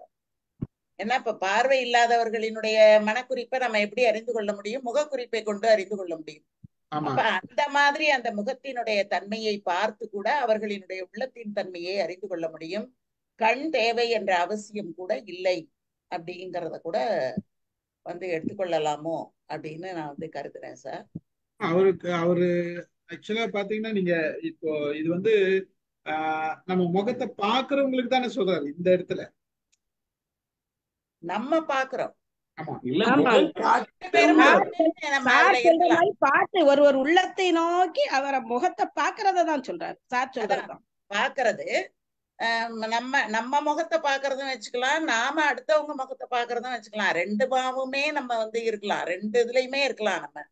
Speaker 7: ஏன்னா இப்ப பார்வை இல்லாதவர்களினுடைய மனக்குறிப்பை நம்ம எப்படி அறிந்து கொள்ள முடியும்? முகக்குறிப்பை கொண்டு அறிந்து கொள்ள முடியும். அப்ப அந்த மாதிரி அந்த முகத்தினுடைய தன்மையை பார்த்து கூட அவர்களினுடைய உள்ளத்தின் தன்மையை அறிந்து கொள்ள முடியும். கண் தேவை என்ற அவசியம் கூட இல்லை அப்படிங்கிறத கூட எடுத்துக்கொள்ளலாமோ அப்படின்னு நான் கருதுறேன் சார்.
Speaker 6: அவரு ஆக்சுவலா பாத்தீங்கன்னா நீங்க இப்போ இது நம்ம முகத்தை பாக்குறவங்களுக்கு தானே சொல்றாரு இந்த இடத்துல.
Speaker 7: நம்ம பாக்குறோம்
Speaker 5: பாட்டு ஒரு உள்ளத்தை நோக்கி அவரை முகத்தை பாக்குறதான் சொல்றாரு சார். சொல்றதுதான்
Speaker 7: பாக்குறது. நம்ம முகத்தை பாக்குறதும் வச்சுக்கலாம், நாம அடுத்தவங்க முகத்தை பாக்குறதும் வச்சுக்கலாம். ரெண்டு பாவமே நம்ம இருக்கலாம், ரெண்டு இதுலயுமே இருக்கலாம். நம்ம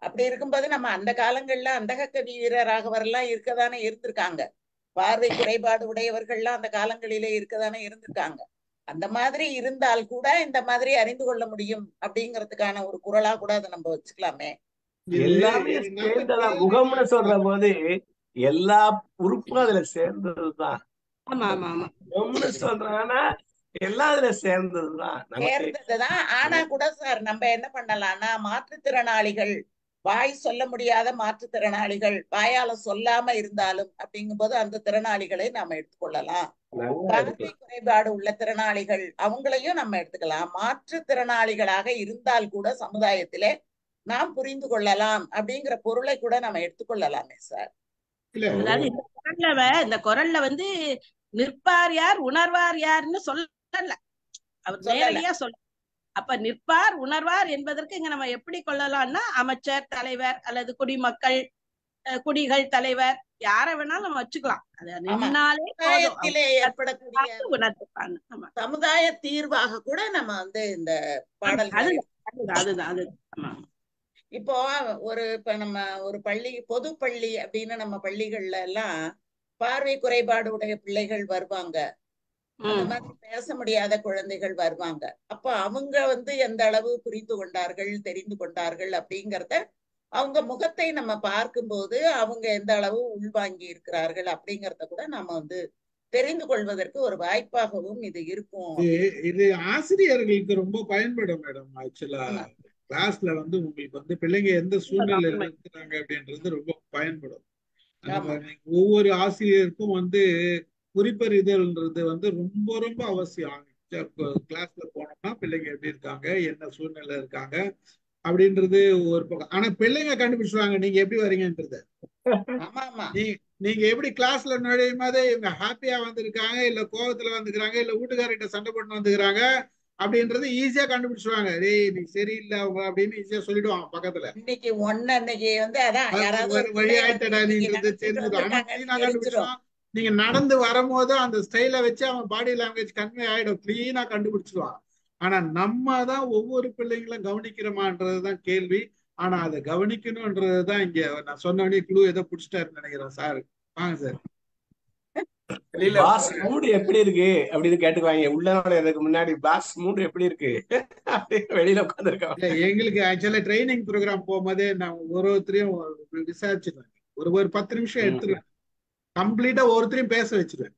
Speaker 7: அப்படி இருக்கும்போது நம்ம அந்த காலங்கள்ல அந்தகக்கவி வீரராகவரெல்லாம் இருக்கதானே இருந்திருக்காங்க. பார்வை குறைபாடு உடையவர்கள்லாம் அந்த காலங்களிலே இருக்கதானே இருந்திருக்காங்க. அந்த மாதிரி இருந்தால் கூட இந்த மாதிரி அறிந்து கொள்ள முடியும் அப்படிங்கிறதுக்கான ஒரு குரலா கூட அதை நம்ம வச்சுக்கலாமே.
Speaker 2: எல்லாமே சேர்ந்ததான் முகம்னு சொல்ற போது எல்லா உறுப்பும் அதுல சேர்ந்ததுதான். முகம்னு சொல்றாங்கன்னா எல்லாம் அதுல சேர்ந்ததுதான்.
Speaker 7: ஆனா கூட சார் நம்ம என்ன பண்ணலாம்னா, மாற்றுத்திறனாளிகள், வாய் சொல்ல முடியாத மாற்றுத்திறனாளிகள், வாயால சொல்லாம இருந்தாலும் அப்படிங்கும் போது அந்த திறனாளிகளை நாம எடுத்துக்கொள்ளலாம். பார்வை குறைபாடு உள்ள திறனாளிகள் அவங்களையும் நம்ம எடுத்துக்கலாம். மாற்றுத்திறனாளிகளாக இருந்தால் கூட சமுதாயத்திலே நாம் புரிந்து கொள்ளலாம் அப்படிங்கிற பொருளை கூட நம்ம எடுத்துக்கொள்ளலாமே சார்.
Speaker 5: அதாவது இந்த குரல்ல நிற்பார் யார் உணர்வார் யாருன்னு சொல்லல, அவர் நேரடியா சொல்ல. அப்ப நிற்பார் உணர்வார் என்பதற்கு இங்க நம்ம எப்படி கொள்ளலாம்னா, அமைச்சர், தலைவர் அல்லது குடிமக்கள், குடிகள் தலைவர், யார வேணாலும் நம்ம வச்சுக்கலாம்.
Speaker 7: ஏற்படக்கூடிய சமுதாய தீர்வாக கூட நம்ம இந்த பாடல்
Speaker 5: அதுதான்.
Speaker 7: இப்போ இப்ப நம்ம ஒரு பள்ளி, பொது பள்ளி அப்படின்னு நம்ம பள்ளிகள்ல எல்லாம் பார்வை குறைபாடு உடைய பிள்ளைகள் வருவாங்க, அந்த மாதிரி பேச முடியாத குழந்தைகள் வருவாங்க. அப்ப அவங்க எந்த அளவு புரிந்து கொண்டார்கள், தெரிந்து கொண்டார்கள் அப்படிங்கறத அவங்க முகத்தை நம்ம பார்க்கும்போது அவங்க எந்த அளவு உள்வாங்கி இருக்கிறார்கள் அப்படிங்கறத கூட நம்ம தெரிந்து கொள்வதற்கு ஒரு வாய்ப்பாகவும் இது இருக்கும்.
Speaker 6: இது ஆசிரியர்களுக்கு ரொம்ப பயன்படும் மேடம். ஆக்சுவலா கிளாஸ்ல உங்களுக்கு பிள்ளைங்க எந்த சூழ்நிலையில இருக்கிறாங்க அப்படின்றது ரொம்ப பயன்படும். ஒவ்வொரு ஆசிரியருக்கும் குறிப்பறிதல்ன்றது ரொம்ப ரொம்ப அவசியம். கிளாஸ்ல போனோம்னா பிள்ளைங்க எப்படி இருக்காங்க, என்ன சூழ்நிலை இருக்காங்க அப்படின்றது ஒரு பக்கம். ஆனா பிள்ளைங்க கண்டுபிடிச்சுவாங்க நீங்க எப்படி வரீங்கன்றது. நீங்க எப்படி கிளாஸ்ல நுழையும் போதே இவங்க ஹாப்பியா வந்திருக்காங்க, இல்ல கோபத்துல வந்துக்கிறாங்க, இல்ல வீட்டுக்காரர்கிட்ட சண்டை போட்டு வந்துக்கிறாங்க அப்படின்றது ஈஸியா கண்டுபிடிச்சுவாங்க. டேய் நீ சரியில்லை அவங்க அப்படின்னு ஈஸியா சொல்லிடுவாங்க பக்கத்துல.
Speaker 7: இன்னைக்கு
Speaker 6: வழி ஆயிட்டடா நீன்றது தெரிஞ்சது. ஆனா கிளீனா கண்டுபிடிச்சுவான். நீங்க நடந்து வரும்போது அந்த ஸ்டைல வச்சு அவன் பாடி லாங்குவேஜ் கன்வே ஆயிடும், கிளீனா கண்டுபிடிச்சிடுவான். ஆனா நம்ம தான் ஒவ்வொரு பிள்ளைங்களும் கவனிக்கிறோமான்றதுதான் கேள்வி. ஆனா அதை கவனிக்கணும்ன்றதுதான் இங்க நான் சொன்னோடனே க்ளூ ஏதோ பிடிச்சிட்டாருன்னு நினைக்கிறேன் சார். வாங்க சார்.
Speaker 2: பாஸ் மூடு எப்படி இருக்கு அப்படின்னு கேட்டுக்குவாங்க உள்ள நுழையதுக்கு முன்னாடி. பாஸ் மூடு எப்படி இருக்கு அப்படின்னு வெளியில உட்காந்துருக்காங்க.
Speaker 6: எங்களுக்கு ஆக்சுவலா ட்ரைனிங் ப்ரோக்ராம் போகும்போதே நான் ஒருத்தரையும் விசாரிச்சுருவேன். ஒரு 10 நிமிஷம் எடுத்துருவேன். கம்ப்ளீட்டா ஒவ்வொருத்தரையும் பேச வச்சிருவேன்.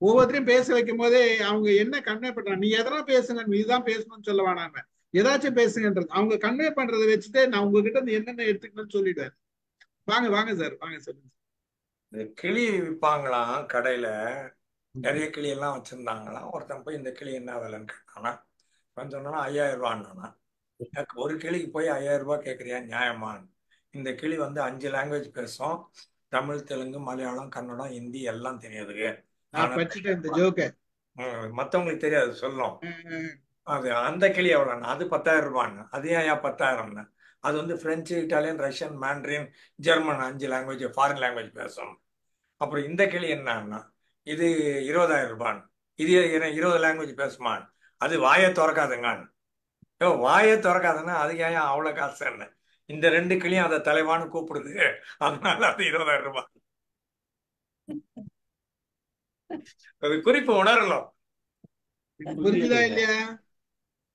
Speaker 6: ஒவ்வொருத்தரையும் பேச வைக்கும் போதே அவங்க என்ன கன்வே பண்றாங்க, நீ எதனா பேசுங்க, நீ தான் பேசணும்னு சொல்ல வேணாம ஏதாச்சும் பேசுங்கன்றது அவங்க கன்வே பண்றதை வச்சுட்டு நான் உங்ககிட்ட இருந்து என்னென்ன எடுத்துக்கணும்னு சொல்லிடுவேன். வாங்க வாங்க சார், வாங்க சொல்லுங்க.
Speaker 3: இந்த கிளி விற்பாங்களாம் கடையில, நிறைய கிளி எல்லாம் வச்சிருந்தாங்களாம். ஒருத்தன் போய் இந்த கிளி என்ன விலைன்னு கேட்டானா, சொன்னா 5000 ரூபான்னா. ஒரு கிளிக்கு போய் 5000 ரூபாய் கேட்குறியா, நியாயமான்னு. இந்த கிளி வந்து 5 லாங்குவேஜ் பேசும், தமிழ், தெலுங்கு, மலையாளம், கன்னடம், ஹிந்தி எல்லாம் தெரியாதுங்க. மற்றவங்களுக்கு தெரியாது சொல்லும். அது அந்த கிளி எவ்வளோண்ணா, அது 10,000 ரூபான்னு. அது ஏன் 10,000ன்னு? அது வந்து French, Italian, Russian, mandarin, German 5 language, foreign language பேசும். அப்புறம் இந்த கிளி என்னன்னா, இது 20,000 ரூபான்னு. இது 20 லாங்குவேஜ் பேசுமான்னு. அது வாயை திறக்காதுங்கன்னு. வாயை திறக்காதுன்னா அதுக்கு ஏன் அவ்வளோ காசு என்ன? இந்த 2 கிளியும் அதை தலைவான்னு கூப்பிடுது, அதனால அது 20,000 ரூபாய். அது குறிப்பு உணரலாம்.
Speaker 6: புரிஞ்சுதா இல்லையா?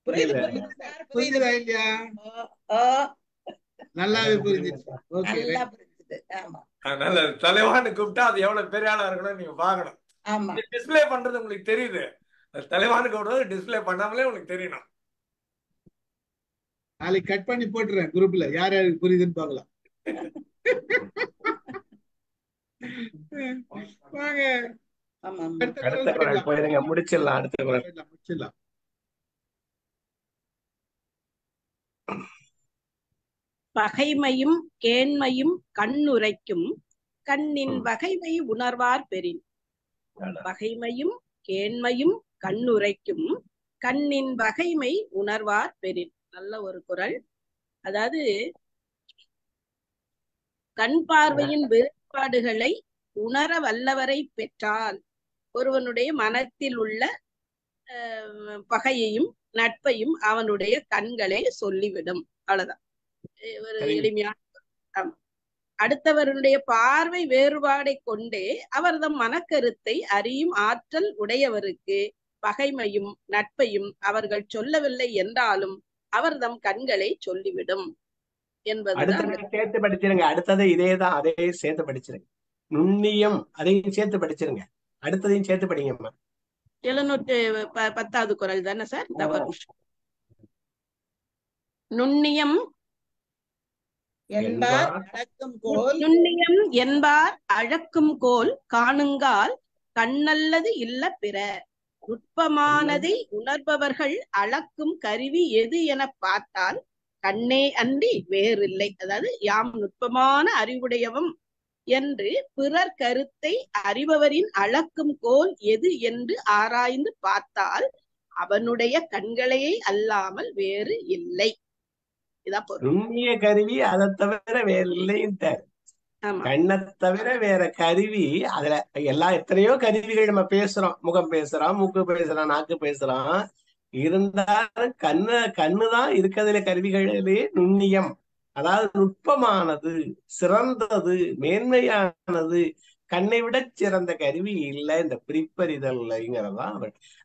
Speaker 6: புரிஞ்சுதா இல்லையா? நல்லாவே புரிஞ்சிச்சு.
Speaker 3: அதனால தலைவான்னு கூப்பிட்டா அது எவ்வளவு பெரிய ஆளா இருக்கணும் நீங்க பாக்கணும். டிஸ்பிளே பண்றது உங்களுக்கு தெரியுது, தலைவான்னு கூப்பிடுறது டிஸ்பிளே பண்ணாமலே உங்களுக்கு தெரியணும்.
Speaker 6: நாளைக்கு கட் பண்ணி போட்டுறேன் குரூப்ல, யார் யாருக்கு புரியுதுன்னு பாக்கலாம். வாங்க
Speaker 2: அடுத்த குறள் போயிருங்க, முடிச்சிடலாம். அடுத்த குறள்
Speaker 6: முடிச்சிடலாம்.
Speaker 5: பகைமையும் கேண்மையும் கண்ணுரைக்கும், கண்ணின் வகைமை உணர்வார் பெறின். பகைமையும் கேண்மையும் கண்ணுரைக்கும், கண்ணின் வகைமை உணர்வார் பெறின். நல்ல ஒரு குறள். அதாவது கண் பார்வையின் வேறுபாடுகளை உணர வல்லவரை பெற்றால் ஒருவனுடைய மனத்தில் உள்ள பகையையும் நட்பையும் அவனுடைய கண்களே சொல்லிவிடும். அவ்வளவுதான், ஒரு எளிமையான. அடுத்தவருடைய பார்வை வேறுபாடை கொண்டே அவர்தம் மனக்கருத்தை அறியும் ஆற்றல் உடையவருக்கு பகைமையும் நட்பையும் அவர்கள் சொல்லவில்லை என்றாலும் அவர்தம் கண்களை சொல்லிவிடும் என்பதுதான்.
Speaker 2: சேர்த்து படிச்சிருங்க. அடுத்தது இதேதான், அதே சேர்த்து படிச்சிருங்க. நுண்ணியம் அதையும் சேர்த்து படிச்சிருங்க. அடுத்ததையும் சேர்த்து படிங்கம்மா.
Speaker 5: 710வது குறள் தானே சார்? நுண்ணியம் நுண்ணியம் என்பார் அழக்கும் கோல் காணுங்கால் கண்ணல்லது இல்ல பிற. நுட்பமானதை உணர்பவர்கள் அளக்கும் கருவி எது என பார்த்தால் கண்ணே அன்றி வேறில்லை. அதாவது யாம் நுட்பமான அறிவுடையவம் என்று பிறர் கருத்தை அறிபவரின் அளக்கும் கோல் எது என்று ஆராய்ந்து பார்த்தால் அவனுடைய கண்களே அல்லாமல் வேறு இல்லை.
Speaker 2: நுண்ணிய கருவி அதை தவிர வேற இல்லைன்னு. கண்ணை தவிர வேற கருவி அதுல எத்தனையோ கருவிகள் நம்ம பேசுறோம். முகம் பேசுறோம், மூக்கு பேசுறோம், நாக்கு பேசுறோம். இருந்தாலும் கண்ணுதான் இருக்கிறதுல கருவிகளிலே நுண்ணியம். அதாவது நுட்பமானது, சிறந்தது, மேன்மையானது, கண்ணை விட சிறந்த கருவி இல்லை இந்த பிரிப்பறிதல்ங்கிறதான்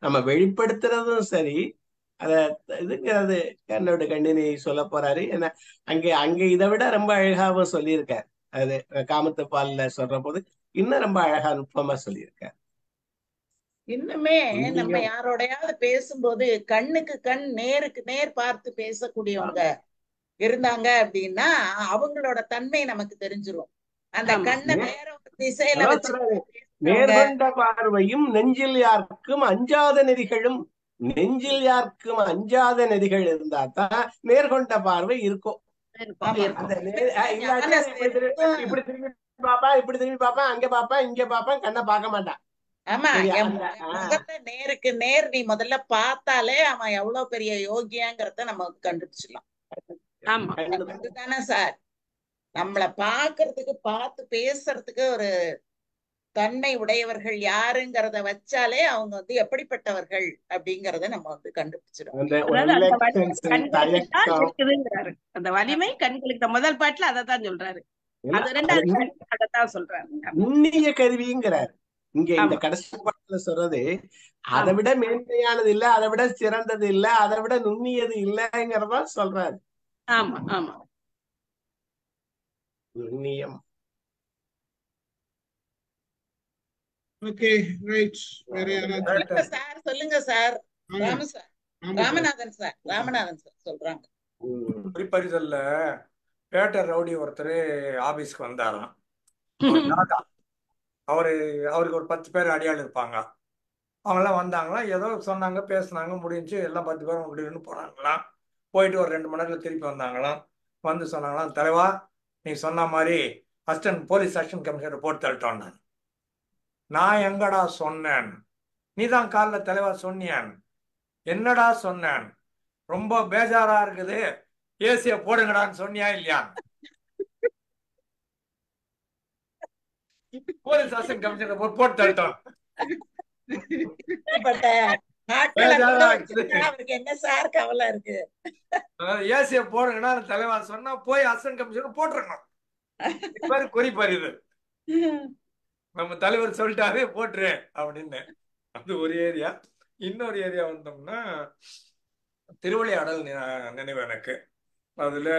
Speaker 2: நம்ம வெளிப்படுத்துறதும் சரி. அத இதுங்கிறது கண்ணோட கண்ணினை சொல்ல போறாரு. ஏன்னா அங்க இதை விட ரொம்ப அழகாவும் சொல்லியிருக்காரு. அது காமத்து பால்ல சொல்ற போது இன்னும் ரொம்ப அழகா நுட்பமா சொல்லியிருக்காரு.
Speaker 7: இன்னுமே நம்ம யாரோடையாவது பேசும்போது கண்ணுக்கு கண் நேருக்கு நேர் பார்த்து பேசக்கூடியவங்க இருந்தாங்க அப்படின்னா அவங்களோட தன்மை நமக்கு தெரிஞ்சிரும். அந்த கண்ணை வேற ஒரு திசையில வச்சு
Speaker 2: நேர்கொண்ட பார்வையும் நெஞ்சில் யாருக்கும் அஞ்சாத நெறிகளும், நெஞ்சில் யாருக்கும் அஞ்சாத நெறிகள் இருந்தா தான் நேர்கொண்ட பார்வை இருக்கும். இப்படி திரும்பி பாப்பா, இப்படி திரும்பி பாப்பா, அங்க பாப்பா, இங்க பாப்பா, கண்ணை பார்க்க மாட்டான்.
Speaker 7: ஆமா, முகத்தை நேருக்கு நேர் நீ முதல்ல பார்த்தாலே அவன் எவ்வளவு பெரிய யோகியாங்கிறத நம்ம கண்டுபிடிச்சிடலாம். அதுதானே சார் நம்மளை பாக்குறதுக்கு, பார்த்து பேசுறதுக்கு ஒரு தன்மை உடையவர்கள் யாருங்கிறத வச்சாலே அவங்க வந்து எப்படிப்பட்டவர்கள் அப்படிங்கறத நம்ம வந்து கண்டுபிடிச்சிடும்.
Speaker 5: அந்த வலிமை கண்களுக்கு முதல் பாட்டுல அதத்தான் சொல்றாரு. அது ரெண்டாவது அதத்தான் சொல்றாரு.
Speaker 2: நுண்ணிய கருவிங்கிறார். இங்க இந்த கடைசி பாட்டுல சொல்றது அதை விட மேன்மையானது இல்ல, அதை விட சிறந்தது இல்ல, அதை விட நுண்ணியது இல்லைங்கிறதா சொல்றாரு.
Speaker 5: ஆமா ஆமா.
Speaker 2: நுண்ணியம்
Speaker 6: ஓகே ரைட். வேற யாராச்சும்
Speaker 7: சொல்லுங்க சார், சொல்லுங்க சார்.
Speaker 6: வாங்க.
Speaker 7: ராம சார்,
Speaker 6: ஆமா sir.
Speaker 7: Ramanathan sir, Ramanathan sir சொல்றாங்க.
Speaker 3: குறிப்பறிதல்ல பேட்டர் ரவுடி ஒருத்தர் ஆபீஸ்க்கு வந்தாராம். அவர் தாத்தா. அவருக்கு ஒரு 10 பேர் அடியாள் இருப்பாங்க. அவங்களாம் வந்தாங்களா, ஏதோ சொன்னாங்க, பேசுனாங்க, முடிஞ்சு எல்லாம் 10 பேரும் முடிவுன்னு போனாங்களாம். போயிட்டு ஒரு 2 மணி நேரத்தில் திருப்பி வந்தாங்களாம். வந்து சொன்னாங்களாம், தலைவா நீ சொன்ன மாதிரி போலீஸ் அசிஸ்டன்ட் கமிஷனர் போட்டு தள்ளிட்டோம். நான் எங்கடா சொன்னேன், நீ தான் காலைல தலைவா சொன்னியான். என்னடா சொன்னேன், ரொம்ப பேஜாரா இருக்குது, ஏசிய போடுங்கடான்னு சொன்னியா இல்லையா? போலீஸ் அசிஸ்டன்ட் கமிஷனர் போட்டு தள்ளிட்டோம்.
Speaker 7: அவருக்கு என்ன சார் கவலை இருக்கு?
Speaker 3: ஏசிய போடுங்கன்னா தலைவா சொன்னா போய் அசிஸ்டன்ட் கமிஷனர் போட்டுருக்கணும். குறிப்பறிது நம்ம தலைவர் சொல்லிட்டாரு போட்டுரு அப்படின்னு. அது ஒரு ஏரியா. இன்னொரு ஏரியா வந்தோம்னா திருவிளையாடல் நினைவு எனக்கு. அதுல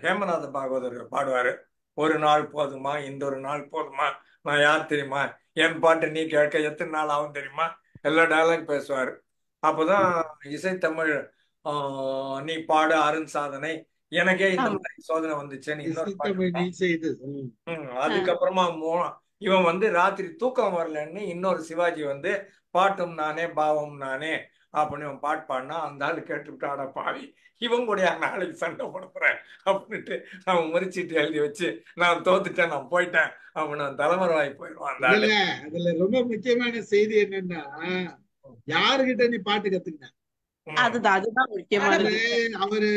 Speaker 3: ஹேமநாத பாகவதர் பாடுவாரு, ஒரு நாள் போதுமா, இந்த ஒரு நாள் போதுமா, நான் யார் தெரியுமா, என் பாட்டு நீ கேட்க எத்தனை நாள் ஆகும் தெரியுமா, எல்லா டயலாக் பேசுவாரு. அப்போதான் இசைத்தமிழ் நீ பாடு அருண் சாதனை, எனக்கே இந்த மாதிரி சோதனை வந்துச்சுன்னு இன்னொரு பாட்டு. அதுக்கப்புறமா இவன் வந்து ராத்திரி தூக்கம் வரலன்னு இன்னொரு சிவாஜி வந்து பாட்டும் நானே பாவம் நானே அப்படின்னு அவன் பாட்டு பாடினா, அந்த ஆள் கேட்டுவிட்டாட பாவி, இவன் கூட நாளைக்கு சண்டை போடுறேன் அப்படின்ட்டு அவன் முறிச்சிட்டு எழுதி வச்சு, நான் தோத்துட்டேன், நான் போயிட்டேன் அப்படின்னு தலைமறைவாய் போயிடுவான்.
Speaker 6: அதுல ரொம்ப முக்கியமான செய்தி என்னன்னா, யாருகிட்ட நீ பாட்டு கத்துக்கிட்ட?
Speaker 5: அதுதான் முக்கியமானது.
Speaker 6: அவரு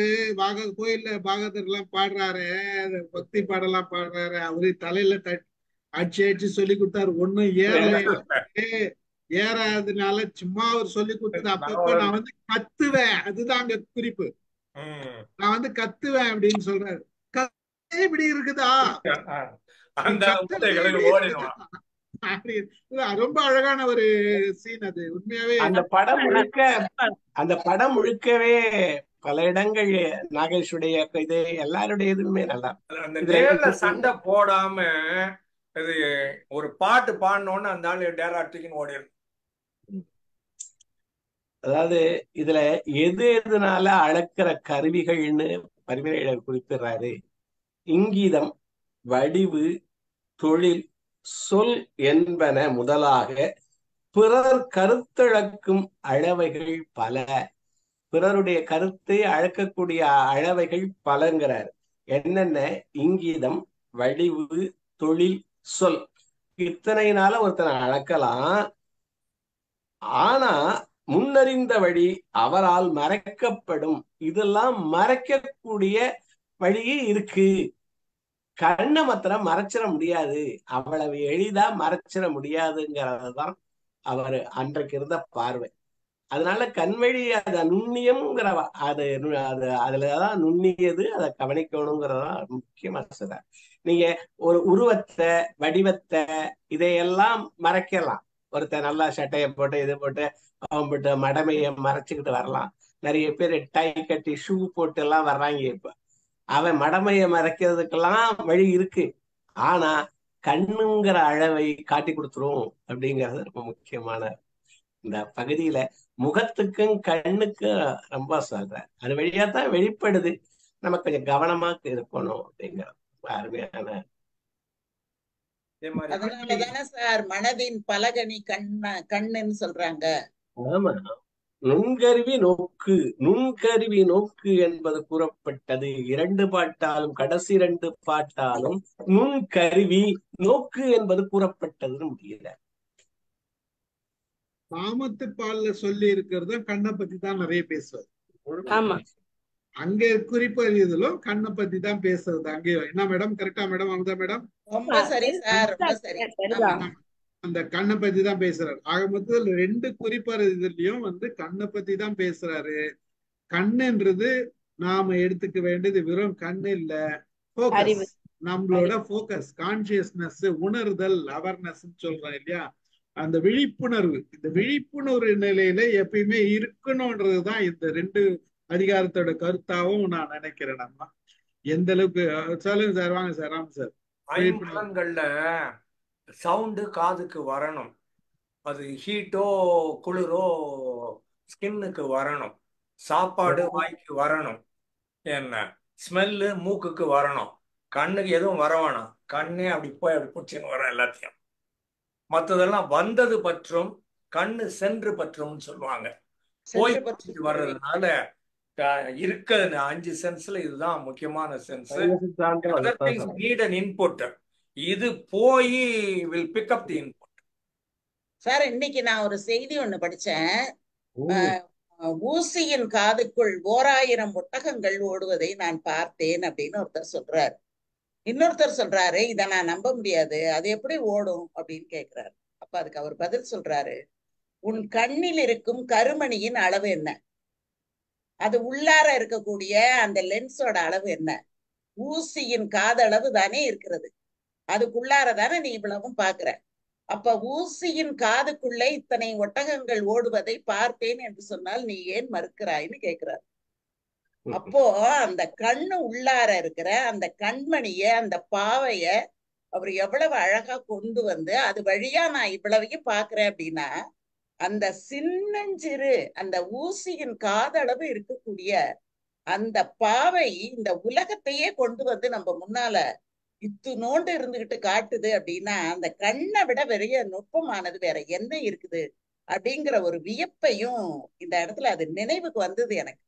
Speaker 6: கோயில்ல பாகவதர் எல்லாம் பாடுறாரு, பக்தி பாடலாம் பாடுறாரு, அவரு தலையில அடிச்சு அடிச்சு சொல்லி கொடுத்தாரு, ஒண்ணும் ஏறாதனால சும்மா அவர் சொல்லி கொடுத்தது. அப்பப்ப நான் வந்து கத்துவேன், அதுதான் அங்க குறிப்பு. நான் வந்து கத்துவேன் அப்படின்னு சொல்றாரு. இப்படி இருக்குதா? ரொம்ப அழகான ஒரு சீன் அது. உண்மையாவே
Speaker 2: அந்த படம் முழுக்கவே பல இடங்கள் நாகேஷுடைய இது எல்லாருடைய இதுவுமே நல்லா.
Speaker 3: அந்த சண்டை போடாம இது ஒரு பாட்டு பாடணும்னு அந்த ஆளு டேரா தூக்கின்னு ஓடிடும்.
Speaker 2: அதாவது இதுல எதுனால அளக்கிற கருவிகள்னு பரிமேலழகர் குறிப்பிடுறாரு. இங்கீதம், வடிவு, தொழில், சொல் என்பன முதலாக பிறர் கருத்தளக்கும் அளவைகள் பல. பிறருடைய கருத்தை அளக்கக்கூடிய அளவைகள் பலங்கிறார். என்னென்ன? இங்கீதம், வடிவு, தொழில், சொல். இத்தனைனால ஒருத்தனை அளக்கலாம். ஆனா முன்னறிந்த வழி அவரால் மறைக்கப்படும். இதெல்லாம் மறைக்கக்கூடிய வழியே இருக்கு. கண்ணை மாத்திரம் மறைச்சிட முடியாது, அவ்வளவு எளிதா மறைச்சிட முடியாதுங்கிறதுதான் அவர் அன்றைக்கு இருந்த பார்வை. அதனால கண்வழி அத நுண்ணியம்ங்கிற அதுலதான் நுண்ணியது, அதை கவனிக்கணுங்கிறதான் முக்கியமா சொல்றார். நீங்க ஒரு உருவத்தை, வடிவத்தை, இதையெல்லாம் மறைக்கலாம். ஒருத்தர் நல்லா சட்டையை போட்டு இது போட்டு அவன் போட்டு மடமையை மறைச்சுக்கிட்டு வரலாம். நிறைய பேர் டை கட்டி ஷூ போட்டு எல்லாம் வர்றாங்க. இப்ப அவன் மடமையை மறைக்கிறதுக்கெல்லாம் வழி இருக்கு. ஆனா கண்ணுங்கிற அளவை காட்டி கொடுத்துரும் அப்படிங்கிறது ரொம்ப முக்கியமான இந்த பகுதியில. முகத்துக்கும் கண்ணுக்கும் ரொம்ப சொல்ற, அது வழியா தான் வெளிப்படுது. நம்ம கொஞ்சம் கவனமா இருக்கணும் அப்படிங்கிற அருமையான.
Speaker 7: அதனாலதானே சார் மனதின் பலகனி கண்ணுன்னு சொல்றாங்க.
Speaker 2: ஆமா, நுண்கருவி நோக்கு என்பது கூறப்பட்டது. 2 பாட்டாலும் கடைசி 2 பாட்டாலும் நுண்கருவி நோக்கு என்பது கூறப்பட்டதுன்னு முடியல.
Speaker 6: காமத்து பால்ல சொல்லி இருக்கிறது கண்ணை பத்தி தான் நிறைய பேசுவார். அங்க குறிப்பறியதிலும் கண்ணை பத்தி தான் பேசுறது. அங்கேயும் என்ன மேடம்? கரெக்டா மேடம்? அங்கதான் மேடம்?
Speaker 7: ரொம்ப சரி சார், ரொம்ப சரி.
Speaker 6: அந்த கண்ணை பத்தி தான் பேசுறாரு. ஆக மொத்தத்தில் 2 குறிப்பறிதலையும் வந்து கண்ணை பத்தி தான் பேசுறாரு. கண்ணுன்றது நாம எடுத்துக்க வேண்டியது வெறும் கண்ணு இல்ல, போக்கஸ், நம்மளோட போக்கஸ், கான்சியஸ்னஸ், உணர்தல், அவேர்னஸ் சொல்றோம் இல்லையா, அந்த விழிப்புணர்வு. இந்த விழிப்புணர்வு நிலையில எப்பயுமே இருக்கணும்ன்றதுதான் இந்த 2 அதிகாரத்தோட கருத்தாவும் நான் நினைக்கிறேன். நம்ம எந்த அளவுக்கு சொல்லுங்க சார். வாங்க சார். ராம் சார்.
Speaker 3: ஐம்புலன்கள்ல சவுண்டு காதுக்கு வரணும். அது ஹீட்டோ குளிரோ ஸ்கின்னுக்கு வரணும், சாப்பாடு வாய்க்கு வரணும், என்ன ஸ்மெல்லு மூக்குக்கு வரணும், கண்ணுக்கு எதுவும் வர வேணாம். கண்ணே அப்படி போய் அப்படி பிடிச்சின்னு வரும் எல்லாத்தையும். மற்றதெல்லாம் வந்தது பற்றும், கண்ணு சென்று பற்றும்னு சொல்லுவாங்க. போய் வர்றதுனால இருக்க 5 சென்ஸ்ல இதுதான் முக்கியமான sense. Other things NEET an input. இது போய் will pick up the input.
Speaker 7: Sir, இன்னைக்கு நான் ஒரு செய்தி ஒண்ணு படிச்சேன். ஊசியின் காதுக்குள் 1000 ஒட்டகங்கள் ஓடுவதை நான் பார்த்தேன் அப்படின்னு ஒருத்தர் சொல்றாரு. இன்னொருத்தர் சொல்றாரு, இதை நான் நம்ப முடியாது, அது எப்படி ஓடும் அப்படின்னு கேட்கிறாரு. அப்ப அதுக்கு அவர் பதில் சொல்றாரு, உன் கண்ணில் இருக்கும் கருமணியின் அளவு என்ன, அது உள்ளார இருக்கக்கூடிய அந்த லென்ஸோட அளவு என்ன, ஊசியின் காதளவு தானே இருக்கிறது, அதுக்குள்ளார தானே நீ இவ்வளவும் பாக்குற. அப்ப ஊசியின் காதுக்குள்ள இத்தனை ஒட்டகங்கள் ஓடுவதை பார்த்தேன் என்று சொன்னால் நீ ஏன் மறுக்கிறாய்ன்னு கேட்கிறார். அப்போ அந்த கண்ணு உள்ளார இருக்கிற அந்த கண்மணிய, அந்த பாவைய அவர் எவ்வளவு அழகா கொண்டு வந்து அது வழியா நான் இவ்வளவையும் பாக்குறேன் அப்படின்னா, அந்த சின்னஞ்சிறு அந்த ஊசியின் காதளவு இருக்கக்கூடிய அந்த பாவை இந்த உலகத்தையே கொண்டு வந்து நம்ம முன்னால இத்துணோண்டு இருந்துகிட்டு காட்டுது அப்படின்னா, அந்த கண்ணை விட பெரிய நுட்பமானது வேற என்ன இருக்குது அப்படிங்கிற ஒரு வியப்பையும் இந்த இடத்துல அது நினைவுக்கு வந்தது எனக்கு.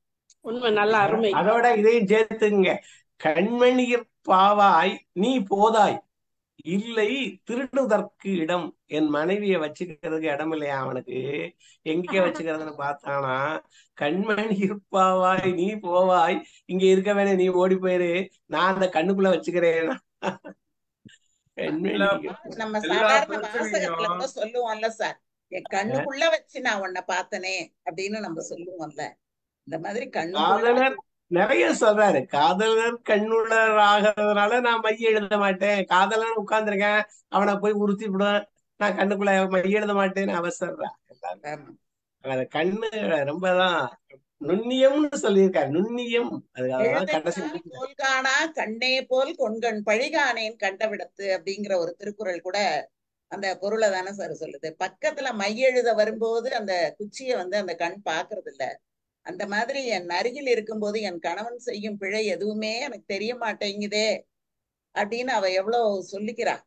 Speaker 5: உண்மை, நல்ல அருமை.
Speaker 2: அதோட இதையும் சேர்த்துங்க, கண்மணியர் பாவாய் நீ போதாய், இல்லை திருடுவதற்கு இடம், என் மனைவியை வச்சுக்கிறதுக்கு இடம் இல்லையா அவனுக்கு, எங்க வச்சுக்கிறதுன்னு பார்த்தானா, கண்மணி இருப்பாவாய் நீ போவாய், இங்க இருக்க வேணே நீ ஓடி போயிரு, நான் அந்த கண்ணுக்குள்ள வச்சுக்கிறேன்.
Speaker 7: நம்ம சாதாரண வாசகத்துல கூட சொல்லுவோம்ல சார், என் கண்ணுக்குள்ள வச்சு நான் உன்னை பார்த்தனே அப்படின்னு நம்ம சொல்லுவோம்ல, இந்த மாதிரி
Speaker 2: காதலர் நிறைய சொல்றாரு, காதலர் கண்ணுள்ளர் ஆகிறதுனால நான் மைய எழுத மாட்டேன், காதலர் உட்கார்ந்துருக்கேன் அவனை போய் உறுத்தி விடுவேன், நான் கண்ணுக்குள்ள மைய எழுத மாட்டேன்னு அவசர்றேன். கண்ணு ரொம்பதான் நுண்ணியம்னு சொல்லியிருக்காரு, நுண்ணியம்.
Speaker 7: போல்கானா கண்ணே போல் கொண்கண் பழிகானேன் கண்டவிடத்து அப்படிங்கிற ஒரு திருக்குறள் கூட அந்த பொருளை தானே சார் சொல்லுது. பக்கத்துல மையெழுத வரும்போது அந்த குச்சியை வந்து அந்த கண் பாக்குறது இல்ல. அந்த மாதிரி என் அருகில் இருக்கும்போது என் கணவன் செய்யும் பிழை எதுவுமே எனக்கு தெரிய மாட்டேங்குதே அப்படின்னு அவ எவ்வளவு சொல்லிக்கிறா.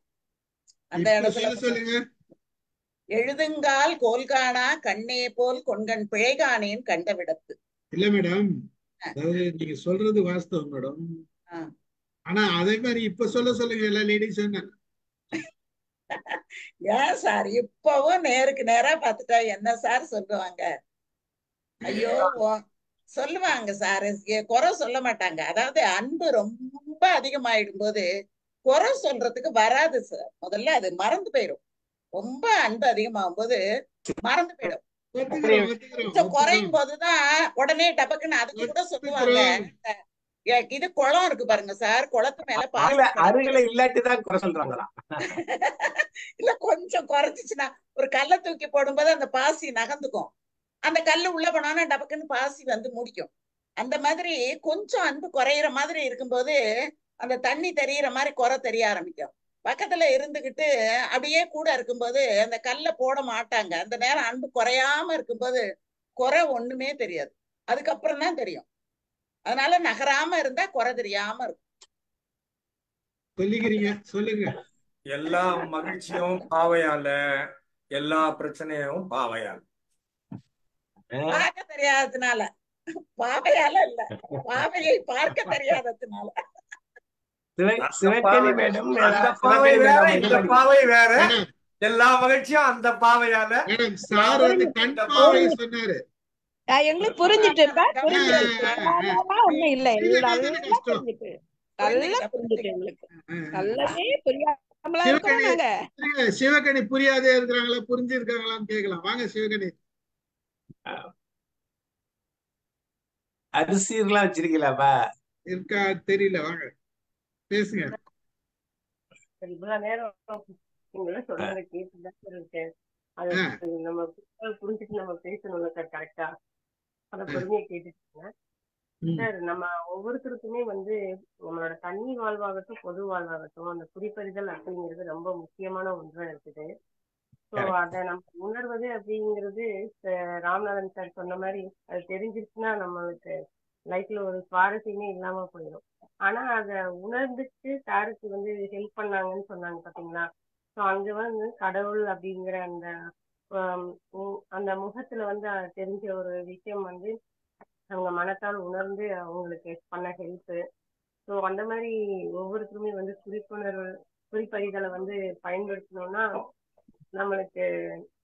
Speaker 7: அந்த இடத்துல எழுதுங்கால் கோல்கானா கண்ணே போல் கொண்கண் பிழைகானேன் கண்டவிடத்து.
Speaker 6: இல்ல மேடம், அதாவது நீங்க சொல்றது வாஸ்தவம் மேடம். ஆனா அதே மாதிரி இப்ப சொல்லுங்க எல்லா லேடிஸ்.
Speaker 7: ஏன் சார் இப்பவும் நேருக்கு நேரா பார்த்துட்டா என்ன சார் சொல்லுவாங்க? ஐயோ சொல்லுவாங்க சார், குறை சொல்ல மாட்டாங்க. அதாவது அன்பு ரொம்ப அதிகமாயிடும் போது குறை சொல்றதுக்கு வராது சார். முதல்ல அது மறந்து போயிடும். ரொம்ப அன்பு அதிகமாகும் போது மறந்து போயிடும். கொஞ்சம் குறையும் போதுதான் உடனே டபக்குன்னு அதுக்கு கூட சொல்லுவாங்க, இது குளம் இருக்கு பாருங்க சார், குளத்து மேல
Speaker 2: பாசி இல்லாட்டிதான் குறை சொல்றாங்களா?
Speaker 7: இல்ல கொஞ்சம் குறைச்சிச்சுன்னா ஒரு கல்லை தூக்கி போடும்போது அந்த பாசி நகர்ந்துக்கும், அந்த கல்லு உள்ள போனானா டபக்குன்னு பாசி வந்து முடிக்கும். அந்த மாதிரி கொஞ்சம் அன்பு குறையிற மாதிரி இருக்கும்போது அந்த தண்ணி தெரியற மாதிரி குறை தெரிய ஆரம்பிக்கும். பக்கத்துல இருந்துகிட்டு அப்படியே கூட இருக்கும்போது அந்த கல்லை போட மாட்டாங்க. அந்த நேரம் அன்பு குறையாம இருக்கும்போது குறை ஒண்ணுமே தெரியாது, அதுக்கப்புறம் தான் தெரியும். அதனால நகராம இருந்தா குறை தெரியாம இருக்கும்.
Speaker 6: சொல்லுங்க.
Speaker 3: எல்லா மகிழ்ச்சியும் பாவையால, எல்லா பிரச்சனையும் பாவையால.
Speaker 7: பார்க்க தெரியாததுனால, பாவையால இல்ல, பாவையை பார்க்க தெரியாததுனால.
Speaker 2: சிவகணி மேடம்,
Speaker 3: அந்த பாவை வேற, இந்த பாவை வேற. எல்லா மகிழ்ச்சியும் அந்த பாவையால.
Speaker 6: சார் வந்து கண் பாவை சொன்னாரு.
Speaker 5: எங்களுக்கு புரிஞ்சுட்டு ஒண்ணும் இல்ல, நல்லா புரிஞ்சுட்டு, நல்லா புரிஞ்சுட்டு எங்களுக்கு நல்லாவே புரியாமலா இருக்கோம் நாங்க.
Speaker 6: சிவகணி புரியாதே இருக்கிறாங்களா, புரிஞ்சிருக்காங்களான்னு கேட்கலாம். வாங்க சிவகணி.
Speaker 2: அரிசி எல்லாம் வச்சிருக்கீங்களாப்பா?
Speaker 6: இருக்கா தெரியல, வாங்க பேசுங்க.
Speaker 10: இவ்வளவு நேரம் நீங்க சொல்றதை கேட்டுதான் இருக்கேன். அது நம்ம புரிஞ்சுட்டு நம்ம பேசணும்ல சார், கரெக்டா அத பொறுமையை கேட்டுருக்கீங்க சார். நம்ம ஒவ்வொருத்தருக்குமே வந்து நம்மளோட தனி வாழ்வாகட்டும் பொது வாழ்வாகட்டும் அந்த குறிப்பறிதல் அப்படிங்கிறது ரொம்ப முக்கியமான ஒன்றா இருக்குது. ஸோ அதை நம்ம உணர்வது அப்படிங்கிறது ராமநாதன் சார் சொன்ன மாதிரி அது தெரிஞ்சிருச்சுன்னா நம்மளுக்கு லைஃப்ல ஒரு சுவாரஸ்யமே இல்லாம போயிடும். ஆனா அதை உணர்ந்துட்டு சாருக்கு வந்து ஹெல்ப் பண்ணாங்கன்னு சொன்னாங்க பாத்தீங்களா. ஸோ அங்க வந்து கடவுள் அப்படிங்கிற அந்த முகத்துல வந்து தெரிஞ்ச ஒரு விஷயம் வந்து அவங்க மனத்தால் உணர்ந்து அவங்களுக்கு பண்ண ஹெல்ப். ஸோ அந்த மாதிரி ஒவ்வொருத்தருமே வந்து குறிப்பறிதலை வந்து பயன்படுத்தணும்னா நம்மளுக்கு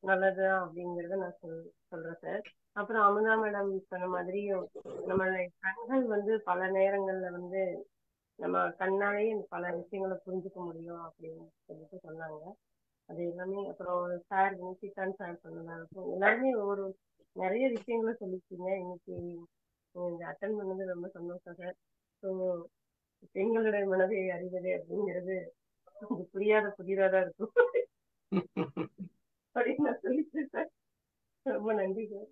Speaker 10: நல்லதுதான் அப்படிங்கறத நான் சொல்றேன் சார். அப்புறம் அமுதா மேடம் சொன்ன மாதிரி நம்மளுடைய கண்கள் வந்து பல நேரங்கள்ல வந்து நம்ம கண்ணாலேயே பல விஷயங்களை புரிஞ்சுக்க முடியும் அப்படின்னு சொல்லிட்டு சொன்னாங்க. அது எல்லாமே அப்புறம் சார் சீதான் சார் சொன்னதா இருக்கும். எல்லாருமே நிறைய விஷயங்களை சொல்லிருக்கீங்க. இன்னைக்கு அட்டன் பண்ணது ரொம்ப சந்தோஷம் சார். ஸோ பெண்களுடைய மனதை அறிவது அப்படிங்கிறது புரியாத புதிராதான் இருக்கும் அப்படின்னு நான் சொல்லிட்டேன் சார். ரொம்ப நன்றி சார்.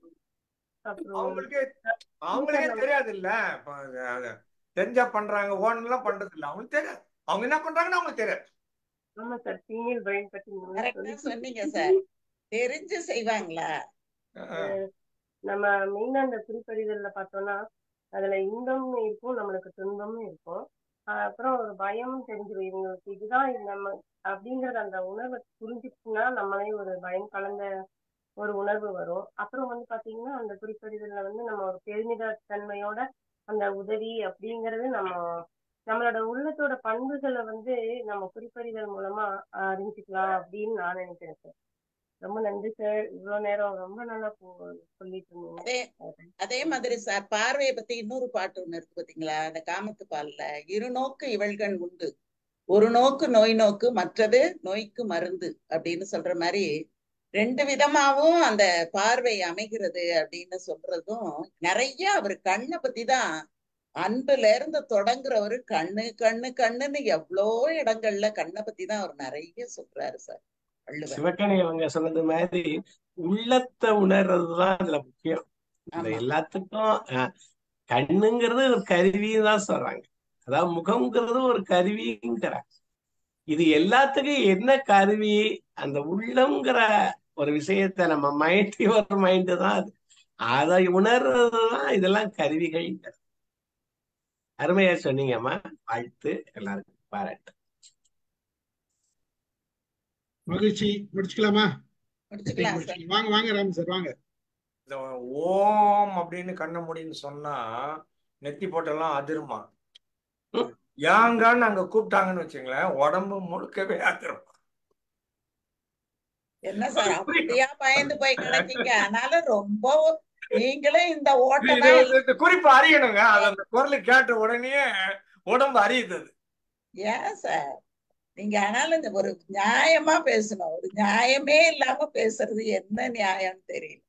Speaker 10: அப்புறம்
Speaker 3: அவங்களுக்கே தெரியாது இல்ல, தெரிஞ்சா பண்றாங்க, ஓனெல்லாம் பண்றது இல்ல, அவங்களுக்கு தெரியாது அவங்க என்ன பண்றாங்கன்னு அவங்களுக்கு தெரியாது.
Speaker 10: ஆமா சார், ஃபீமேல் பிரெயின் பத்தி
Speaker 7: சொன்னீங்க சார். தெரிஞ்சு செய்வாங்களா?
Speaker 10: நம்ம மெயினா அந்த குறிப்பறிதல்ல பார்த்தோம்னா அதுல இன்பம் இருக்கும், நம்மளுக்கு துன்பமும் இருக்கும். அப்புறம் ஒரு பயம் தெரிஞ்சிடும், இவங்களுக்கு இதுதான் நம்ம அப்படிங்கறது அந்த உணர்வை புரிஞ்சுச்சுன்னா நம்மளே ஒரு பயம் கலந்த ஒரு உணர்வு வரும். அப்புறம் வந்து பாத்தீங்கன்னா அந்த குறிப்பறிதல்ல வந்து நம்ம ஒரு பெருமித தன்மையோட அந்த உதவி அப்படிங்கறது நம்மளோட உள்ளத்தோட பண்புகளை வந்து நம்ம குறிப்பறிதல் மூலமா அறிஞ்சுக்கலாம் அப்படின்னு நான் நினைக்கிறேன் சார். ரொம்ப நன்றி சார், இவ்வளவு நேரம் ரொம்ப நல்லா சொல்லிட்டு இருந்தீங்க.
Speaker 7: அதே மாதிரி சார் பார்வையை பத்தி இன்னொரு பாட்டு ஒண்ணு இருக்கு பாத்தீங்களா, அந்த காமத்து பால்ல, இரு நோக்கு இவள்கள் உண்டு, ஒரு நோக்கு நோய் நோக்கு, மற்றது நோய்க்கு மருந்து அப்படின்னு சொல்ற மாதிரி ரெண்டு விதமாவும் அந்த பார்வை அமைகிறது அப்படின்னு சொல்றதும் நிறைய அவர் கண்ணை பத்தி தான். அன்புல இருந்து தொடங்குறவரு கண்ணு கண்ணு கண்ணுன்னு எவ்வளோ இடங்கள்ல கண்ணை பத்தி தான் அவர் நிறைய சொல்றாரு சார்.
Speaker 2: சிவகணி அவங்க சொன்னது மாதிரி உள்ளத்தை உணர்றதுதான் அதுல முக்கியம். இந்த எல்லாத்துக்கும் கண்ணுங்கிறது ஒரு கருவின்னு தான் சொல்றாங்க, அதாவது முகம்ங்கிறது ஒரு கருவிங்கிறாங்க. இது எல்லாத்துக்கும் என்ன கருவி? அந்த உள்ளம்ங்கிற ஒரு விஷயத்த நம்ம மைண்டு தான் அது, அதை உணர்றதுதான் இதெல்லாம் கருவிகள். அருமையா சொன்னீங்கம்மா, வாழ்த்து, எல்லாருக்கும் பாராட்டு.
Speaker 6: மகிழ்ச்சி. முடிச்சுக்கலாமா? வாங்க வாங்க ராம் சார் வாங்க.
Speaker 3: ஓம் அப்படின்னு கண்ண முடின்னு சொன்னா நெத்தி போட்டெல்லாம் அதிருமா. ஏங்கான்னு அங்க கூப்பிட்டாங்கன்னு வச்சுங்களேன், உடம்பு முழுக்கவே அதிரும்.
Speaker 7: என்ன சார் அப்படியா பயந்து போய் கிடக்கீங்க? அதனால ரொம்ப நீங்களும் இந்த ஓட்டமா
Speaker 3: குறிப்பு அறியணுங்க. அது அந்த குரல் கேட்ட உடனே உடம்பு அறியுது.
Speaker 7: ஏன் சார் நீங்க ஆனாலும் இந்த ஒரு நியாயமா பேசணும். ஒரு நியாயமே இல்லாம பேசுறது என்ன நியாயம் தெரியல.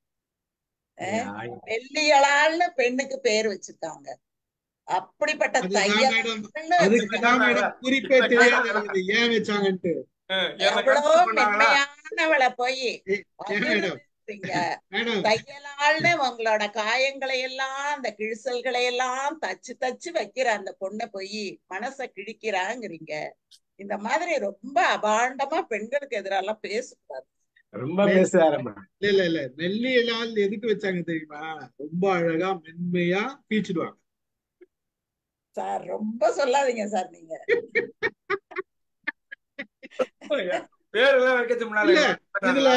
Speaker 7: வெள்ளியலாள்னு பெண்ணுக்கு பேர் வச்சிருக்காங்க. அப்படிப்பட்ட எவ்வளோ மென்மையானவளை போய் தையலாள்னு உங்களோட காயங்களை எல்லாம் அந்த கிழிசல்களை எல்லாம் தச்சு தச்சு வைக்கிற அந்த பொண்ணை போய் மனச கிழிக்கிறாங்கிறீங்க. இந்த மாதிரி ரொம்ப அபாண்டமா பெண்களுக்கு எதிராலாம் பேசக்கூடாது.
Speaker 2: ரொம்ப பேசுறாருமா.
Speaker 6: இல்ல இல்ல வெள்ளியலால் எதுக்கு வச்சாங்க தெரியுமா? ரொம்ப அழகா மென்மையா பீச்சிடுவாங்க
Speaker 7: சார். ரொம்ப சொல்லாதீங்க சார் நீங்க. இதுல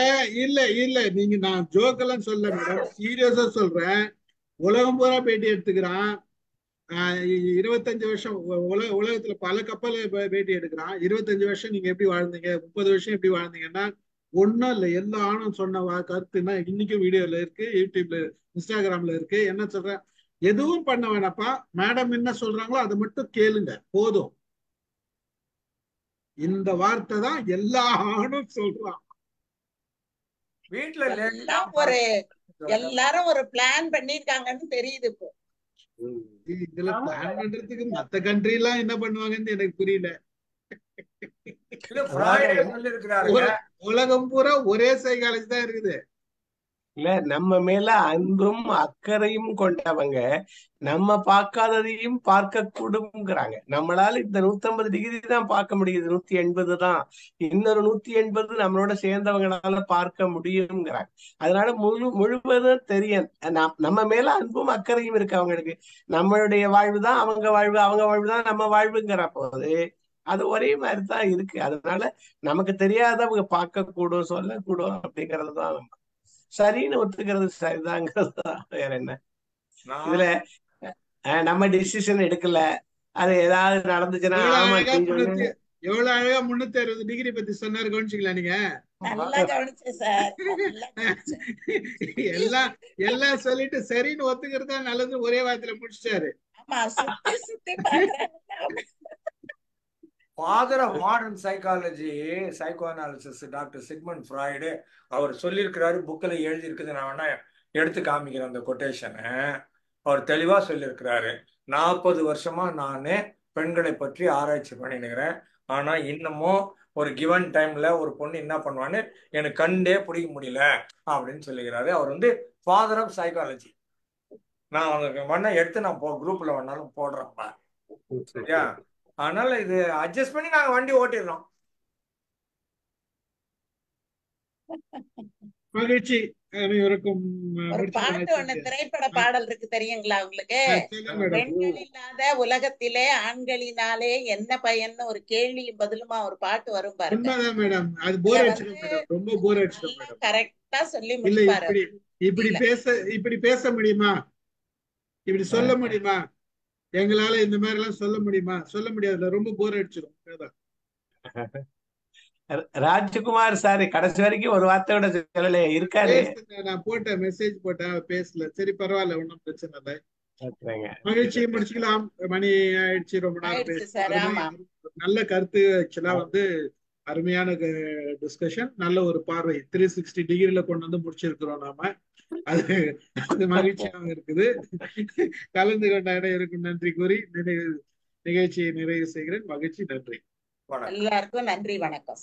Speaker 6: இல்ல இல்ல நீங்க நான் ஜோக்கெல்லாம் சொல்ல மேடம், சீரியஸா சொல்றேன். உலகம் பூரா பேட்டி எடுத்துக்கிறான். 25 வருஷம் உலகத்துல பல கப்பல் பேட்டி எடுக்கிறான். 25 வருஷம் நீங்க எப்படி வாழ்ந்தீங்க, 30 வருஷம் எப்படி வாழ்ந்தீங்கன்னா ஒன்னும் இல்ல. எல்லா ஆணும் சொன்ன கருத்துன்னா இன்னைக்கும் வீடியோல இருக்கு, யூடியூப்ல இன்ஸ்டாகிராம்ல இருக்கு. என்ன சொல்றேன், எதுவும் பண்ண வேணாப்பா, மேடம் என்ன சொல்றாங்களோ அதை மட்டும் கேளுங்க போதும். இந்த வார்த்தை தான் எல்லா ஆணும் சொல்றான்.
Speaker 3: வீட்டுல
Speaker 7: எல்லாரும் ஒரு பிளான் பண்ணிருக்காங்கன்னு தெரியுது. இப்போ
Speaker 6: இதுல பிளான் பண்றதுக்கு மத்த கண்ட்ரி எல்லாம் என்ன பண்ணுவாங்கன்னு எனக்கு புரியல. உலகம் பூரா ஒரே சைக்காலஜி தான் இருக்குது.
Speaker 2: இல்ல நம்ம மேல அன்பும் அக்கறையும் கொண்டவங்க நம்ம பார்க்காததையும் பார்க்க கூடும்ங்கிறாங்க. நம்மளால இந்த 150 டிகிரி தான் பார்க்க முடியுது, 180 தான். இன்னொரு 180 நம்மளோட சேர்ந்தவங்களால பார்க்க முடியுங்கிறாங்க. அதனால முழுவதும் தெரியும் நம்ம மேல அன்பும் அக்கறையும் இருக்கு அவங்களுக்கு. நம்மளுடைய வாழ்வு தான் அவங்க வாழ்வு, அவங்க வாழ்வு தான் நம்ம வாழ்வுங்கிற போது அது ஒரே மாதிரி தான் இருக்கு. அதனால நமக்கு தெரியாதவங்க பார்க்க கூடும், சொல்லக்கூடும் அப்படிங்கிறது தான் சரின்னு ஒத்துக்கிறது சரிதாங்கிறது தான். வேற என்ன இதுல நம்ம டிசிஷன் எடுக்கல, அது ஏதாவது நடந்துச்சுன்னா ஆமா
Speaker 6: எவ்வளவு அழகா 360 டிகிரி பத்தி சொன்னாரு, கவனிச்சுங்களா நீங்க?
Speaker 7: நல்லா கவனிச்சேன் சார்.
Speaker 6: எல்லாம் சொல்லிட்டு சரின்னு ஒத்துக்கிறது தான் நல்லது, ஒரே வாரத்துல முடிச்சிட்டாரு.
Speaker 7: ஆமா, சுத்தி சுத்தி
Speaker 3: father of modern psychology psycho analysis doctor Sigmund Freud அவர் சொல்லியிருக்கிறாரு, புக்கில் எழுதியிருக்குது. நான் வேணா எடுத்து காமிக்கிறேன் அந்த கொட்டேஷனை. அவர் தெளிவாக சொல்லியிருக்கிறாரு, 40 வருஷமா நான் பெண்களை பற்றி ஆராய்ச்சி பண்ணினுக்கிறேன். ஆனால் இன்னமும் ஒரு கிவன் டைம்ல ஒரு பொண்ணு என்ன பண்ணுவான்னு எனக்கு கண்டே பிடிக்க முடியல அப்படின்னு சொல்லிக்கிறாரு. அவர் வந்து ஃபாதர் ஆஃப் சைக்காலஜி. நான் வேணா எடுத்து நான் குரூப்ல வேணாலும் போடுறேன்ப்பா, சரியா? அதனால இது அட்ஜஸ்ட் பண்ணி நாங்க வண்டி ஓட்டிடுறோம்.
Speaker 6: மகிழ்ச்சி. அனைவருக்கும்
Speaker 7: ஒரு பாட்டு ஒண்ணு, திரைப்பட பாடல் இருக்கு தெரியுங்களா உங்களுக்கு? பெண்கள் இல்லாத உலகத்திலே ஆண்களினாலே என்ன பயன்னு ஒரு கேள்வியும் பதிலுமா ஒரு பாட்டு வரும் பாருங்க.
Speaker 6: மேடம் அது போர் அடிச்சிடும் மேடம், ரொம்ப போர் அடிச்சிடும் மேடம்.
Speaker 7: கரெக்டா சொல்லி முடிப்பாரு.
Speaker 6: இப்படி பேச முடியுமா? இப்படி சொல்ல முடியுமா? எங்களால இந்த மாதிரி எல்லாம் சொல்ல முடியுமா? சொல்ல முடியாதுல, ரொம்ப போர் அடிச்சிடும்.
Speaker 2: ராஜ்குமார் சார் கடைசி வரைக்கும் ஒரு வார்த்தையோட சொல்லல இருக்காரு.
Speaker 6: நான் போட்டேன், மெசேஜ் போட்டேன், பேசல. சரி பரவாயில்ல, ஒன்னும் பிரச்சனை இல்லை. மகிழ்ச்சி, முடிச்சுக்கலாம். மணி ஆயிடுச்சு, ரொம்ப நேரம். நல்ல கருத்து. ஆக்சுவலா வந்து அருமையான டிஸ்கஷன், நல்ல ஒரு பார்வை. 360 டிகிரில கொண்டு வந்து முடிச்சிருக்கிறோம் நாம. அது மகிழ்ச்சியாக இருக்குது. கலந்து கொண்ட அனைவருக்கும் நன்றி கூறி நிகழ்ச்சியை நிறைவு செய்கிறேன். மகிழ்ச்சி, நன்றி.
Speaker 7: எல்லாருக்கும் நன்றி, வணக்கம்.